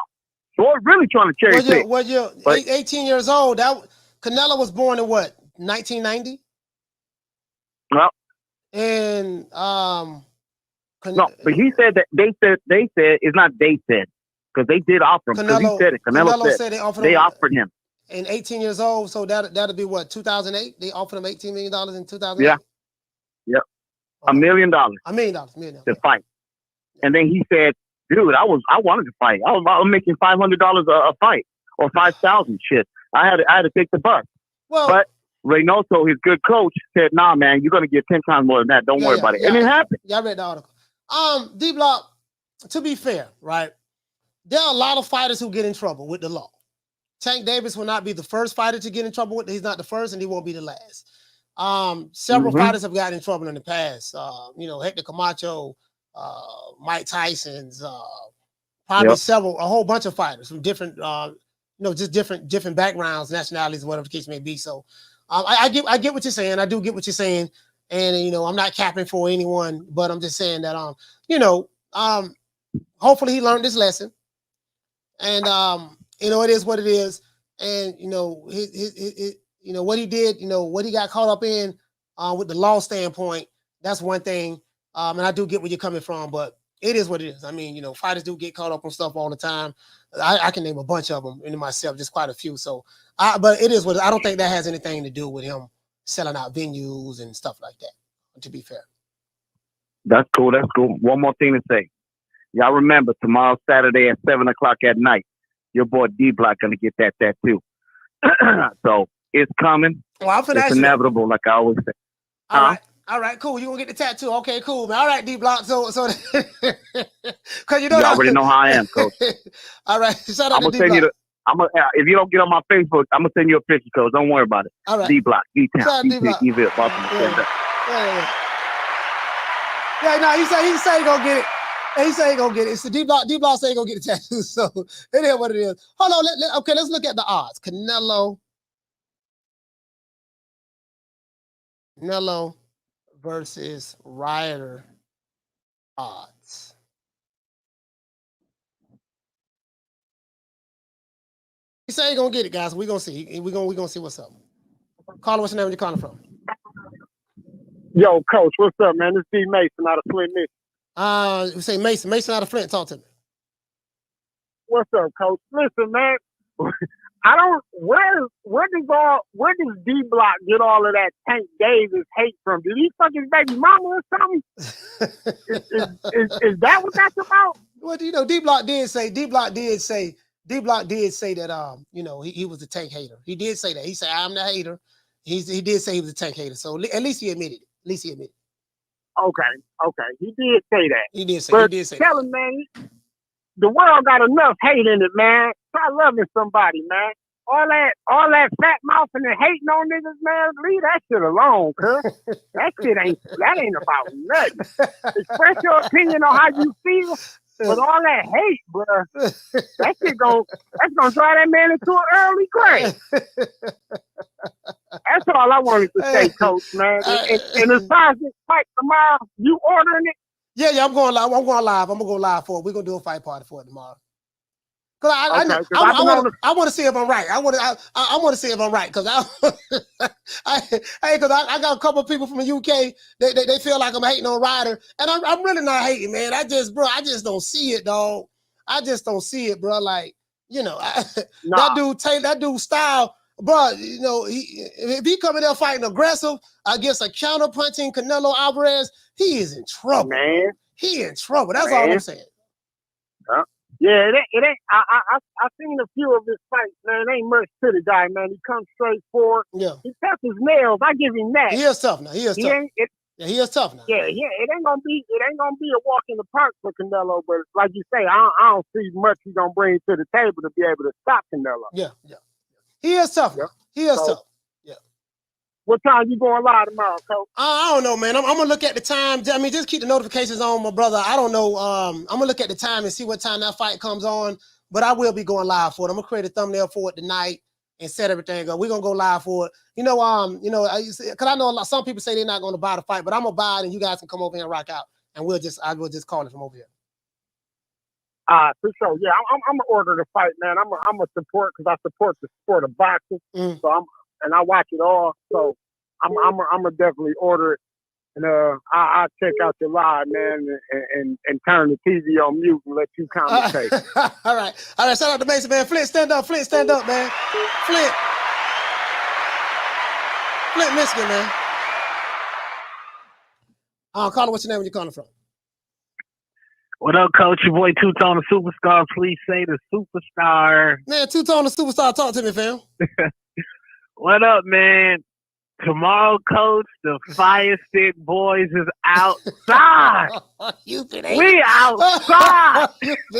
Floyd really trying to cherry pick. Well, you're 18 years old. Canelo was born in what, 1990? Well, and no, but he said that they said it's not they said, because they did offer him. Because he said it. Canelo said they offered him. And 18 years old, so that'll be what, 2008? They offered him $18 million in 2008? Yeah. Yep. $1 million. $1 million. To fight. And then he said, dude, I wanted to fight. I was making $500 a fight, or 5,000 shit. I had to take the bus. Well, but Reynoso, his good coach, said, nah, man, you're going to get 10 times more than that. Don't worry about it. And it happened. Yeah, I read the article. D-Block, to be fair, right, there are a lot of fighters who get in trouble with the law. Tank Davis will not be the first fighter to get in trouble with it. He's not the first, and he won't be the last. Several fighters have gotten in trouble in the past. Hector Camacho, Mike Tyson's, probably a whole bunch of fighters from different, just different backgrounds, nationalities, whatever the case may be. So I get what you're saying. I do get what you're saying. And, I'm not capping for anyone, but I'm just saying that, hopefully he learned this lesson. And, it is what it is. And, what he did, what he got caught up in with the law standpoint, that's one thing. And I do get where you're coming from, but it is what it is. I mean, fighters do get caught up on stuff all the time. I can name a bunch of them in myself, just quite a few. So, but it is what it is. I don't think that has anything to do with him selling out venues and stuff like that, to be fair. That's cool. That's cool. One more thing to say. Y'all remember, tomorrow, Saturday at 7 o'clock at night, your boy D-Block going to get that tattoo. So it's coming. Well, it's inevitable, like I always say. All right, cool. You gonna get the tattoo? Okay, cool, man. All right, D-Block. So, because you already know how I am, Coach. All right, shout out to D-Block. If you don't get on my Facebook, I'm gonna send you a picture, Coach. Don't worry about it. All right. D-Block, D-Town, D-Ville, Baltimore. No, he said he gonna get it. He said he gonna get it. It's the D-Block. D-Block said he gonna get the tattoo. So it is what it is. Hold on. Let's look at the odds. Canelo versus Ryder odds. He said he gonna get it, guys. We're gonna see. We're gonna see what's up. Caller, what's your name? Where you calling from? Yo, Coach, what's up, man? This is D Mason out of Flint, Michigan. We say Mason. Mason out of Flint. Talk to me. What's up, Coach? Listen, man. Where does D-Block get all of that Tank Davis hate from? Did he fuck his baby mama or something? is that what that's about? Well, D-Block did say that he was a Tank hater. He did say that. He said, I'm the hater. He did say he was a Tank hater. So at least he admitted it. Okay. He did say that. He did say tell him, man, the world got enough hate in it, man. Try loving somebody, man. All that fat mouth and the hating on niggas, man, leave that shit alone, cuz. That ain't about nothing. Express your opinion on how you feel, But all that hate, bro, that's gonna drive that man into an early grave. That's all I wanted to say, Coach, man. And as far as this fight tomorrow, you ordering it? Yeah, I'm going live. I'm going to go live for it. We're gonna do a fight party for it tomorrow. Cause I want to see if I'm right. I want to see if I'm right because I got a couple of people from the UK. They feel like I'm hating on Ryder, and I'm really not hating, man. I just don't see it, dog. I just don't see it, bro. Like, that dude style, bro. If he coming there fighting aggressive against a counter-punching Canelo Alvarez, he is in trouble, man. He in trouble. That's all I'm saying. Yeah, it ain't. I seen a few of his fights, man. It ain't much to the guy, man. He comes straight forward. Yeah, he taps his nails. I give him that. He is tough now. He is tough now. Yeah. It ain't gonna be a walk in the park for Canelo. But like you say, I don't see much he's gonna bring to the table to be able to stop Canelo. Yeah. He is tough. Yep. He is tough. Yeah. What time you going live tomorrow, Coach? I don't know, man. I'm gonna look at the time. I mean, just keep the notifications on, my brother. I don't know. I'm gonna look at the time and see what time that fight comes on. But I will be going live for it. I'm gonna create a thumbnail for it tonight and set everything up. We're gonna go live for it. Because I know some people say they're not gonna buy the fight, but I'm gonna buy it, and you guys can come over here and rock out, and I will just call it from over here. For sure. Yeah, I'm gonna order the fight, man. I'm a support because I support the sport of boxing. So I watch it all. So I'm gonna definitely order it, and I'll check out your live, man, and turn the TV on mute and let you commentate. All right. Shout out to Mason, man. Flint, stand up, man. Flint, Michigan, man. Caller, what's your name? Where you calling from? What up, Coach? Your boy Two-Tone the Superstar. Please say the superstar. Man, Two-Tone the Superstar. Talk to me, fam. What up, man? Tomorrow, Coach, the Fire Stick Boys is outside. We outside.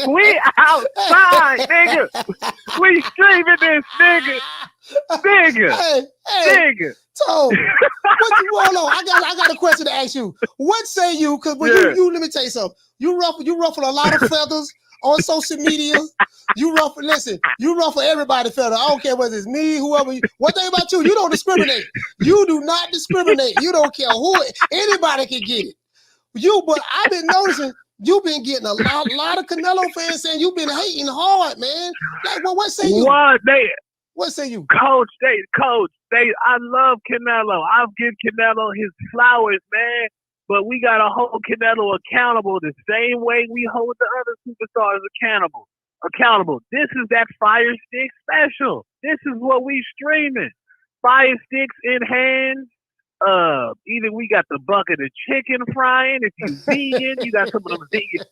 We outside, nigga. We streaming this, nigga. Nigga. So, what you want on? I got a question to ask you. What say you? Because you let me tell you something. You ruffle a lot of feathers on social media. You ruffle everybody feather. I don't care whether it's me, whoever. One thing about you don't discriminate. You do not discriminate. You don't care who. Anybody can get it. But I've been noticing you've been getting a lot of Canelo fans saying you've been hating hard, man. Like, what say you? What say you? Coach, I love Canelo. I'll give Canelo his flowers, man. But we got to hold Canelo accountable the same way we hold the other superstars accountable. This is that Fire Stick special. This is what we streaming. Fire Sticks in hands. Either we got the bucket of chicken frying. If you vegan, you got some of them vegan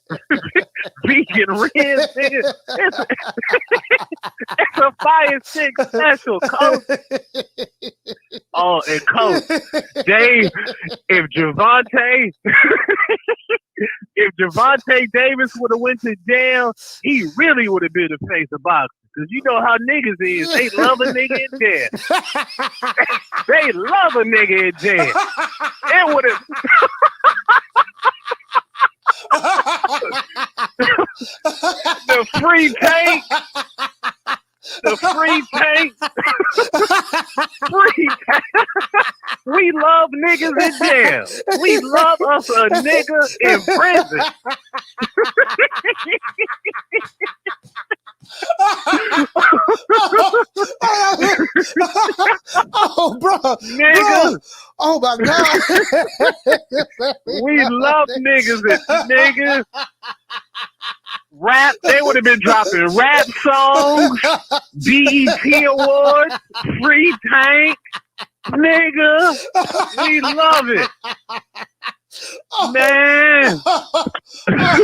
ribs, nigga. It's a Fire Stick special, Coach. Oh, and Coach, Dave, if Gervonta Davis would have went to jail, he really would have been the face of boxing. Because you know how niggas is. They love a nigga in jail. They love a nigga in jail. It would have... The free tank. We love niggas in jail. We love us a nigga in prison. Oh, bro. Nigga. Bro. Oh, my God. We love niggas. Rap, they would have been dropping rap songs, BET Awards, free tank. Nigga, we love it. Man. I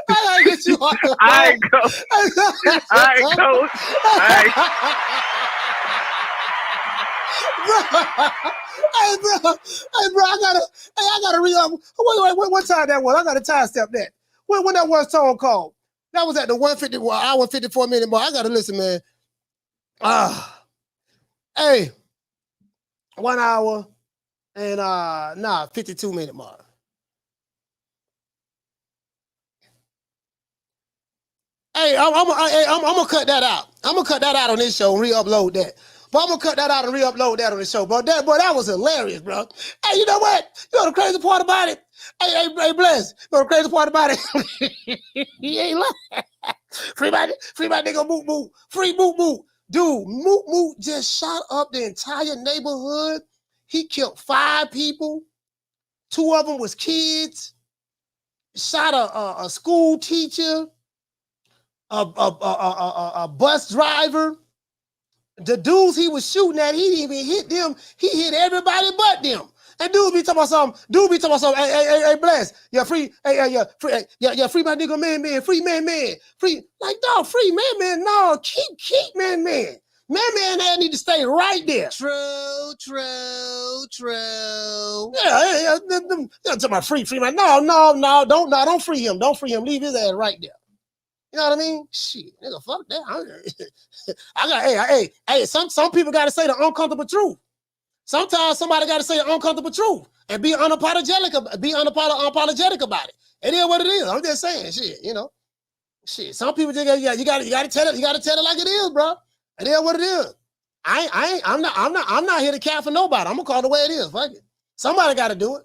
gotta get you on the phone. I go. Hey, bro, I gotta read up. What time that was? I gotta time step that. When that was Tone called? That was at the 1:54 hour 54 minute mark. I gotta listen, man. Hey, 1 hour and 52 minute mark. Hey, I'm gonna cut that out. I'm gonna cut that out on this show and re-upload that. But I'm gonna cut that out and re-upload that on the show, bro. That was hilarious, bro. Hey, you know what? You know the crazy part about it? Hey, Bless. You know the crazy part about it? He ain't lying. Free my nigga Moot Moot. Free Moot Moot. Dude, Moot Moot just shot up the entire neighborhood. He killed 5 people. 2 of them was kids. Shot a school teacher. A bus driver. The dudes he was shooting at, he didn't even hit them. He hit everybody but them. And dude be talking about something. Hey, Bless. Yeah, free. Yeah, free my nigga man. Free man. Free. Like, dog, free man. No, keep man. Man, they need to stay right there. True. Yeah, talking about free man. No, don't free him. Don't free him. Leave his ass right there. You know what I mean? Shit, nigga, fuck that. Hey, some people got to say the uncomfortable truth. Sometimes somebody got to say the uncomfortable truth and be unapologetic about it. It is what it is. I'm just saying, shit, you know. Shit, some people just you got to tell it like it is, bro. It is what it is. I'm not here to cap for nobody. I'm gonna call it the way it is. Fuck it. Somebody got to do it.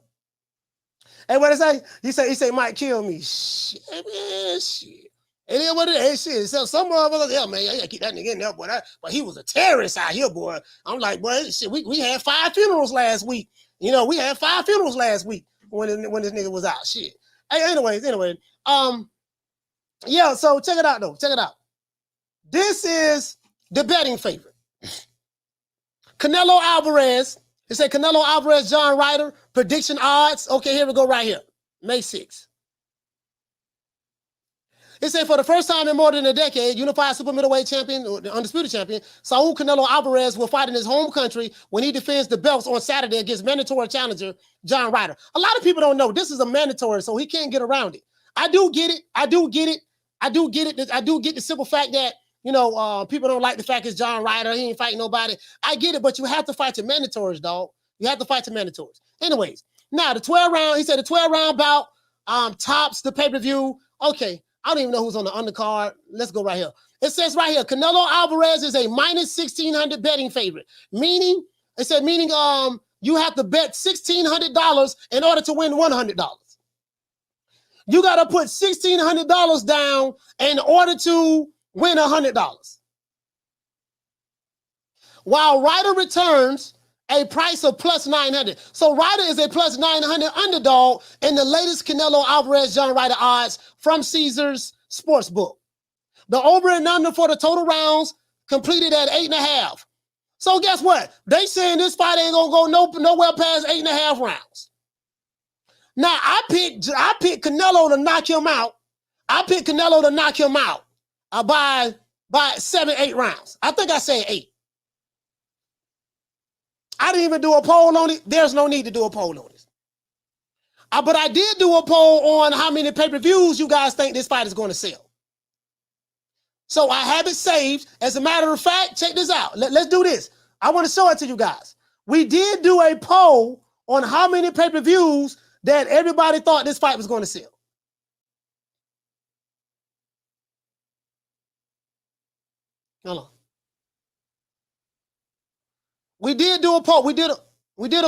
Hey, what it say? He say Mike kill me. Shit, man, shit. It is what it is. Shit. So some motherfuckers, yeah, man, I gotta keep that nigga in there, boy. But he was a terrorist out here, boy. I'm like, boy, shit, we had 5 funerals last week. You know, we had 5 funerals last week when this nigga was out. Shit. Hey, anyway. Yeah, so check it out, though. Check it out. This is the betting favorite. Canelo Alvarez. It said Canelo Alvarez, John Ryder, prediction odds. Okay, here we go right here. May 6th. It said for the first time in more than a decade, unified super middleweight champion, or the undisputed champion, Saul Canelo Alvarez will fight in his home country when he defends the belts on Saturday against mandatory challenger John Ryder. A lot of people don't know this is a mandatory, so he can't get around it. I do get it. I do get the simple fact that, you know, people don't like the fact it's John Ryder. He ain't fighting nobody. I get it, but you have to fight your mandatories, dog. You have to fight your mandatories. Anyways, now the 12-round, he said the 12-round bout tops the pay-per-view. Okay. I don't even know who's on the undercard. Let's go right here. It says right here, Canelo Alvarez is a minus 1,600 betting favorite. Meaning you have to bet $1,600 in order to win $100. You got to put $1,600 down in order to win $100. While Ryder returns a price of plus 900. So Ryder is a plus 900 underdog in the latest Canelo Alvarez John Ryder odds from Caesars Sportsbook. The over and under for the total rounds completed at 8.5. So guess what? They saying this fight ain't gonna go nowhere past 8.5 rounds. Now I picked Canelo to knock him out. By 7-8 rounds. I think I said 8. I didn't even do a poll on it. There's no need to do a poll on it. But I did do a poll on how many pay-per-views you guys think this fight is going to sell. So I have it saved. As a matter of fact, check this out. Let's do this. I want to show it to you guys. We did do a poll on how many pay-per-views that everybody thought this fight was going to sell. Hold on. We did do a poll. We did a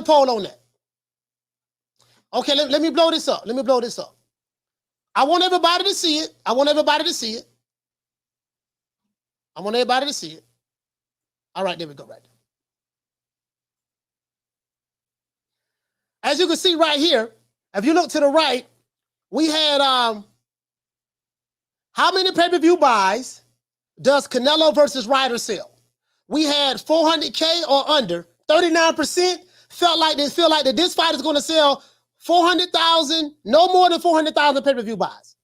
poll on that. Okay, let me blow this up. I want everybody to see it. All right, there we go, right there. As you can see right here, if you look to the right, we had how many pay-per-view buys does Canelo versus Ryder sell? We had 400K or under. 39% felt like this fight is going to sell 400,000, no more than 400,000 pay-per-view buys.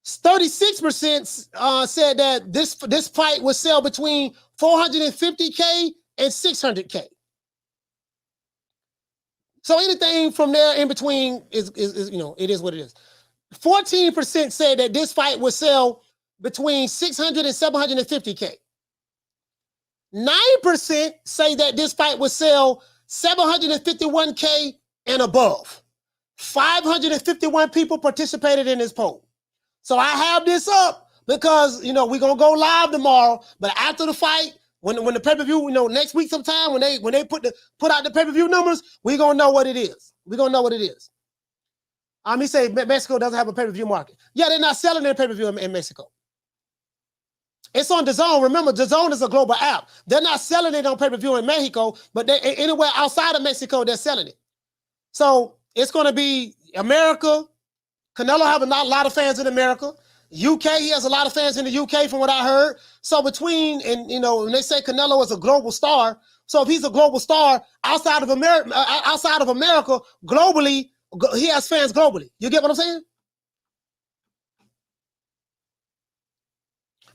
36% said that this fight would sell between 450K and 600K. So anything from there in between is you know, it is what it is. 14% said that this fight would sell between 600 and 750K. 9% say that this fight would sell 751K and above. 551 people participated in this poll. So I have this up because you know we're gonna go live tomorrow. But after the fight, when the pay-per-view, you know, next week sometime when they put out the pay-per-view numbers, we're gonna know what it is. We're gonna know what it is. He say Mexico doesn't have a pay-per-view market. Yeah, they're not selling their pay-per-view in Mexico. It's on DAZN. Remember, DAZN is a global app. They're not selling it on pay-per-view in Mexico, but anywhere outside of Mexico, they're selling it. So it's going to be America. Canelo have a lot of fans in America. UK, he has a lot of fans in the UK from what I heard. So when they say Canelo is a global star, so if he's a global star outside of America, globally, he has fans globally. You get what I'm saying?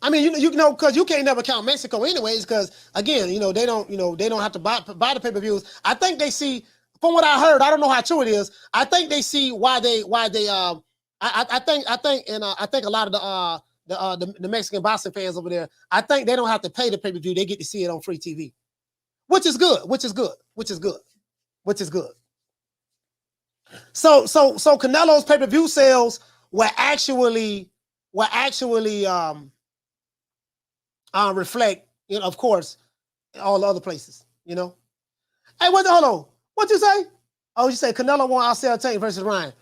I mean, you know, because you can't never count Mexico anyways, because again, they don't have to buy the pay-per-views. I think they see, from what I heard, I don't know how true it is. I think they see why they I think a lot of the Mexican boxing fans over there, I think they don't have to pay the pay-per-view. They get to see it on free TV. Which is good. So Canelo's pay-per-view sales were actually reflect, of course, all the other places, Hey, hold on. What you say? Oh, you say Canelo won outsell Tate versus Ryan.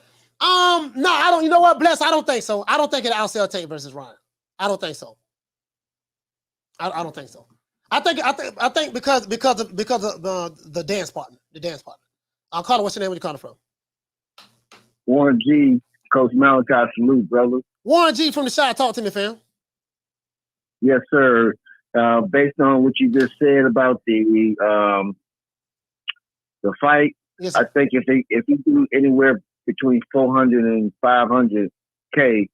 No, I don't. You know what, Bless? I don't think so. I don't think it outsell Tate versus Ryan. I don't think so. I don't think so. I think because of the dance partner. Carter, what's your name? Where you calling from? Warren G, Coach Malachi, salute, brother. Warren G from the shot. Talk to me, fam. Yes, sir. Based on what you just said about the fight, yes, I think if you do anywhere between 400 and 500K,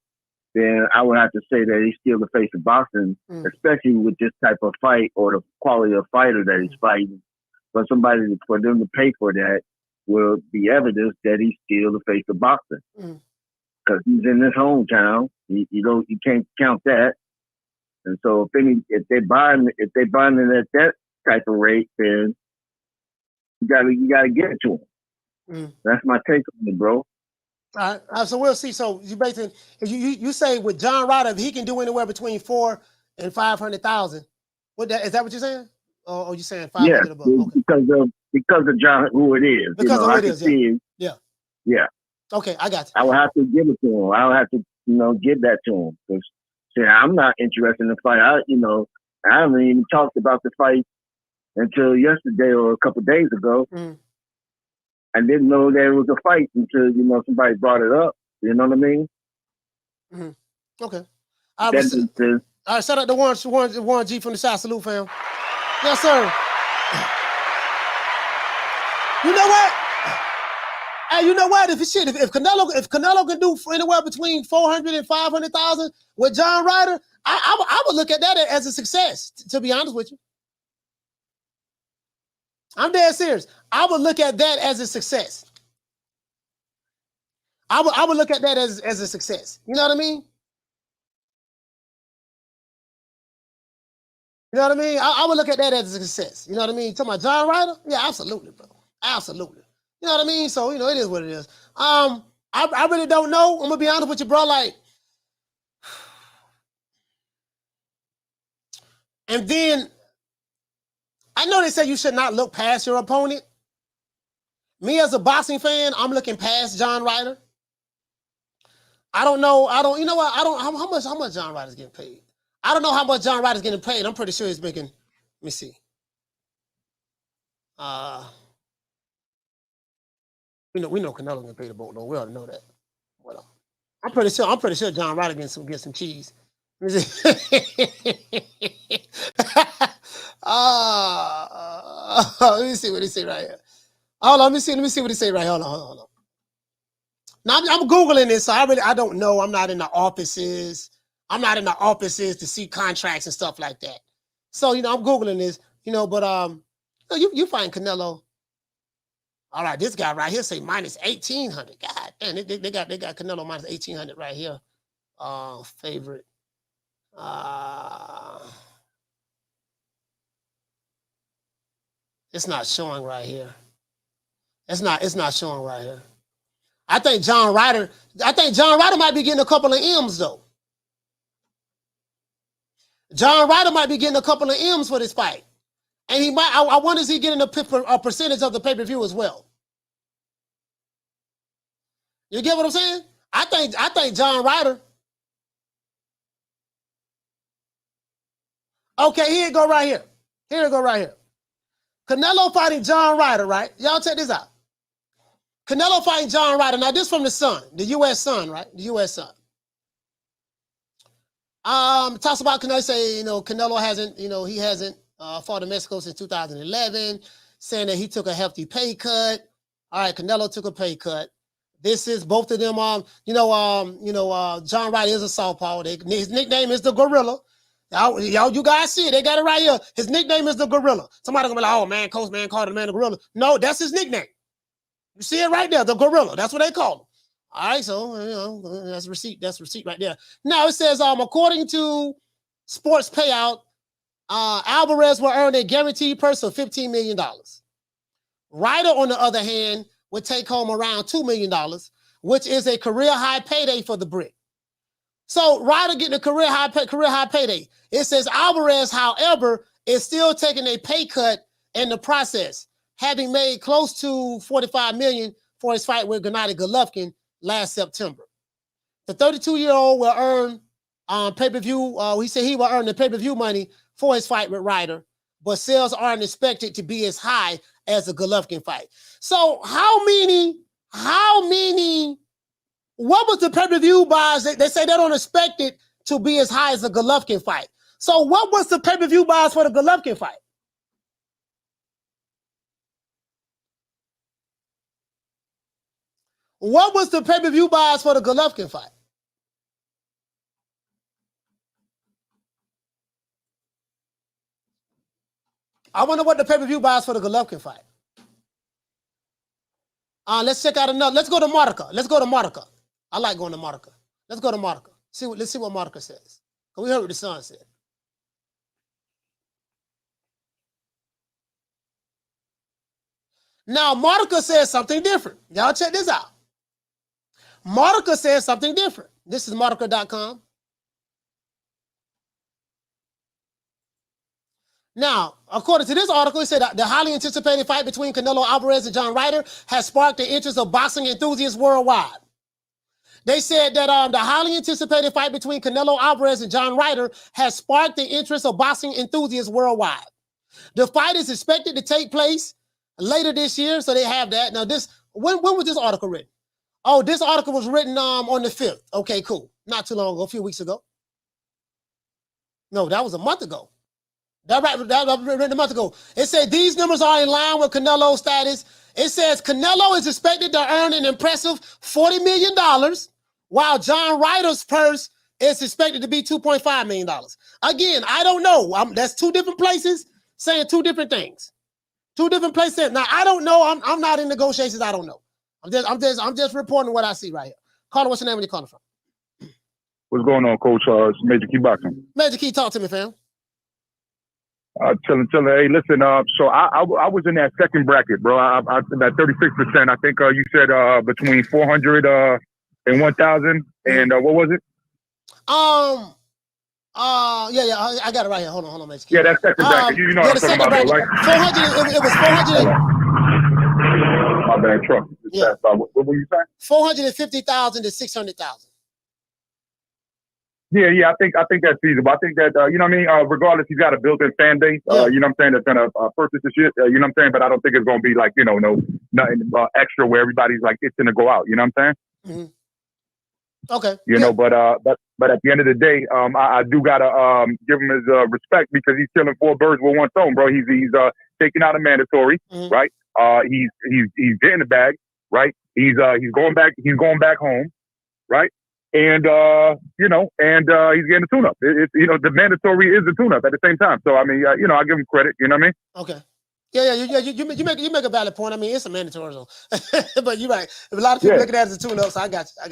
then I would have to say that he's still the face of boxing, especially with this type of fight or the quality of fighter that he's fighting. For them to pay for that will be evidence that he's still the face of boxing. Because he's in his hometown. You can't count that. And so if they buying it at that type of rate, then you gotta get it to them. That's my take on it, bro. All right, so we'll see. So you basically, you say with John Ryder, if he can do anywhere between 400,000 and 500,000, is that what you're saying? Or are you saying 500 above? Okay. Because of John, who it is. Because of who it is. Yeah. Okay, I got you. I will have to give it to him. I will have to, give that to him because I'm not interested in the fight. I haven't even talked about the fight until yesterday or a couple of days ago. I didn't know there was a fight until somebody brought it up. You know what I mean? Okay. All right, shout out to Warren G from the South. Salute, fam. Yes, sir. You know what? Hey, you know what? If Canelo can do anywhere between 400 and 500,000 with John Ryder, I would look at that as a success. To be honest with you, I'm dead serious. I would look at that as a success. I would look at that as a success. You know what I mean? You know what I mean? I would look at that as a success. You know what I mean? Talking about John Ryder? Yeah, absolutely, bro. Absolutely. You know what I mean? So, it is what it is. I really don't know. I'm gonna be honest with you, bro. And then I know they say you should not look past your opponent. Me as a boxing fan, I'm looking past John Ryder. I don't know. You know what? How much John Ryder's getting paid? I don't know how much John Ryder's getting paid. I'm pretty sure he's making, let me see. We know Canelo gonna pay the boatload. We already know that. Well, I'm pretty sure John Ryder get some cheese. Let me see. Let me see what he say right here. Hold on, let me see what he say right here. Hold on. Now I'm Googling this, so I don't know. I'm not in the offices. To see contracts and stuff like that. So, I'm Googling this, but you find Canelo. All right, this guy right here say minus 1,800. God damn, they got Canelo minus 1,800 right here. Favorite. It's not showing right here. It's not showing right here. I think John Ryder might be getting a couple of M's though. John Ryder might be getting a couple of M's for this fight. And he might, I wonder is he getting a percentage of the pay-per-view as well? You get what I'm saying? I think John Ryder. Okay, here it go right here. Here it go right here. Canelo fighting John Ryder, right? Y'all check this out. Canelo fighting John Ryder. Now this from the Sun, the U.S. Sun, right? The U.S. Sun. Talks about Canelo, say, Canelo hasn't, he hasn't fought in Mexico since 2011, saying that he took a hefty pay cut. All right, Canelo took a pay cut. This is both of them. John Ryder is a southpaw. His nickname is the Gorilla. Y'all, you guys see it. They got it right here. His nickname is the Gorilla. Somebody gonna be like, "Oh man, Coach man called the man the Gorilla." No, that's his nickname. You see it right there, the Gorilla. That's what they call him. All right, so that's receipt. That's receipt right there. Now it says, according to Sports Payout, Alvarez will earn a guaranteed purse of $15 million. Ryder, on the other hand, would take home around $2 million, which is a career high payday for the Brit. So Ryder getting a career high payday. It says Alvarez, however, is still taking a pay cut in the process, having made close to $45 million for his fight with Gennady Golovkin last September. The 32-year-old will earn pay-per-view. He said he will earn the pay-per-view money for his fight with Ryder, but sales aren't expected to be as high as the Golovkin fight. So what was the pay-per-view buys? They say they don't expect it to be as high as the Golovkin fight. So what was the pay-per-view buys for the Golovkin fight? What was the pay-per-view buys for the Golovkin fight? I wonder what the pay-per-view buys for the Golovkin fight. Let's check out another. Let's go to Martica. I like going to Martica. Let's go to Martica. Let's see what Martica says. We heard what the Sun said. Now, Martica says something different. Y'all check this out. Martica says something different. This is Martica.com. Now, according to this article, it said that the highly anticipated fight between Canelo Alvarez and John Ryder has sparked the interest of boxing enthusiasts worldwide. They said that the highly anticipated fight between Canelo Alvarez and John Ryder has sparked the interest of boxing enthusiasts worldwide. The fight is expected to take place later this year, so they have that. Now, when was this article written? Oh, this article was written on the 5th. Okay, cool. Not too long ago, a few weeks ago. No, that was a month ago. That was written a month ago. It said these numbers are in line with Canelo's status. It says Canelo is expected to earn an impressive $40 million, while John Ryder's purse is expected to be $2.5 million. Again, I don't know. That's two different places saying two different things. Two different places. Now, I don't know. I'm not in negotiations. I don't know. I'm just reporting what I see right here. Caller, what's your name? Where you calling from? What's going on, Coach? It's Major Key Boxing. Major Key, talk to me, fam. Telling, hey, listen, so I was in that second bracket, bro. I that 36%. I think you said between 400 and 1,000, and what was it? Yeah, I got it right here. Hold on, Major Key. Yeah, that's second bracket. You know what I'm talking about, right? 400. It was 400. My bad, truck. Yeah. What were you saying? 450,000 to 600,000. Yeah, I think that's feasible. I think that you know what I mean. Regardless, he's got a built-in fan base. You know what I'm saying, that's gonna purchase the shit. You know what I'm saying, but I don't think it's gonna be like nothing extra where everybody's like it's gonna go out. You know what I'm saying? Mm-hmm. Okay. You know, but at the end of the day, I do gotta give him his respect because he's killing four birds with one stone, bro. He's taking out a mandatory, right? He's getting the bag, right? He's going back home, right? And he's getting a tune-up. The mandatory is the tune-up at the same time. So I mean, I give him credit. You know what I mean? Okay. Yeah. You make a valid point. I mean, it's a mandatory zone, but you're right. A lot of people looking at it as a tune-up. So I got you.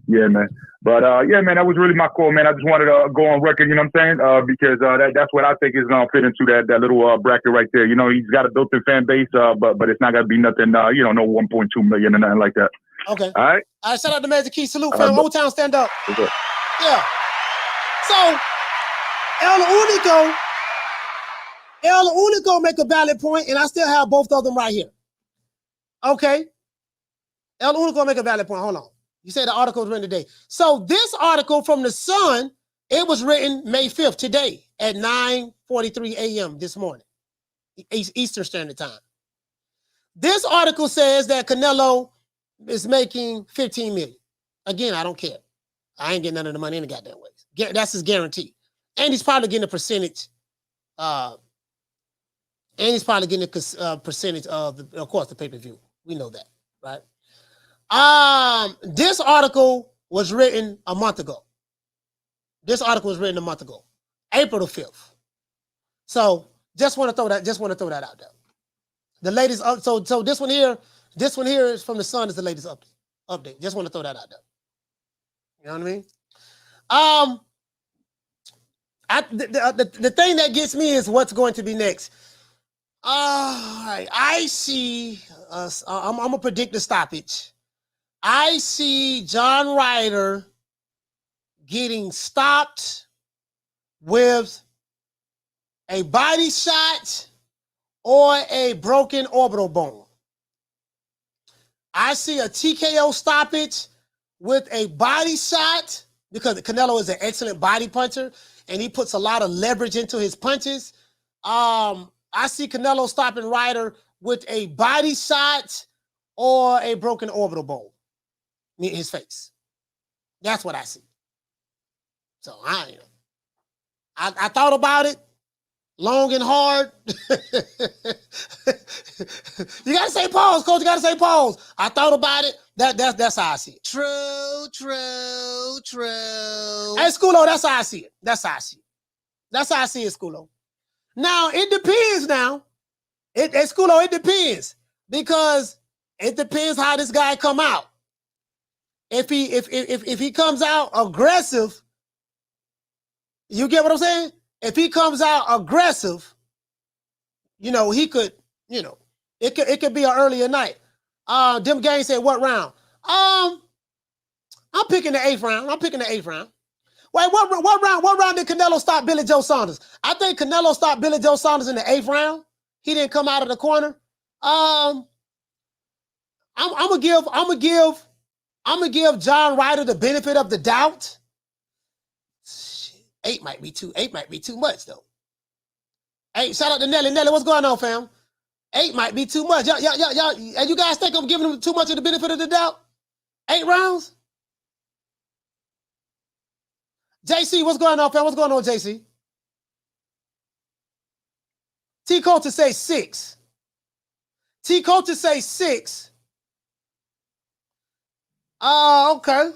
Yeah, man. But man, that was really my call, man. I just wanted to go on record. You know what I'm saying? Because that's what I think is gonna fit into that little bracket right there. You know, he's got a built-in fan base, but it's not gonna be nothing. No 1.2 million or nothing like that. Okay. All right. Shout out to Magic Key. Salute, fam. Old Town, stand up. Okay. Yeah. So El Unico make a valid point, and I still have both of them right here. Okay. El Unico make a valid point. Hold on. You said the article was written today. So this article from the Sun, it was written May 5th, today, at 9:43 a.m. this morning, Eastern Standard Time. This article says that Canelo is making $15 million. Again, I don't care. I ain't getting none of the money in the goddamn ways. That's his guarantee. And he's probably getting a percentage. And he's probably getting a percentage of course, the pay-per-view. We know that, right? This article was written a month ago. April the 5th. So just want to throw that out there. The latest so this one here is from the Sun, is the latest update. Just want to throw that out there. You know what I mean? The thing that gets me is what's going to be next. All right, I see. I'm gonna predict the stoppage. I see John Ryder getting stopped with a body shot or a broken orbital bone. I see a TKO stoppage with a body shot, because Canelo is an excellent body puncher and he puts a lot of leverage into his punches. I see Canelo stopping Ryder with a body shot or a broken orbital bone in his face. That's what I see. So I thought about it long and hard. You gotta say pause, coach. You gotta say pause. I thought about it. That's how I see it. True. Hey, Skulo, that's how I see it. That's how I see it, Skulo. Now, it depends now. Skulo, it depends. Because it depends how this guy come out. If he comes out aggressive, you get what I'm saying? If he comes out aggressive, he could, it could be an earlier night. Them Gang said, what round? I'm picking the 8th round. Wait, what round did Canelo stop Billy Joe Saunders? I think Canelo stopped Billy Joe Saunders in the 8th round. He didn't come out of the corner. I'm gonna give John Ryder the benefit of the doubt. 8 might be too much though. Hey, shout out to Nelly. Nelly, what's going on, fam? 8 might be too much. Y'all, and you guys think I'm giving him too much of the benefit of the doubt? 8 rounds? JC, what's going on, fam? What's going on, JC? T Culture say 6. Okay.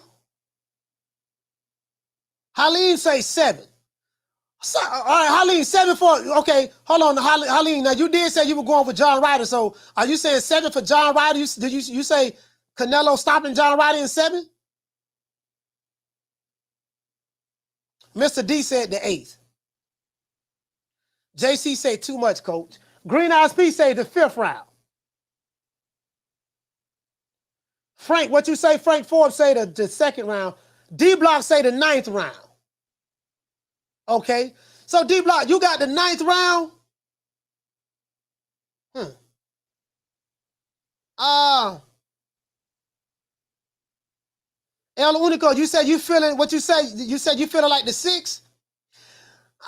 Halim say 7. So, all right, Halim, 7 for, okay, hold on, Halim. Now, you did say you were going for John Ryder, so are you saying 7 for John Ryder? Did you say Canelo stopping John Ryder in 7? Mr. D said the 8th. JC say too much, coach. Green Eyes P say the 5th round. Frank, what you say? Frank Forbes say the 2nd round. D Block say the 9th round. Okay. So D Block, you got the 9th round? El Unico, you said you feeling what you say? You said you feeling like the 6th?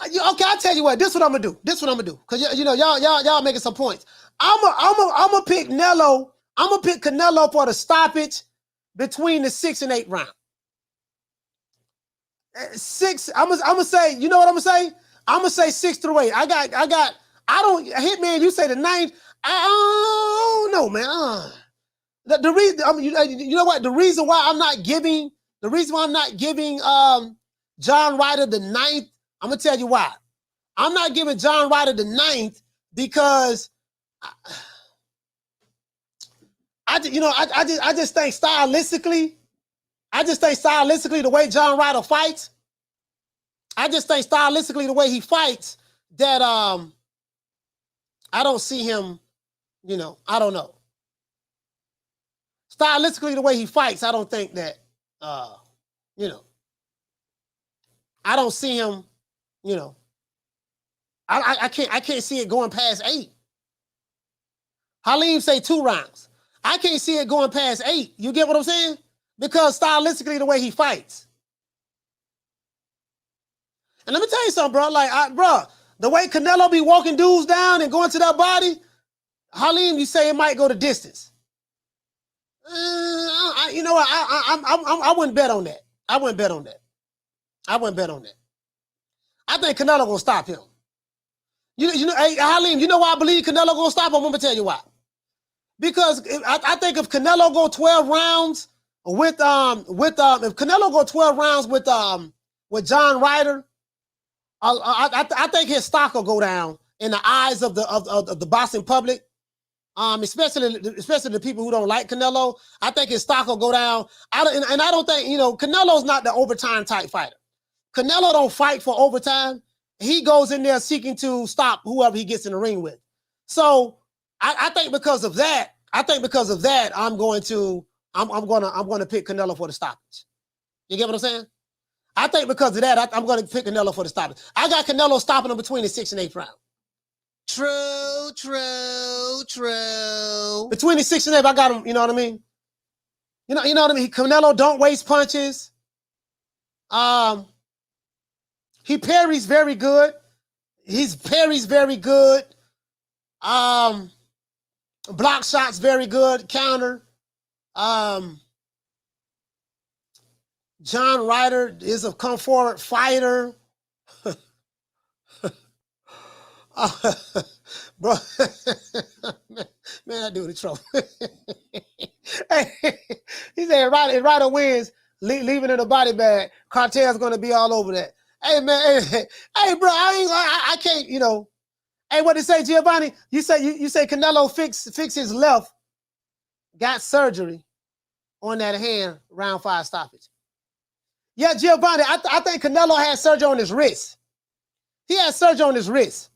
Okay, I'll tell you what. This is what I'm gonna do. Because y'all making some points. I'm gonna pick Canelo. I'm gonna pick Canelo for the stoppage between the 6th and 8th round. 6. I'm gonna say. You know what I'm gonna say? I'm gonna say 6 through 8. I don't Hitman. You say the 9th. I don't know, man. The reason, you know what? The reason why I'm not giving John Ryder the 9th. I'm gonna tell you why. I'm not giving John Ryder the 9th because I just think stylistically, the way John Ryder fights, that I don't see him, I don't know. Stylistically, the way he fights, I don't think that, I don't see him, I can't see it going past 8. Halim say 2 rounds. I can't see it going past 8. You get what I'm saying? Because stylistically, the way he fights. And let me tell you something, bro. Like, bro, the way Canelo be walking dudes down and going to that body, Halim, you say it might go the distance. You know what? I wouldn't bet on that. I wouldn't bet on that. I think Canelo gonna stop him. You know, hey, Halim, you know why I believe Canelo gonna stop him? I'm gonna tell you why. Because I think if Canelo go 12 rounds with if Canelo go 12 rounds with John Ryder, I think his stock will go down in the eyes of the boxing public. Especially the people who don't like Canelo. I think his stock will go down. I don't think, Canelo's not the overtime type fighter. Canelo don't fight for overtime. He goes in there seeking to stop whoever he gets in the ring with. So I think because of that, I'm going to pick Canelo for the stoppage. You get what I'm saying? I think because of that, I'm going to pick Canelo for the stoppage. I got Canelo stopping him between the 6th and 8th round. True. Between the 6th and 8th, I got him. You know what I mean? You know what I mean? Canelo don't waste punches. He parries very good. His parries very good. Block shots very good. Counter. John Ryder is a come forward fighter. Bro, man, that dude is trouble. Hey, he said Ryder wins, leaving in a body bag. Cartel's gonna be all over that. Hey man, hey bro, I can't, Hey, what did it say, Giovanni? You say Canelo fix his left, got surgery on that hand, round 5 stoppage. Yeah, Giovanni, I think Canelo had surgery on his wrist. He had surgery on his wrist.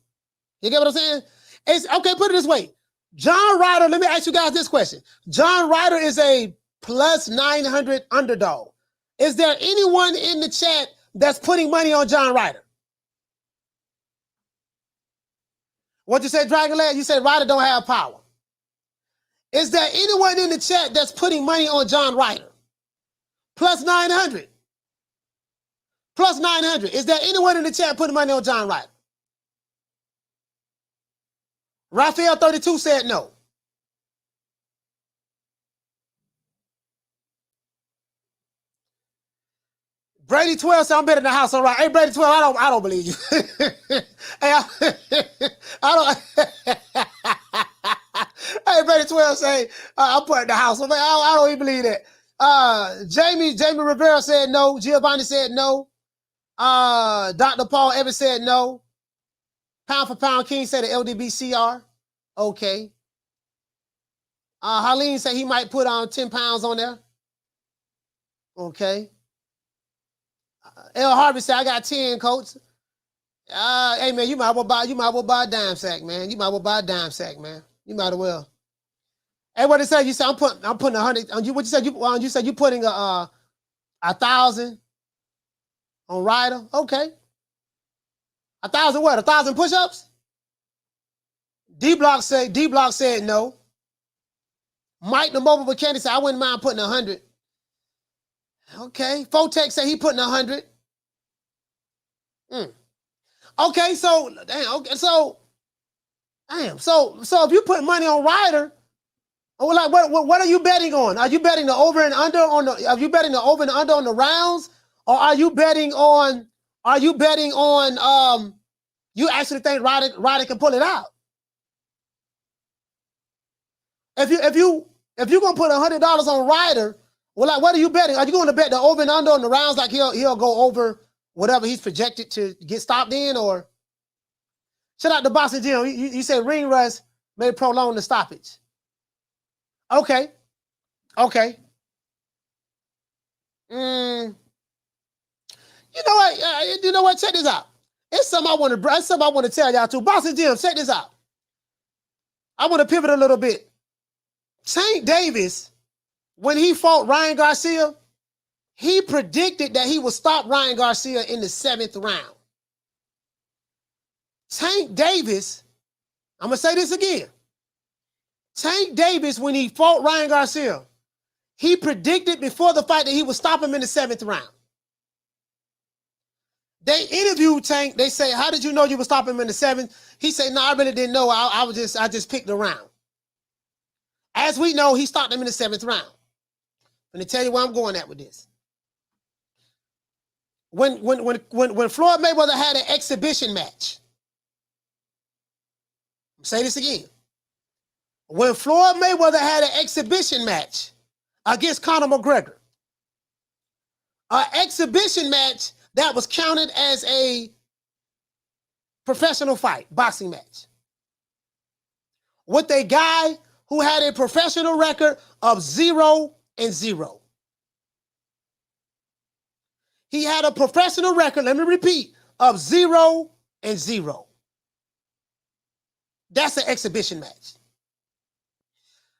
You get what I'm saying? Okay, put it this way. John Ryder, let me ask you guys this question. John Ryder is a plus 900 underdog. Is there anyone in the chat that's putting money on John Ryder? What you said, Dragonlad? You said Ryder don't have power. Is there anyone in the chat that's putting money on John Ryder? Plus 900. Plus 900. Is there anyone in the chat putting money on John Ryder? Raphael 32 said no. Brady 12 said I'm better than the house. All right. Hey, Brady 12, I don't believe you. Hey, I don't. Hey, Brady 12 say I'm putting the house. I don't even believe that. Jamie Rivera said no. Giovanni said no. Dr. Paul Evans said no. Pound for Pound King said the LDBCR. Okay. Haleen said he might put on 10 pounds on there. Okay. L. Harvey said I got 10, coach. Hey man, you might well buy a dime sack, man. You might well buy a dime sack, man. You might as well. Hey, what did it say? You said I'm putting 100 on you. What you said? You said you putting 1,000 on Ryder. Okay. 1,000 what? 1,000 push-ups? D-Block said no. Mike the Mobile Mechanic said I wouldn't mind putting 100. Okay. Fotex said he putting 100. Okay, so if you put money on Ryder, like what are you betting on? Are you betting the over and under on the rounds, or are you betting on you actually think Ryder can pull it out? If you're gonna put $100 on Ryder, well, like what are you betting? Are you going to bet the over and under on the rounds, like he'll go over whatever he's projected to get stopped in, or shout out to Boxing Jim. You said ring rust may prolong the stoppage. Okay. You know what? Check this out. It's something I want to tell y'all too. Boxing Jim, check this out. I want to pivot a little bit. Tank Davis, when he fought Ryan Garcia, he predicted that he would stop Ryan Garcia in the 7th round. Tank Davis, I'm going to say this again. Tank Davis, when he fought Ryan Garcia, he predicted before the fight that he would stop him in the 7th round. They interviewed Tank. They say, how did you know you would stop him in the 7th? He said, no, I really didn't know. I just picked the round. As we know, he stopped him in the 7th round. Let me tell you where I'm going at with this. When Floyd Mayweather had an exhibition match, I'll say this again. When Floyd Mayweather had an exhibition match against Conor McGregor, an exhibition match that was counted as a professional fight, boxing match, with a guy who had a professional record of 0-0. He had a professional record, let me repeat, of 0-0. That's an exhibition match.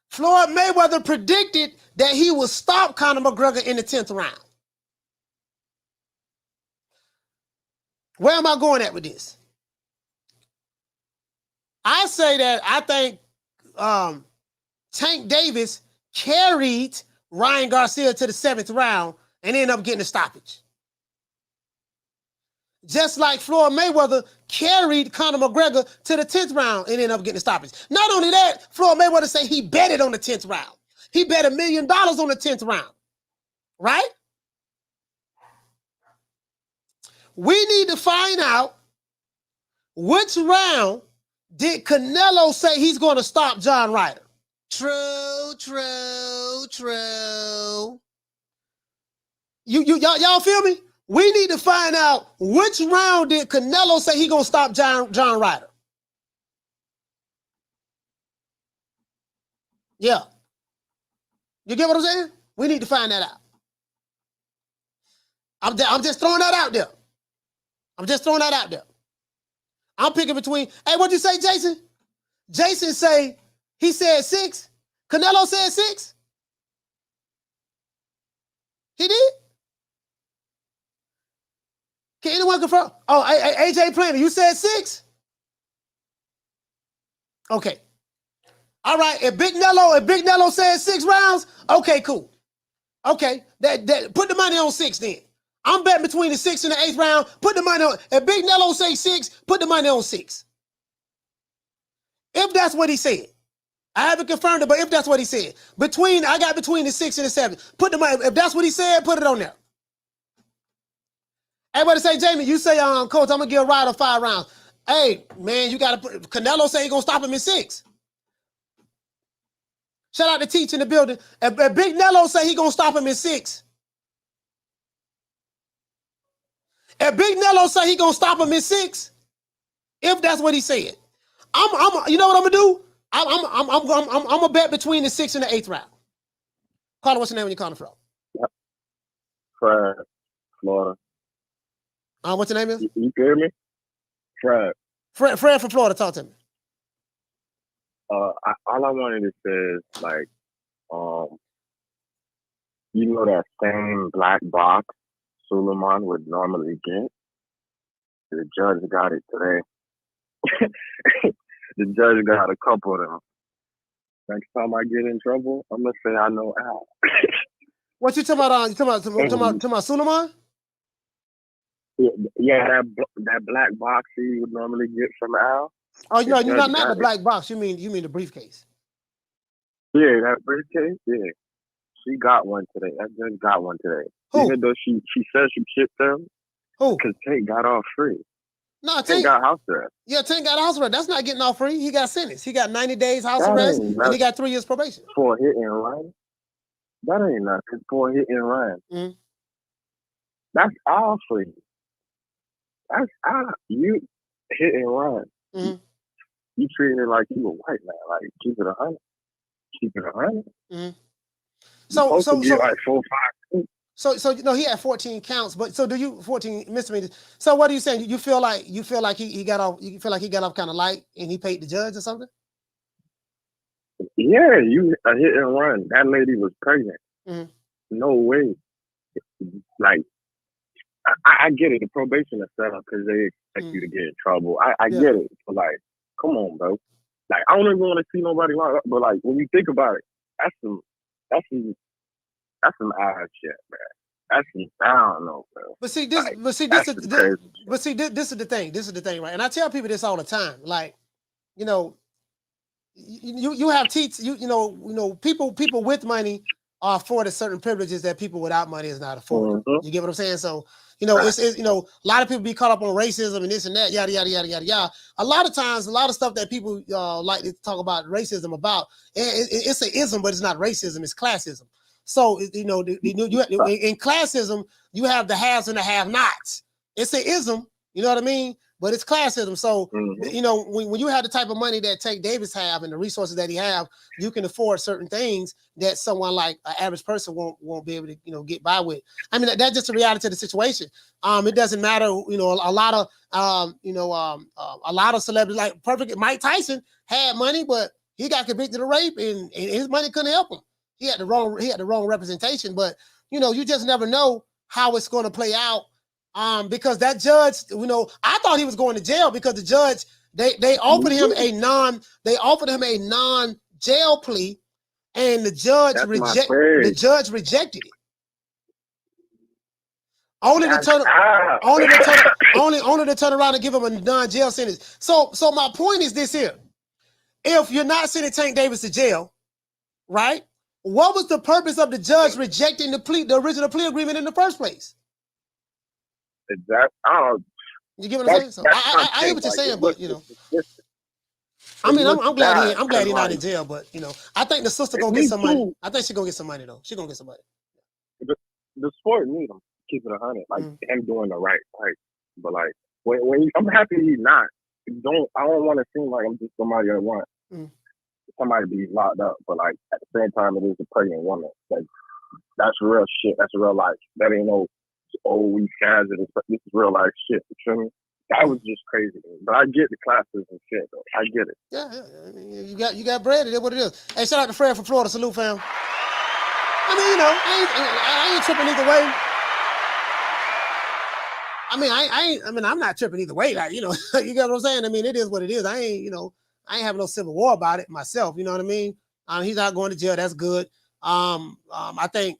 Floyd Mayweather predicted that he would stop Conor McGregor in the 10th round. Where am I going at with this? I say that I think Tank Davis carried Ryan Garcia to the 7th round and ended up getting a stoppage. Just like Floyd Mayweather carried Conor McGregor to the 10th round and ended up getting a stoppage. Not only that, Floyd Mayweather say he betted on the 10th round. He bet $1 million on the 10th round. Right? We need to find out which round did Canelo say he's going to stop John Ryder. True. Y'all feel me? We need to find out which round did Canelo say he gonna stop John Ryder. Yeah. You get what I'm saying? We need to find that out. I'm just throwing that out there. I'm picking between. Hey, what'd you say, Jason? Jason say he said 6. Canelo said 6. He did. Can anyone confirm? Oh, AJ Planner, you said 6? Okay. All right. If Big Nello said 6 rounds, okay, cool. Okay. That put the money on 6 then. I'm betting between the 6th and the 8th round. Put the money on. If Big Nello say 6, put the money on 6. If that's what he said. I haven't confirmed it, but if that's what he said. I got between the 6 and the 7. Put the money. If that's what he said, put it on there. Everybody say, Jamie, you say, Coach, I'm going to give Ryder 5 rounds. Hey, man, you got to put, Canelo say he's going to stop him in 6. Shout out to Teach in the building. If Big Nello say he's going to stop him in 6. If Big Nello say he's going to stop him in 6, if that's what he said, you know what I'm going to do? I'm going to bet between the 6th and the 8th round. Carter, what's your name when you're calling from? Yep. Fred, Florida. What's your name is? You hear me? Fred. Fred from Florida, talk to me. All I wanted to say is, like, you know that same black box Suleiman would normally get? The judge got it today. The judge got a couple of them. Next time I get in trouble, I'm going to say I know Al. What you talking about? You talking about Suleiman? Yeah, that black box you would normally get from Al. Oh, you know, you're not the black box. You mean the briefcase? Yeah, that briefcase. Yeah, she got one today. That judge got one today. Who? Even though she said she shipped them. Who? Because Tank got off free. No, Tank got house arrest. Yeah, Tank got house arrest. That's not getting off free. He got sentenced. He got 90 days house arrest, and he got 3 years probation. For a hit and run. That ain't nothing. For a hit and run. Mm-hmm. That's all free. That's all. You hit and run. Mm-hmm. You treating it like you a white man. Like, keep it 100. Keep it 100. Mm-hmm. So like 4, 5. So you know he had 14 counts, but so do you 14 misdemeanors. So what are you saying? You feel like he got off? You feel like he got off kind of light and he paid the judge or something? Yeah, you a hit and run. That lady was pregnant. Mm-hmm. No way. Like I get it. The probation is set up because they expect you to get in trouble. I get it. But like, come on, bro. Like, I don't even want to see nobody locked up. But like, when you think about it, that's some odd shit, man. I don't know, bro. But see, this is the thing. This is the thing, right? And I tell people this all the time. Like, you know, you have people with money are afforded certain privileges that people without money is not afforded. Mm-hmm. You get what I'm saying? So, you know, it's a lot of people be caught up on racism and this and that, yada yada yada yada yada. A lot of times, a lot of stuff that people like to talk about racism about, it's an ism, but it's not racism. It's classism. So, you know, in classism, you have the haves and the have-nots. It's an ism, you know what I mean? But it's classism. So, you know, when you have the type of money that Tank Davis have and the resources that he have, you can afford certain things that someone like an average person won't be able to, you know, get by with. I mean, that's just the reality of the situation. It doesn't matter, you know, a lot of celebrities, like perfect Mike Tyson had money, but he got convicted of rape and his money couldn't help him. He had the wrong representation, but you know, you just never know how it's going to play out. Because that judge, you know, I thought he was going to jail because the judge, they offered him a non-jail plea, and the judge rejected it. Only to turn around and give him a non-jail sentence. So my point is this here: if you're not sending Tank Davis to jail, right? What was the purpose of the judge rejecting the original plea agreement in the first place? Exactly. You get what I'm saying? So I hear what you're saying, but you know, I mean, I'm glad he's not in jail, but you know, I think the sister gonna get some money. I think she's gonna get some money though. She's gonna get some money. The sport need him. Keep it 100. Like him doing the right. But like when I'm happy he's not. I don't want to seem like I'm just somebody I want. Somebody to be locked up, but like at the same time, it is a pregnant woman. Like that's real shit. That's real life. That ain't no we guys. This is real life shit. You feel me? That was just crazy. But I get the classes and shit, though. I get it. Yeah. You got bread. It is what it is. Hey, shout out to Fred from Florida. Salute, fam. I mean, you know, I ain't tripping either way. I mean, I'm not tripping either way. Like, you know, you get what I'm saying? I mean, it is what it is. I ain't having no civil war about it myself. You know what I mean? He's not going to jail. That's good. I think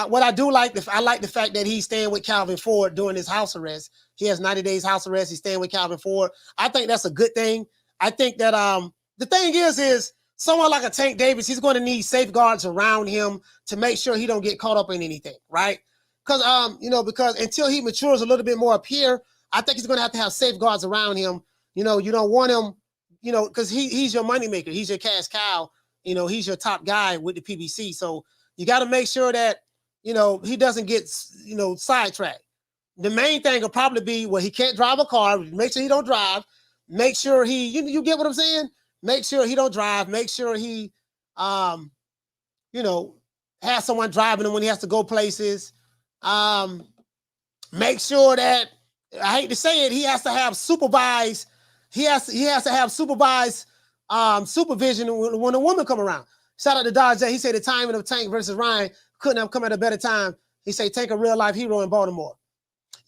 what I do like, I like the fact that he's staying with Calvin Ford during his house arrest. He has 90 days house arrest. He's staying with Calvin Ford. I think that's a good thing. I think that the thing is someone like a Tank Davis, he's going to need safeguards around him to make sure he don't get caught up in anything, right? Because until he matures a little bit more up here, I think he's going to have safeguards around him. You know, you don't want him, you know, because he's your moneymaker. He's your cash cow. You know, he's your top guy with the PBC. So you got to make sure that, you know, he doesn't get, you know, sidetracked. The main thing will probably be, well, he can't drive a car. Make sure he don't drive. Make sure you get what I'm saying? Make sure he don't drive. Make sure he, you know, has someone driving him when he has to go places. Make sure that, I hate to say it, he has to have supervised. He has to have supervised supervision when a woman come around. Shout out to Dodge. He said the timing of Tank versus Ryan couldn't have come at a better time. He said Tank a real life hero in Baltimore.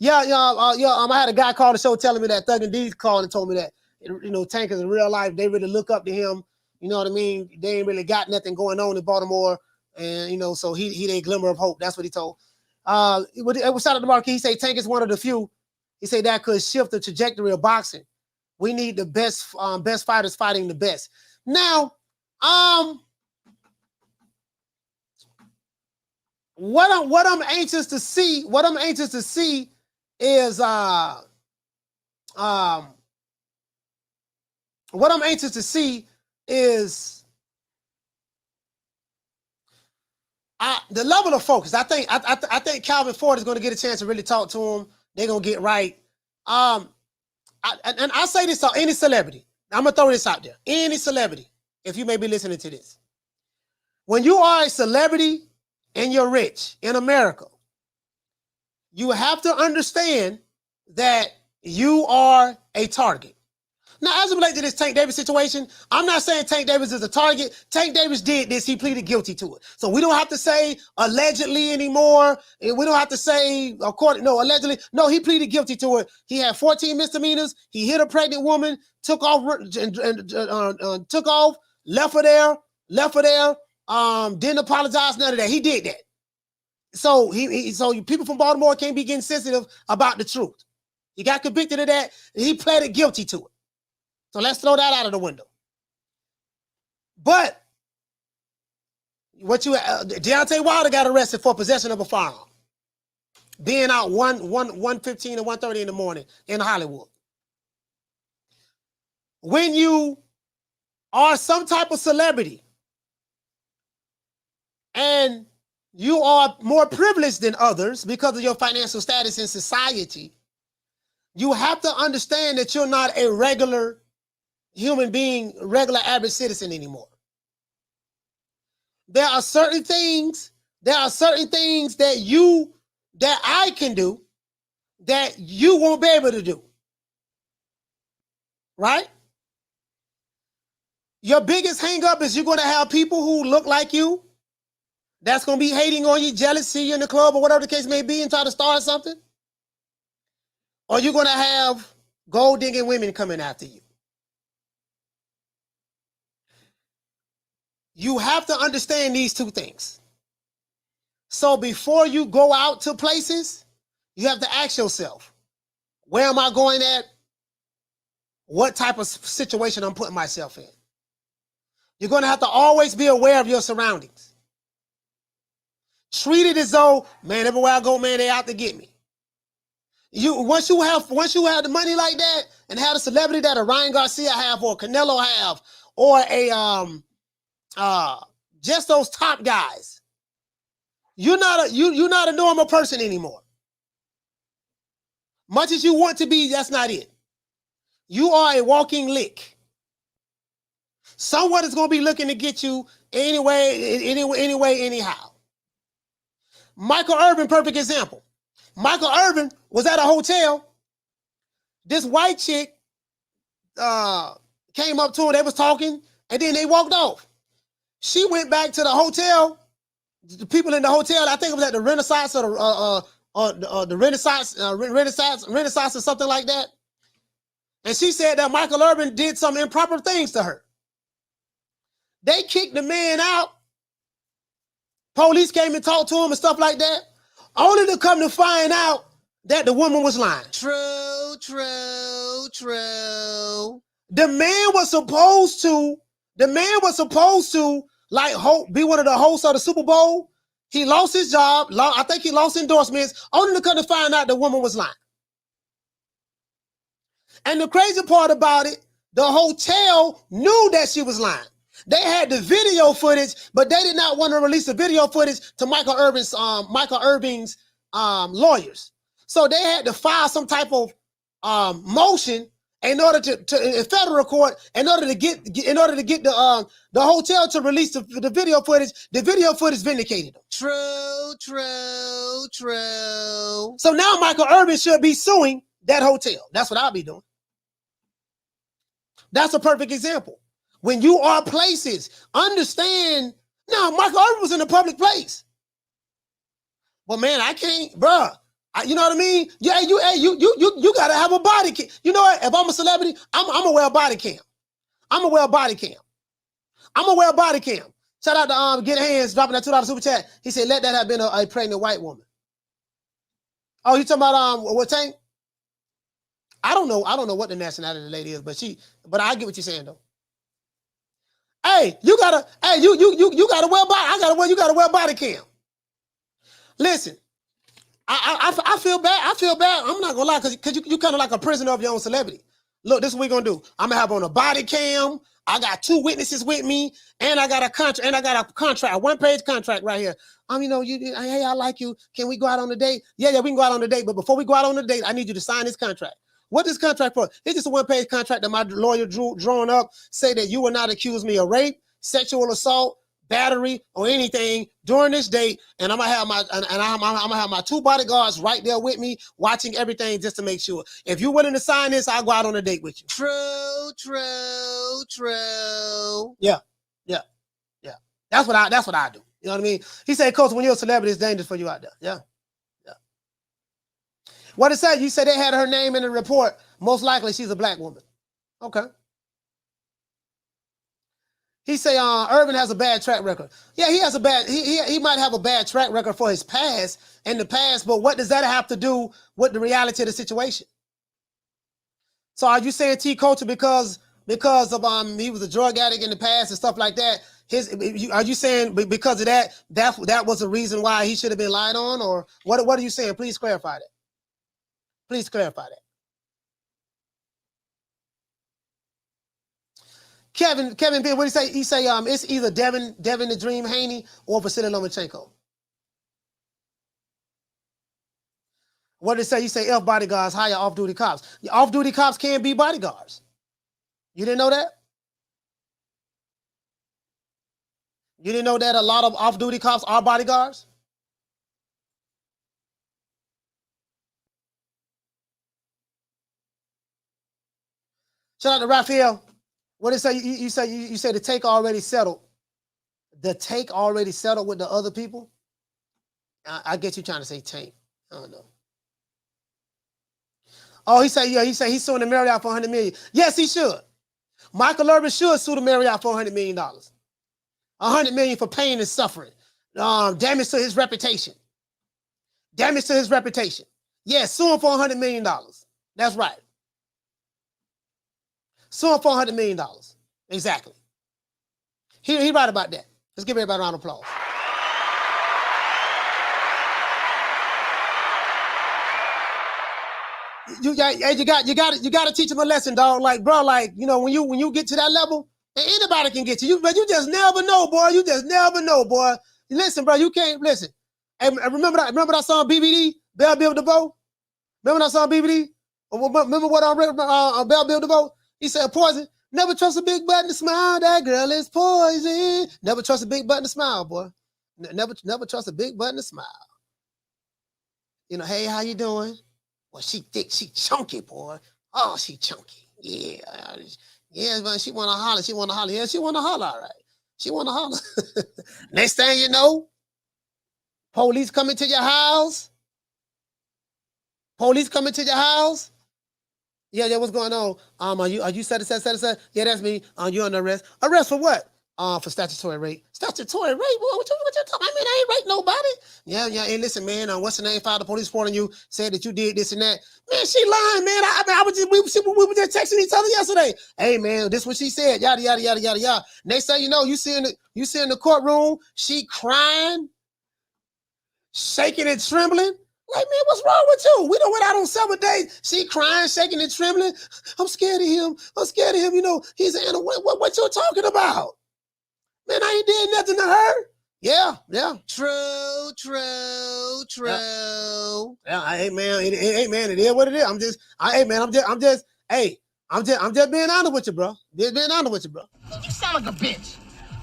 I had a guy call the show telling me that Thug and D's called and told me that, you know, Tank is in real life. They really look up to him. You know what I mean? They ain't really got nothing going on in Baltimore, and you know, so he their glimmer of hope. That's what he told. Shout out to Marquis. He said Tank is one of the few. He said that could shift the trajectory of boxing. We need the best fighters fighting the best. Now, what I'm anxious to see is the level of focus. I think Calvin Ford is going to get a chance to really talk to him. They're going to get right. And I say this to any celebrity. I'm going to throw this out there. Any celebrity, if you may be listening to this. When you are a celebrity and you're rich in America, you have to understand that you are a target. Now, as it relates to this Tank Davis situation, I'm not saying Tank Davis is a target. Tank Davis did this. He pleaded guilty to it. So we don't have to say allegedly anymore. And we don't have to say, allegedly. No, he pleaded guilty to it. He had 14 misdemeanors. He hit a pregnant woman, took off, left her there, didn't apologize, none of that. He did that. So so people from Baltimore can't be getting sensitive about the truth. He got convicted of that, and he pleaded guilty to it. So let's throw that out of the window. But Deontay Wilder got arrested for possession of a firearm, being out 1:15 and 1:30 in the morning in Hollywood. When you are some type of celebrity and you are more privileged than others because of your financial status in society, you have to understand that you're not a regular human being, regular average citizen anymore. There are certain things that I can do that you won't be able to do. Right? Your biggest hang up is you're going to have people who look like you that's going to be hating on you, jealous, see you in the club or whatever the case may be and try to start something. Or you're going to have gold digging women coming after you. You have to understand these two things. So before you go out to places, you have to ask yourself, where am I going at? What type of situation I'm putting myself in? You're going to have to always be aware of your surroundings. Treat it as though, man, everywhere I go, man, they out to get me. Once you have the money like that and have a celebrity that a Ryan Garcia have or Canelo have or just those top guys, you're not a normal person anymore. Much as you want to be, that's not it. You are a walking lick. Someone is going to be looking to get you anyway, anyhow. Michael Irvin, perfect example. Michael Irvin was at a hotel. This white chick came up to him. They was talking, and then they walked off. She went back to the hotel. The people in the hotel, I think it was at the Renaissance or the Renaissance or something like that. And she said that Michael Irvin did some improper things to her. They kicked the man out. Police came and talked to him and stuff like that, only to come to find out that the woman was lying. True. The man was supposed to be one of the hosts of the Super Bowl. He lost his job. I think he lost endorsements, only to come to find out the woman was lying. And the crazy part about it, the hotel knew that she was lying. They had the video footage, but they did not want to release the video footage to Michael Irvin's lawyers. So they had to file some type of motion in order to in federal court in order to get the hotel to release the video footage. The video footage vindicated them. True. So now Michael Irvin should be suing that hotel. That's what I'll be doing. That's a perfect example. When you are places, understand. Now, Michael Irvin was in a public place. Well, man, I can't, bruh. You know what I mean? Yeah, you gotta have a body cam. You know what? If I'm a celebrity, I'm gonna wear a body cam. I'm gonna wear a body cam. Shout out to Get Hands dropping that $2 super chat. He said, let that have been a pregnant white woman. Oh, you talking about what Tank? I don't know what the nationality of the lady is, but I get what you're saying though. Hey, you gotta wear body cam. Listen, I feel bad. I'm not gonna lie, because you kind of like a prisoner of your own celebrity. Look, this is what we're gonna do. I'm gonna have on a body cam. I got 2 witnesses with me, and I got a contract, a 1-page contract right here. Hey, I like you. Can we go out on a date? Yeah, we can go out on a date. But before we go out on a date, I need you to sign this contract. What is this contract for? It's just a 1-page contract that my lawyer drawn up, say that you will not accuse me of rape, sexual assault, battery, or anything during this date, and I'm gonna have my 2 bodyguards right there with me, watching everything just to make sure. If you're willing to sign this, I'll go out on a date with you. True. Yeah. That's what I do. You know what I mean? He said, Coach, when you're a celebrity, it's dangerous for you out there. Yeah. What it said? You said they had her name in the report. Most likely, she's a black woman. Okay. He say, Urban has a bad track record. Yeah, he has a bad. He might have a bad track record for his past in the past, but what does that have to do with the reality of the situation? So are you saying T Culture because of he was a drug addict in the past and stuff like that? Are you saying because of that was the reason why he should have been lied on, or what are you saying? Please clarify that. Please clarify that. Kevin, what did he say? He say it's either Devin the Dream Haney or Vasily Lomachenko. What did it say? He say F bodyguards hire off-duty cops. Off-duty cops can be bodyguards. You didn't know that? You didn't know that a lot of off-duty cops are bodyguards? Shout out to Raphael. What did it say? You say the take already settled. The take already settled with the other people? I get you trying to say tank. I don't know. Oh, he he's suing the Marriott for $100 million. Yes, he should. Michael Irvin should sue the Marriott for $100 million. $100 million for pain and suffering. Damage to his reputation. Damage to his reputation. Yes, sue him for $100 million. That's right. Sue him for $100 million. Exactly. He right about that. Let's give everybody a round of applause. You got to teach him a lesson, dog. Like, bro, like, you know, when you get to that level, and anybody can get to you, but you just never know, boy. You just never know, boy. Listen, bro, you can't listen. Hey, remember that song BBD, Bell Biv DeVoe? Remember that song BBD? Remember what on Bell Biv DeVoe? He said, Poison. Never trust a big button to smile. That girl is poison. Never trust a big button to smile, boy. Never trust a big button to smile. You know, hey, how you doing? Well, she thick, she chunky, boy. Oh, she chunky. Yeah. Yeah, man, she want to holler. She want to holler. Yeah, she want to holler, all right. She want to holler. Next thing you know, police coming to your house. Police coming to your house. Yeah, what's going on? Are you said? Yeah, that's me. You under arrest. Arrest for what? For statutory rape. Statutory rape? What you talking? I mean, I ain't raped nobody. Yeah. Hey, listen, man. What's the name? Filed a police report on you. Said that you did this and that. Man, she lying, man. We were just texting each other yesterday. Hey, man, this is what she said. Yada yada yada yada yada. Next thing you know, you see in the courtroom, she crying, shaking and trembling. Like, man, what's wrong with you? We done went out on 7 days. She crying, shaking and trembling. I'm scared of him. You know, he's an animal. What you talking about? Man, I ain't did nothing to her. Yeah. True. Yeah, hey man, it is what it is. I'm just being honest with you, bro. Just being honest with you, bro. You sound like a bitch.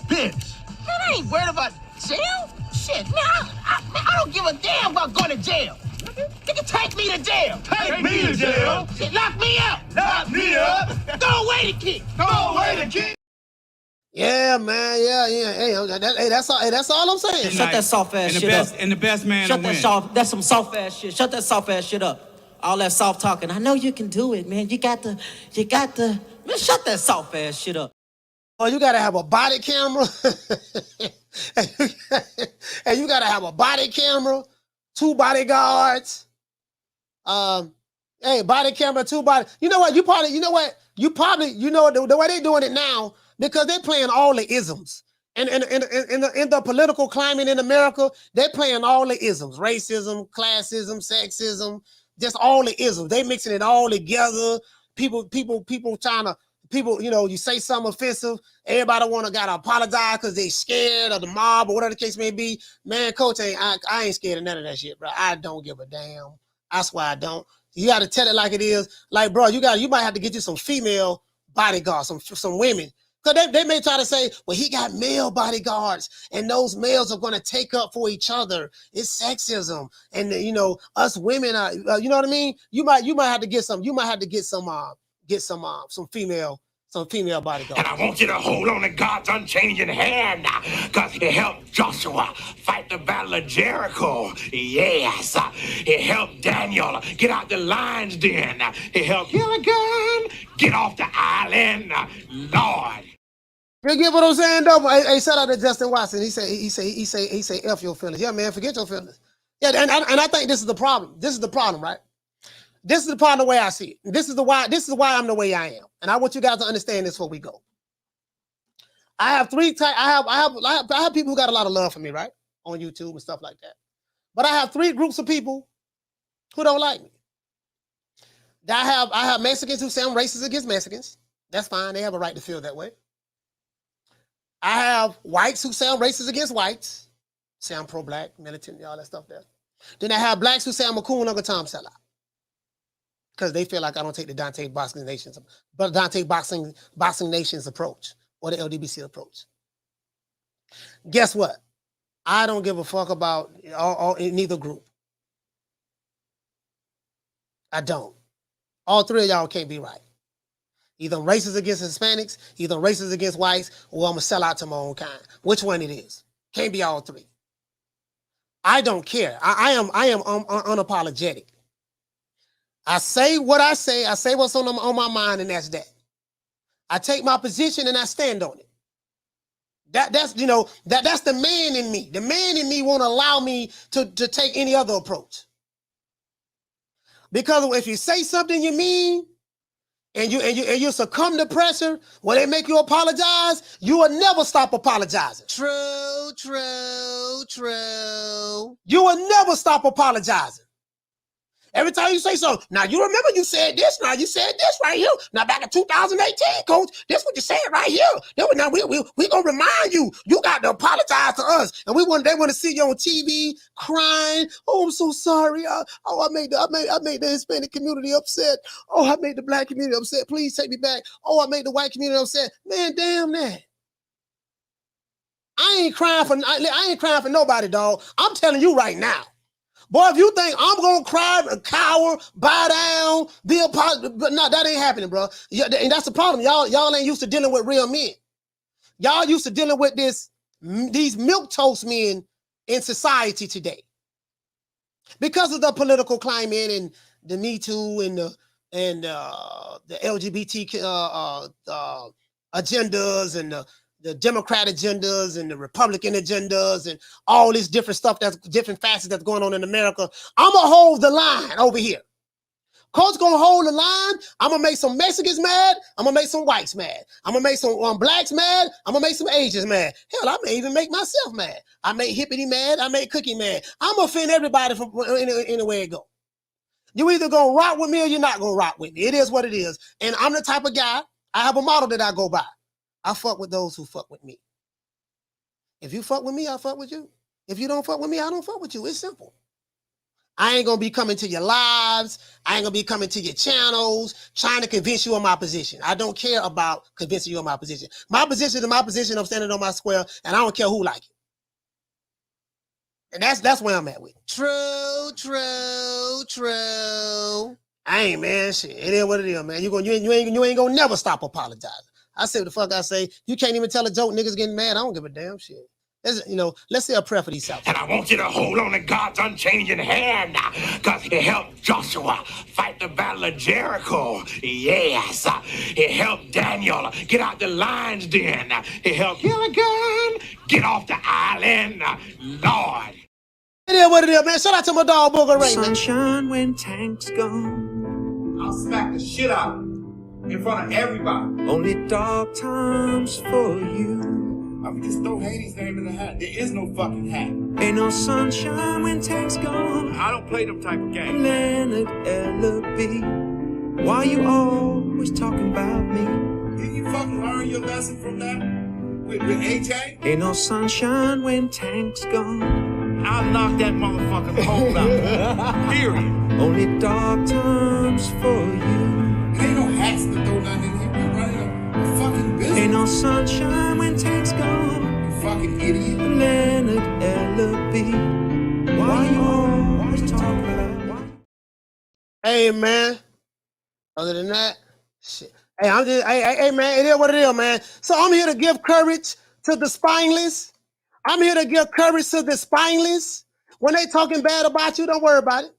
Man, I ain't worried about jail. Shit, man, I don't give a damn about going to jail. Nigga, take me to jail. Take me to jail. Shit, lock me up. Lock me up. Throw away the key. Yeah, man. Yeah. Hey, that's all I'm saying. Shut that soft ass shit up. And the best man Shut will that win. soft. That's some soft ass shit. Shut that soft ass shit up. All that soft talking. I know you can do it, man. You got to. Man, shut that soft ass shit up. Oh, you gotta have a body camera. And you gotta have a body camera, 2 bodyguards. Body camera, 2 body. You know what? You know the way they're doing it now, because they're playing all the isms. And in the political climate in America, they're playing all the isms: racism, classism, sexism, just all the isms. They mixing it all together. People trying to. People, you know, you say something offensive, everybody gotta apologize because they scared of the mob or whatever the case may be. Man, Coach, I ain't scared of none of that shit, bro. I don't give a damn. I swear I don't. You gotta tell it like it is. Like, bro, you might have to get you some female bodyguards, some women, Because they may try to say, well, he got male bodyguards, and those males are going to take up for each other. It's sexism, and you know, us women are. You know what I mean? You might have to get some. You might have to get some female bodyguards. And I want you to hold on to God's unchanging hand, because He helped Joshua fight the battle of Jericho. Yes, He helped Daniel get out the lion's den. He helped Gilligan get off the island. Lord. You get what I'm saying, though? Hey, shout out to Justin Watson. He say, F your feelings. Yeah, man, forget your feelings. Yeah, and I think this is the problem. This is the problem, right? This is the problem the way I see it. This is why I'm the way I am. And I want you guys to understand this before we go. I have people who got a lot of love for me, right? On YouTube and stuff like that. But I have three groups of people who don't like me. I have Mexicans who say I'm racist against Mexicans. That's fine. They have a right to feel that way. I have whites who say I'm racist against whites. Say I'm pro-black, militant, all that stuff there. Then I have blacks who say I'm a cool Uncle Tom sellout. Because they feel like I don't take the Dontae Boxing Nations approach or the LDBC approach. Guess what? I don't give a fuck about neither group. I don't. All three of y'all can't be right. Either I'm racist against Hispanics, either I'm racist against whites, or I'm going to sell out to my own kind. Which one it is? Can't be all three. I don't care. I am unapologetic. I say what I say what's on my mind, and that's that. I take my position and I stand on it. That's the man in me. The man in me won't allow me to take any other approach. Because if you say something you mean, and you succumb to pressure, when they make you apologize, you will never stop apologizing. True. You will never stop apologizing. Every time you say something, now you remember you said this, now you said this right here. Now back in 2018, coach, this what you said right here. Now we gonna remind you, you got to apologize to us. And they want to see you on TV crying. Oh, I'm so sorry. I made the Hispanic community upset. Oh, I made the black community upset. Please take me back. Oh, I made the white community upset. Man, damn that. I ain't crying for nobody, dog. I'm telling you right now. Boy, if you think I'm gonna cry, cower, bow down, be a positive, but no, that ain't happening, bro. And that's the problem. Y'all ain't used to dealing with real men. Y'all used to dealing with these milquetoast men in society today. Because of the political climate and the Me Too and the LGBT agendas and the Democrat agendas and the Republican agendas and all this different stuff, that's different facets that's going on in America. I'm going to hold the line over here. Coach going to hold the line. I'm going to make some Mexicans mad. I'm going to make some whites mad. I'm going to make some blacks mad. I'm going to make some Asians mad. Hell, I may even make myself mad. I make Hippity mad. I make Cookie mad. I'm going to offend everybody from any way it goes. You either going to rock with me or you're not going to rock with me. It is what it is. And I'm the type of guy, I have a model that I go by. I fuck with those who fuck with me. If you fuck with me, I fuck with you. If you don't fuck with me, I don't fuck with you. It's simple. I ain't going to be coming to your lives. I ain't going to be coming to your channels trying to convince you of my position. I don't care about convincing you of my position. My position is my position. I'm standing on my square, and I don't care who like it. And that's where I'm at with it. True. I ain't, man, shit. It is what it is, man. You ain't gonna never stop apologizing. I say what the fuck I say. You can't even tell a joke, niggas getting mad. I don't give a damn shit. Let's say a prayer for these South. And I want you to hold on to God's unchanging hand, because He helped Joshua fight the battle of Jericho. Yes, He helped Daniel get out the lion's den. He helped Gilligan get off the island. Lord. It is what it is, man. Shout out to my dog Booger Ray. Sunshine when Tank's gone. I'll smack the shit out of him in front of everybody. Only dark times for you. I mean, just throw Haney's name in the hat. There is no fucking hat. Ain't no sunshine when Tank's gone. I don't play them type of games. Leonard L.B. Why you always talking about me? Did you fucking learn your lesson from that? With AJ? Ain't no sunshine when Tank's gone. I'll knock that motherfucking hole out. Period. Only dark times for you. There ain't no hats to throw nothing in here. We're running a fucking fucking business. Ain't no sunshine when Tank's gone. You fucking idiot. Leonard Ellaby. Why you always talk about? Hey, man. Other than that, shit. Hey, hey, man, it is what it is, man. So I'm here to give courage to the spineless. I'm here to give courage to the spineless. When they talking bad about you, don't worry about it.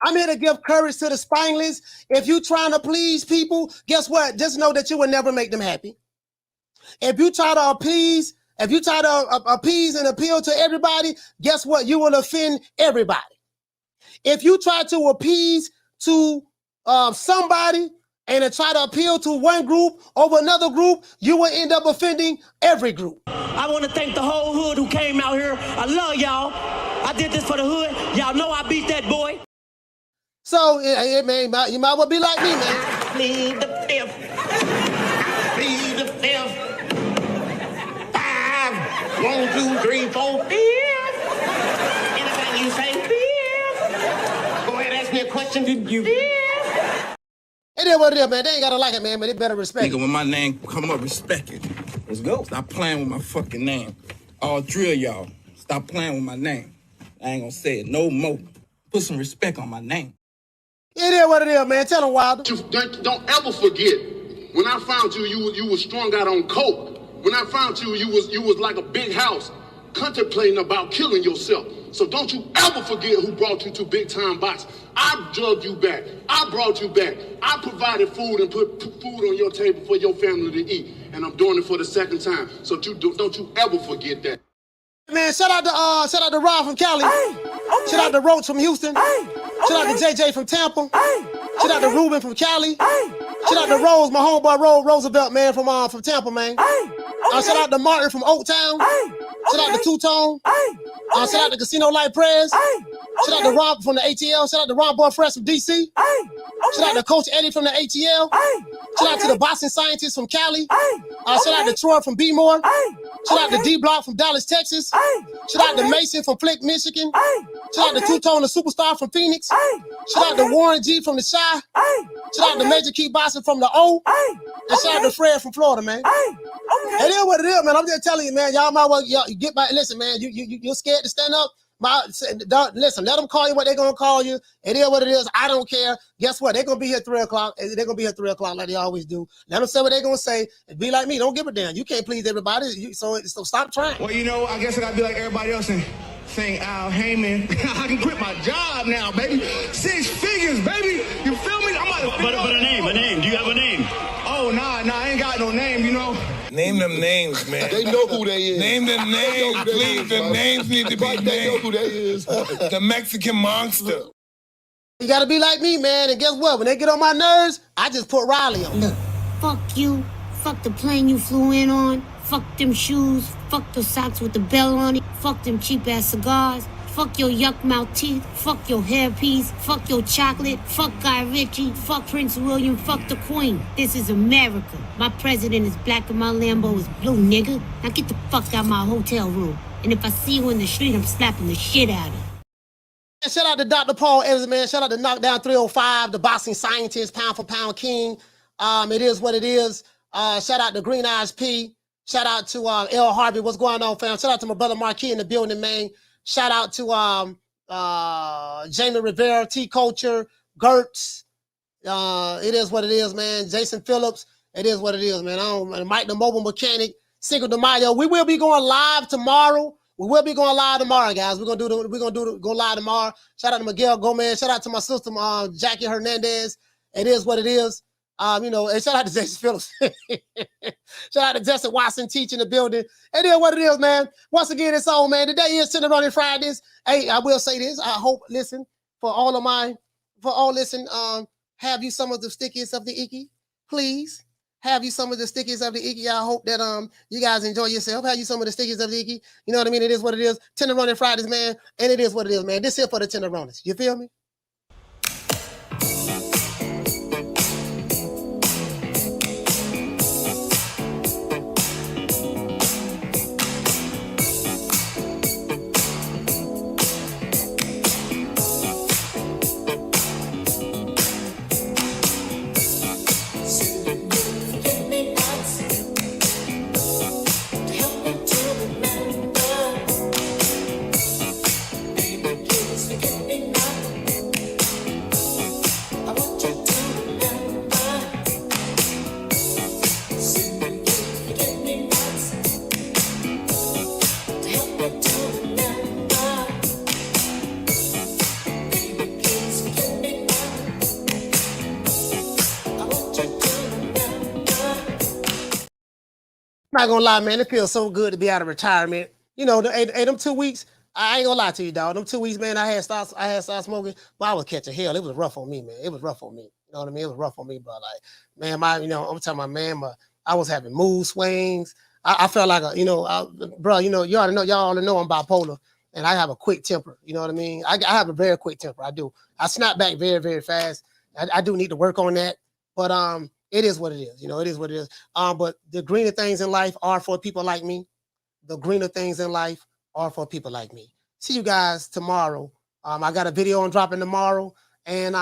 I'm here to give courage to the spineless. If you trying to please people, guess what? Just know that you will never make them happy. If you try to appease and appeal to everybody, guess what? You will offend everybody. If you try to appease to somebody and try to appeal to one group over another group, you will end up offending every group. I want to thank the whole hood who came out here. I love y'all. I did this for the hood. Y'all know I beat that boy. So, man, you might well be like me, man. Plead the fifth. Plead the fifth. 5, 1, 2, 3, 4, 5. Anything you say, 5. Go ahead, ask me a question. Did you? 5. It is what it is, man. They ain't gotta like it, man, but they better respect Nigga, when my name come up, respect it. Let's go. Stop playing with my fucking name. All drill y'all. Stop playing with my name. I ain't gonna say it no more. Put some respect on my name. It is what it is, man. Tell them, Wilder. Don't ever forget, when I found you, you was strung out on coke. When I found you, you was like a big house, contemplating about killing yourself. So don't you ever forget who brought you to big time box. I drugged you back. I brought you back. I provided food and put food on your table for your family to eat. And I'm doing it for the second time. So don't you ever forget that. Man, shout out to Rob from Cali. Shout out to Roach from Houston. Shout out to JJ from Tampa. Shout out to Ruben from Cali. Shout out to Rose, my homeboy Roosevelt, man, from Tampa, man. Shout out to Martin from Oaktown. Shout out to Two-Tone. Shout out to Casino Light Prayers. Shout out to Rob from the ATL. Shout out to Ron Boy Fresh from DC. Shout out to Coach Eddie from the ATL. Shout out to the Boston Scientists from Cali. Shout out to Troy from B-More. Shout out to D-Block from Dallas, Texas. Shout out to Mason from Flick, Michigan. Shout out to Two-Tone, the Superstar from Phoenix. Shout out to Warren G from the Chi. Shout out to Major Key Boston from the O. And shout out to Fred from Florida, man. It is what it is, man. I'm just telling you, man. Y'all might well get by. Listen, man. You're scared to stand up. Listen, let them call you what they're gonna call you. It is what it is. I don't care. Guess what? They're gonna be here at 3 o'clock. They're gonna be here at 3 o'clock like they always do. Let them say what they're gonna say. And be like me. Don't give a damn. You can't please everybody. So stop trying. Well, you know, I guess I gotta be like everybody else and saying, Al Heyman, I can quit my job now, baby. 6 figures, baby. You feel me? I'm about to But a name. Do you have a name? Oh, nah, I ain't got no name, you know. Name them names, man. They know who they is. Name them names, please. The names need to be named. They know who they is. The Mexican monster. You gotta be like me, man. And guess what? When they get on my nerves, I just put Riley on. Look, fuck you. Fuck the plane you flew in on. Fuck them shoes. Fuck the socks with the bell on it. Fuck them cheap-ass cigars. Fuck your yuck mouth teeth. Fuck your hairpiece. Fuck your chocolate. Fuck Guy Ritchie. Fuck Prince William. Fuck the Queen. This is America. My president is black and my Lambo is blue, nigga. Now get the fuck out of my hotel room. And if I see you in the street, I'm slapping the shit out of you. Shout out to Dr. Paul Evans, man. Shout out to Knockdown 305, the boxing scientist, pound for pound king. It is what it is. Shout out to Green Eyes P. Shout out to L. Harvey. What's going on, fam? Shout out to my brother Marquis in the building, man. Shout out to Jamie Rivera, T Culture, Gertz. It is what it is, man. Jason Phillips. It is what it is, man. Mike the Mobile Mechanic, Cinco de Mayo. We will be going live tomorrow. We will be going live tomorrow, guys. We're gonna go live tomorrow. Shout out to Miguel Gomez. Shout out to my sister, Jackie Hernandez. It is what it is. And shout out to Jason Phillips. Shout out to Justin Watson teaching the building. It is what it is, man. Once again, it's on, man. Today is Tenderoni Fridays. Hey, I will say this. I hope, have you some of the stickies of the icky, please. Have you some of the stickies of the icky. I hope that you guys enjoy yourself. Have you some of the stickies of the icky. You know what I mean? It is what it is. Tenderoni Fridays, man. And it is what it is, man. This here for the Tenderonis. You feel me? not gonna lie, man. It feels so good to be out of retirement. You know, them 2 weeks. I ain't gonna lie to you, dog. Them 2 weeks, man. I had started smoking, but I was catching hell. It was rough on me, man. It was rough on me. You know what I mean? It was rough on me, bro. Like, man, I'm telling my man, I was having mood swings. I felt like bro. You know, y'all already know I'm bipolar, and I have a quick temper. You know what I mean? I have a very quick temper. I do. I snap back very, very fast. I do need to work on that, but it is what it is. You know, it is what it is. But the greener things in life are for people like me. The greener things in life are for people like me. See you guys tomorrow. I got a video on dropping tomorrow, and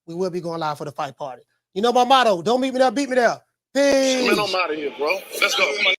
we will be going live for the fight party. You know my motto: don't meet me there, beat me there. Peace. Man, I'm out of here, bro. Let's go. Come on.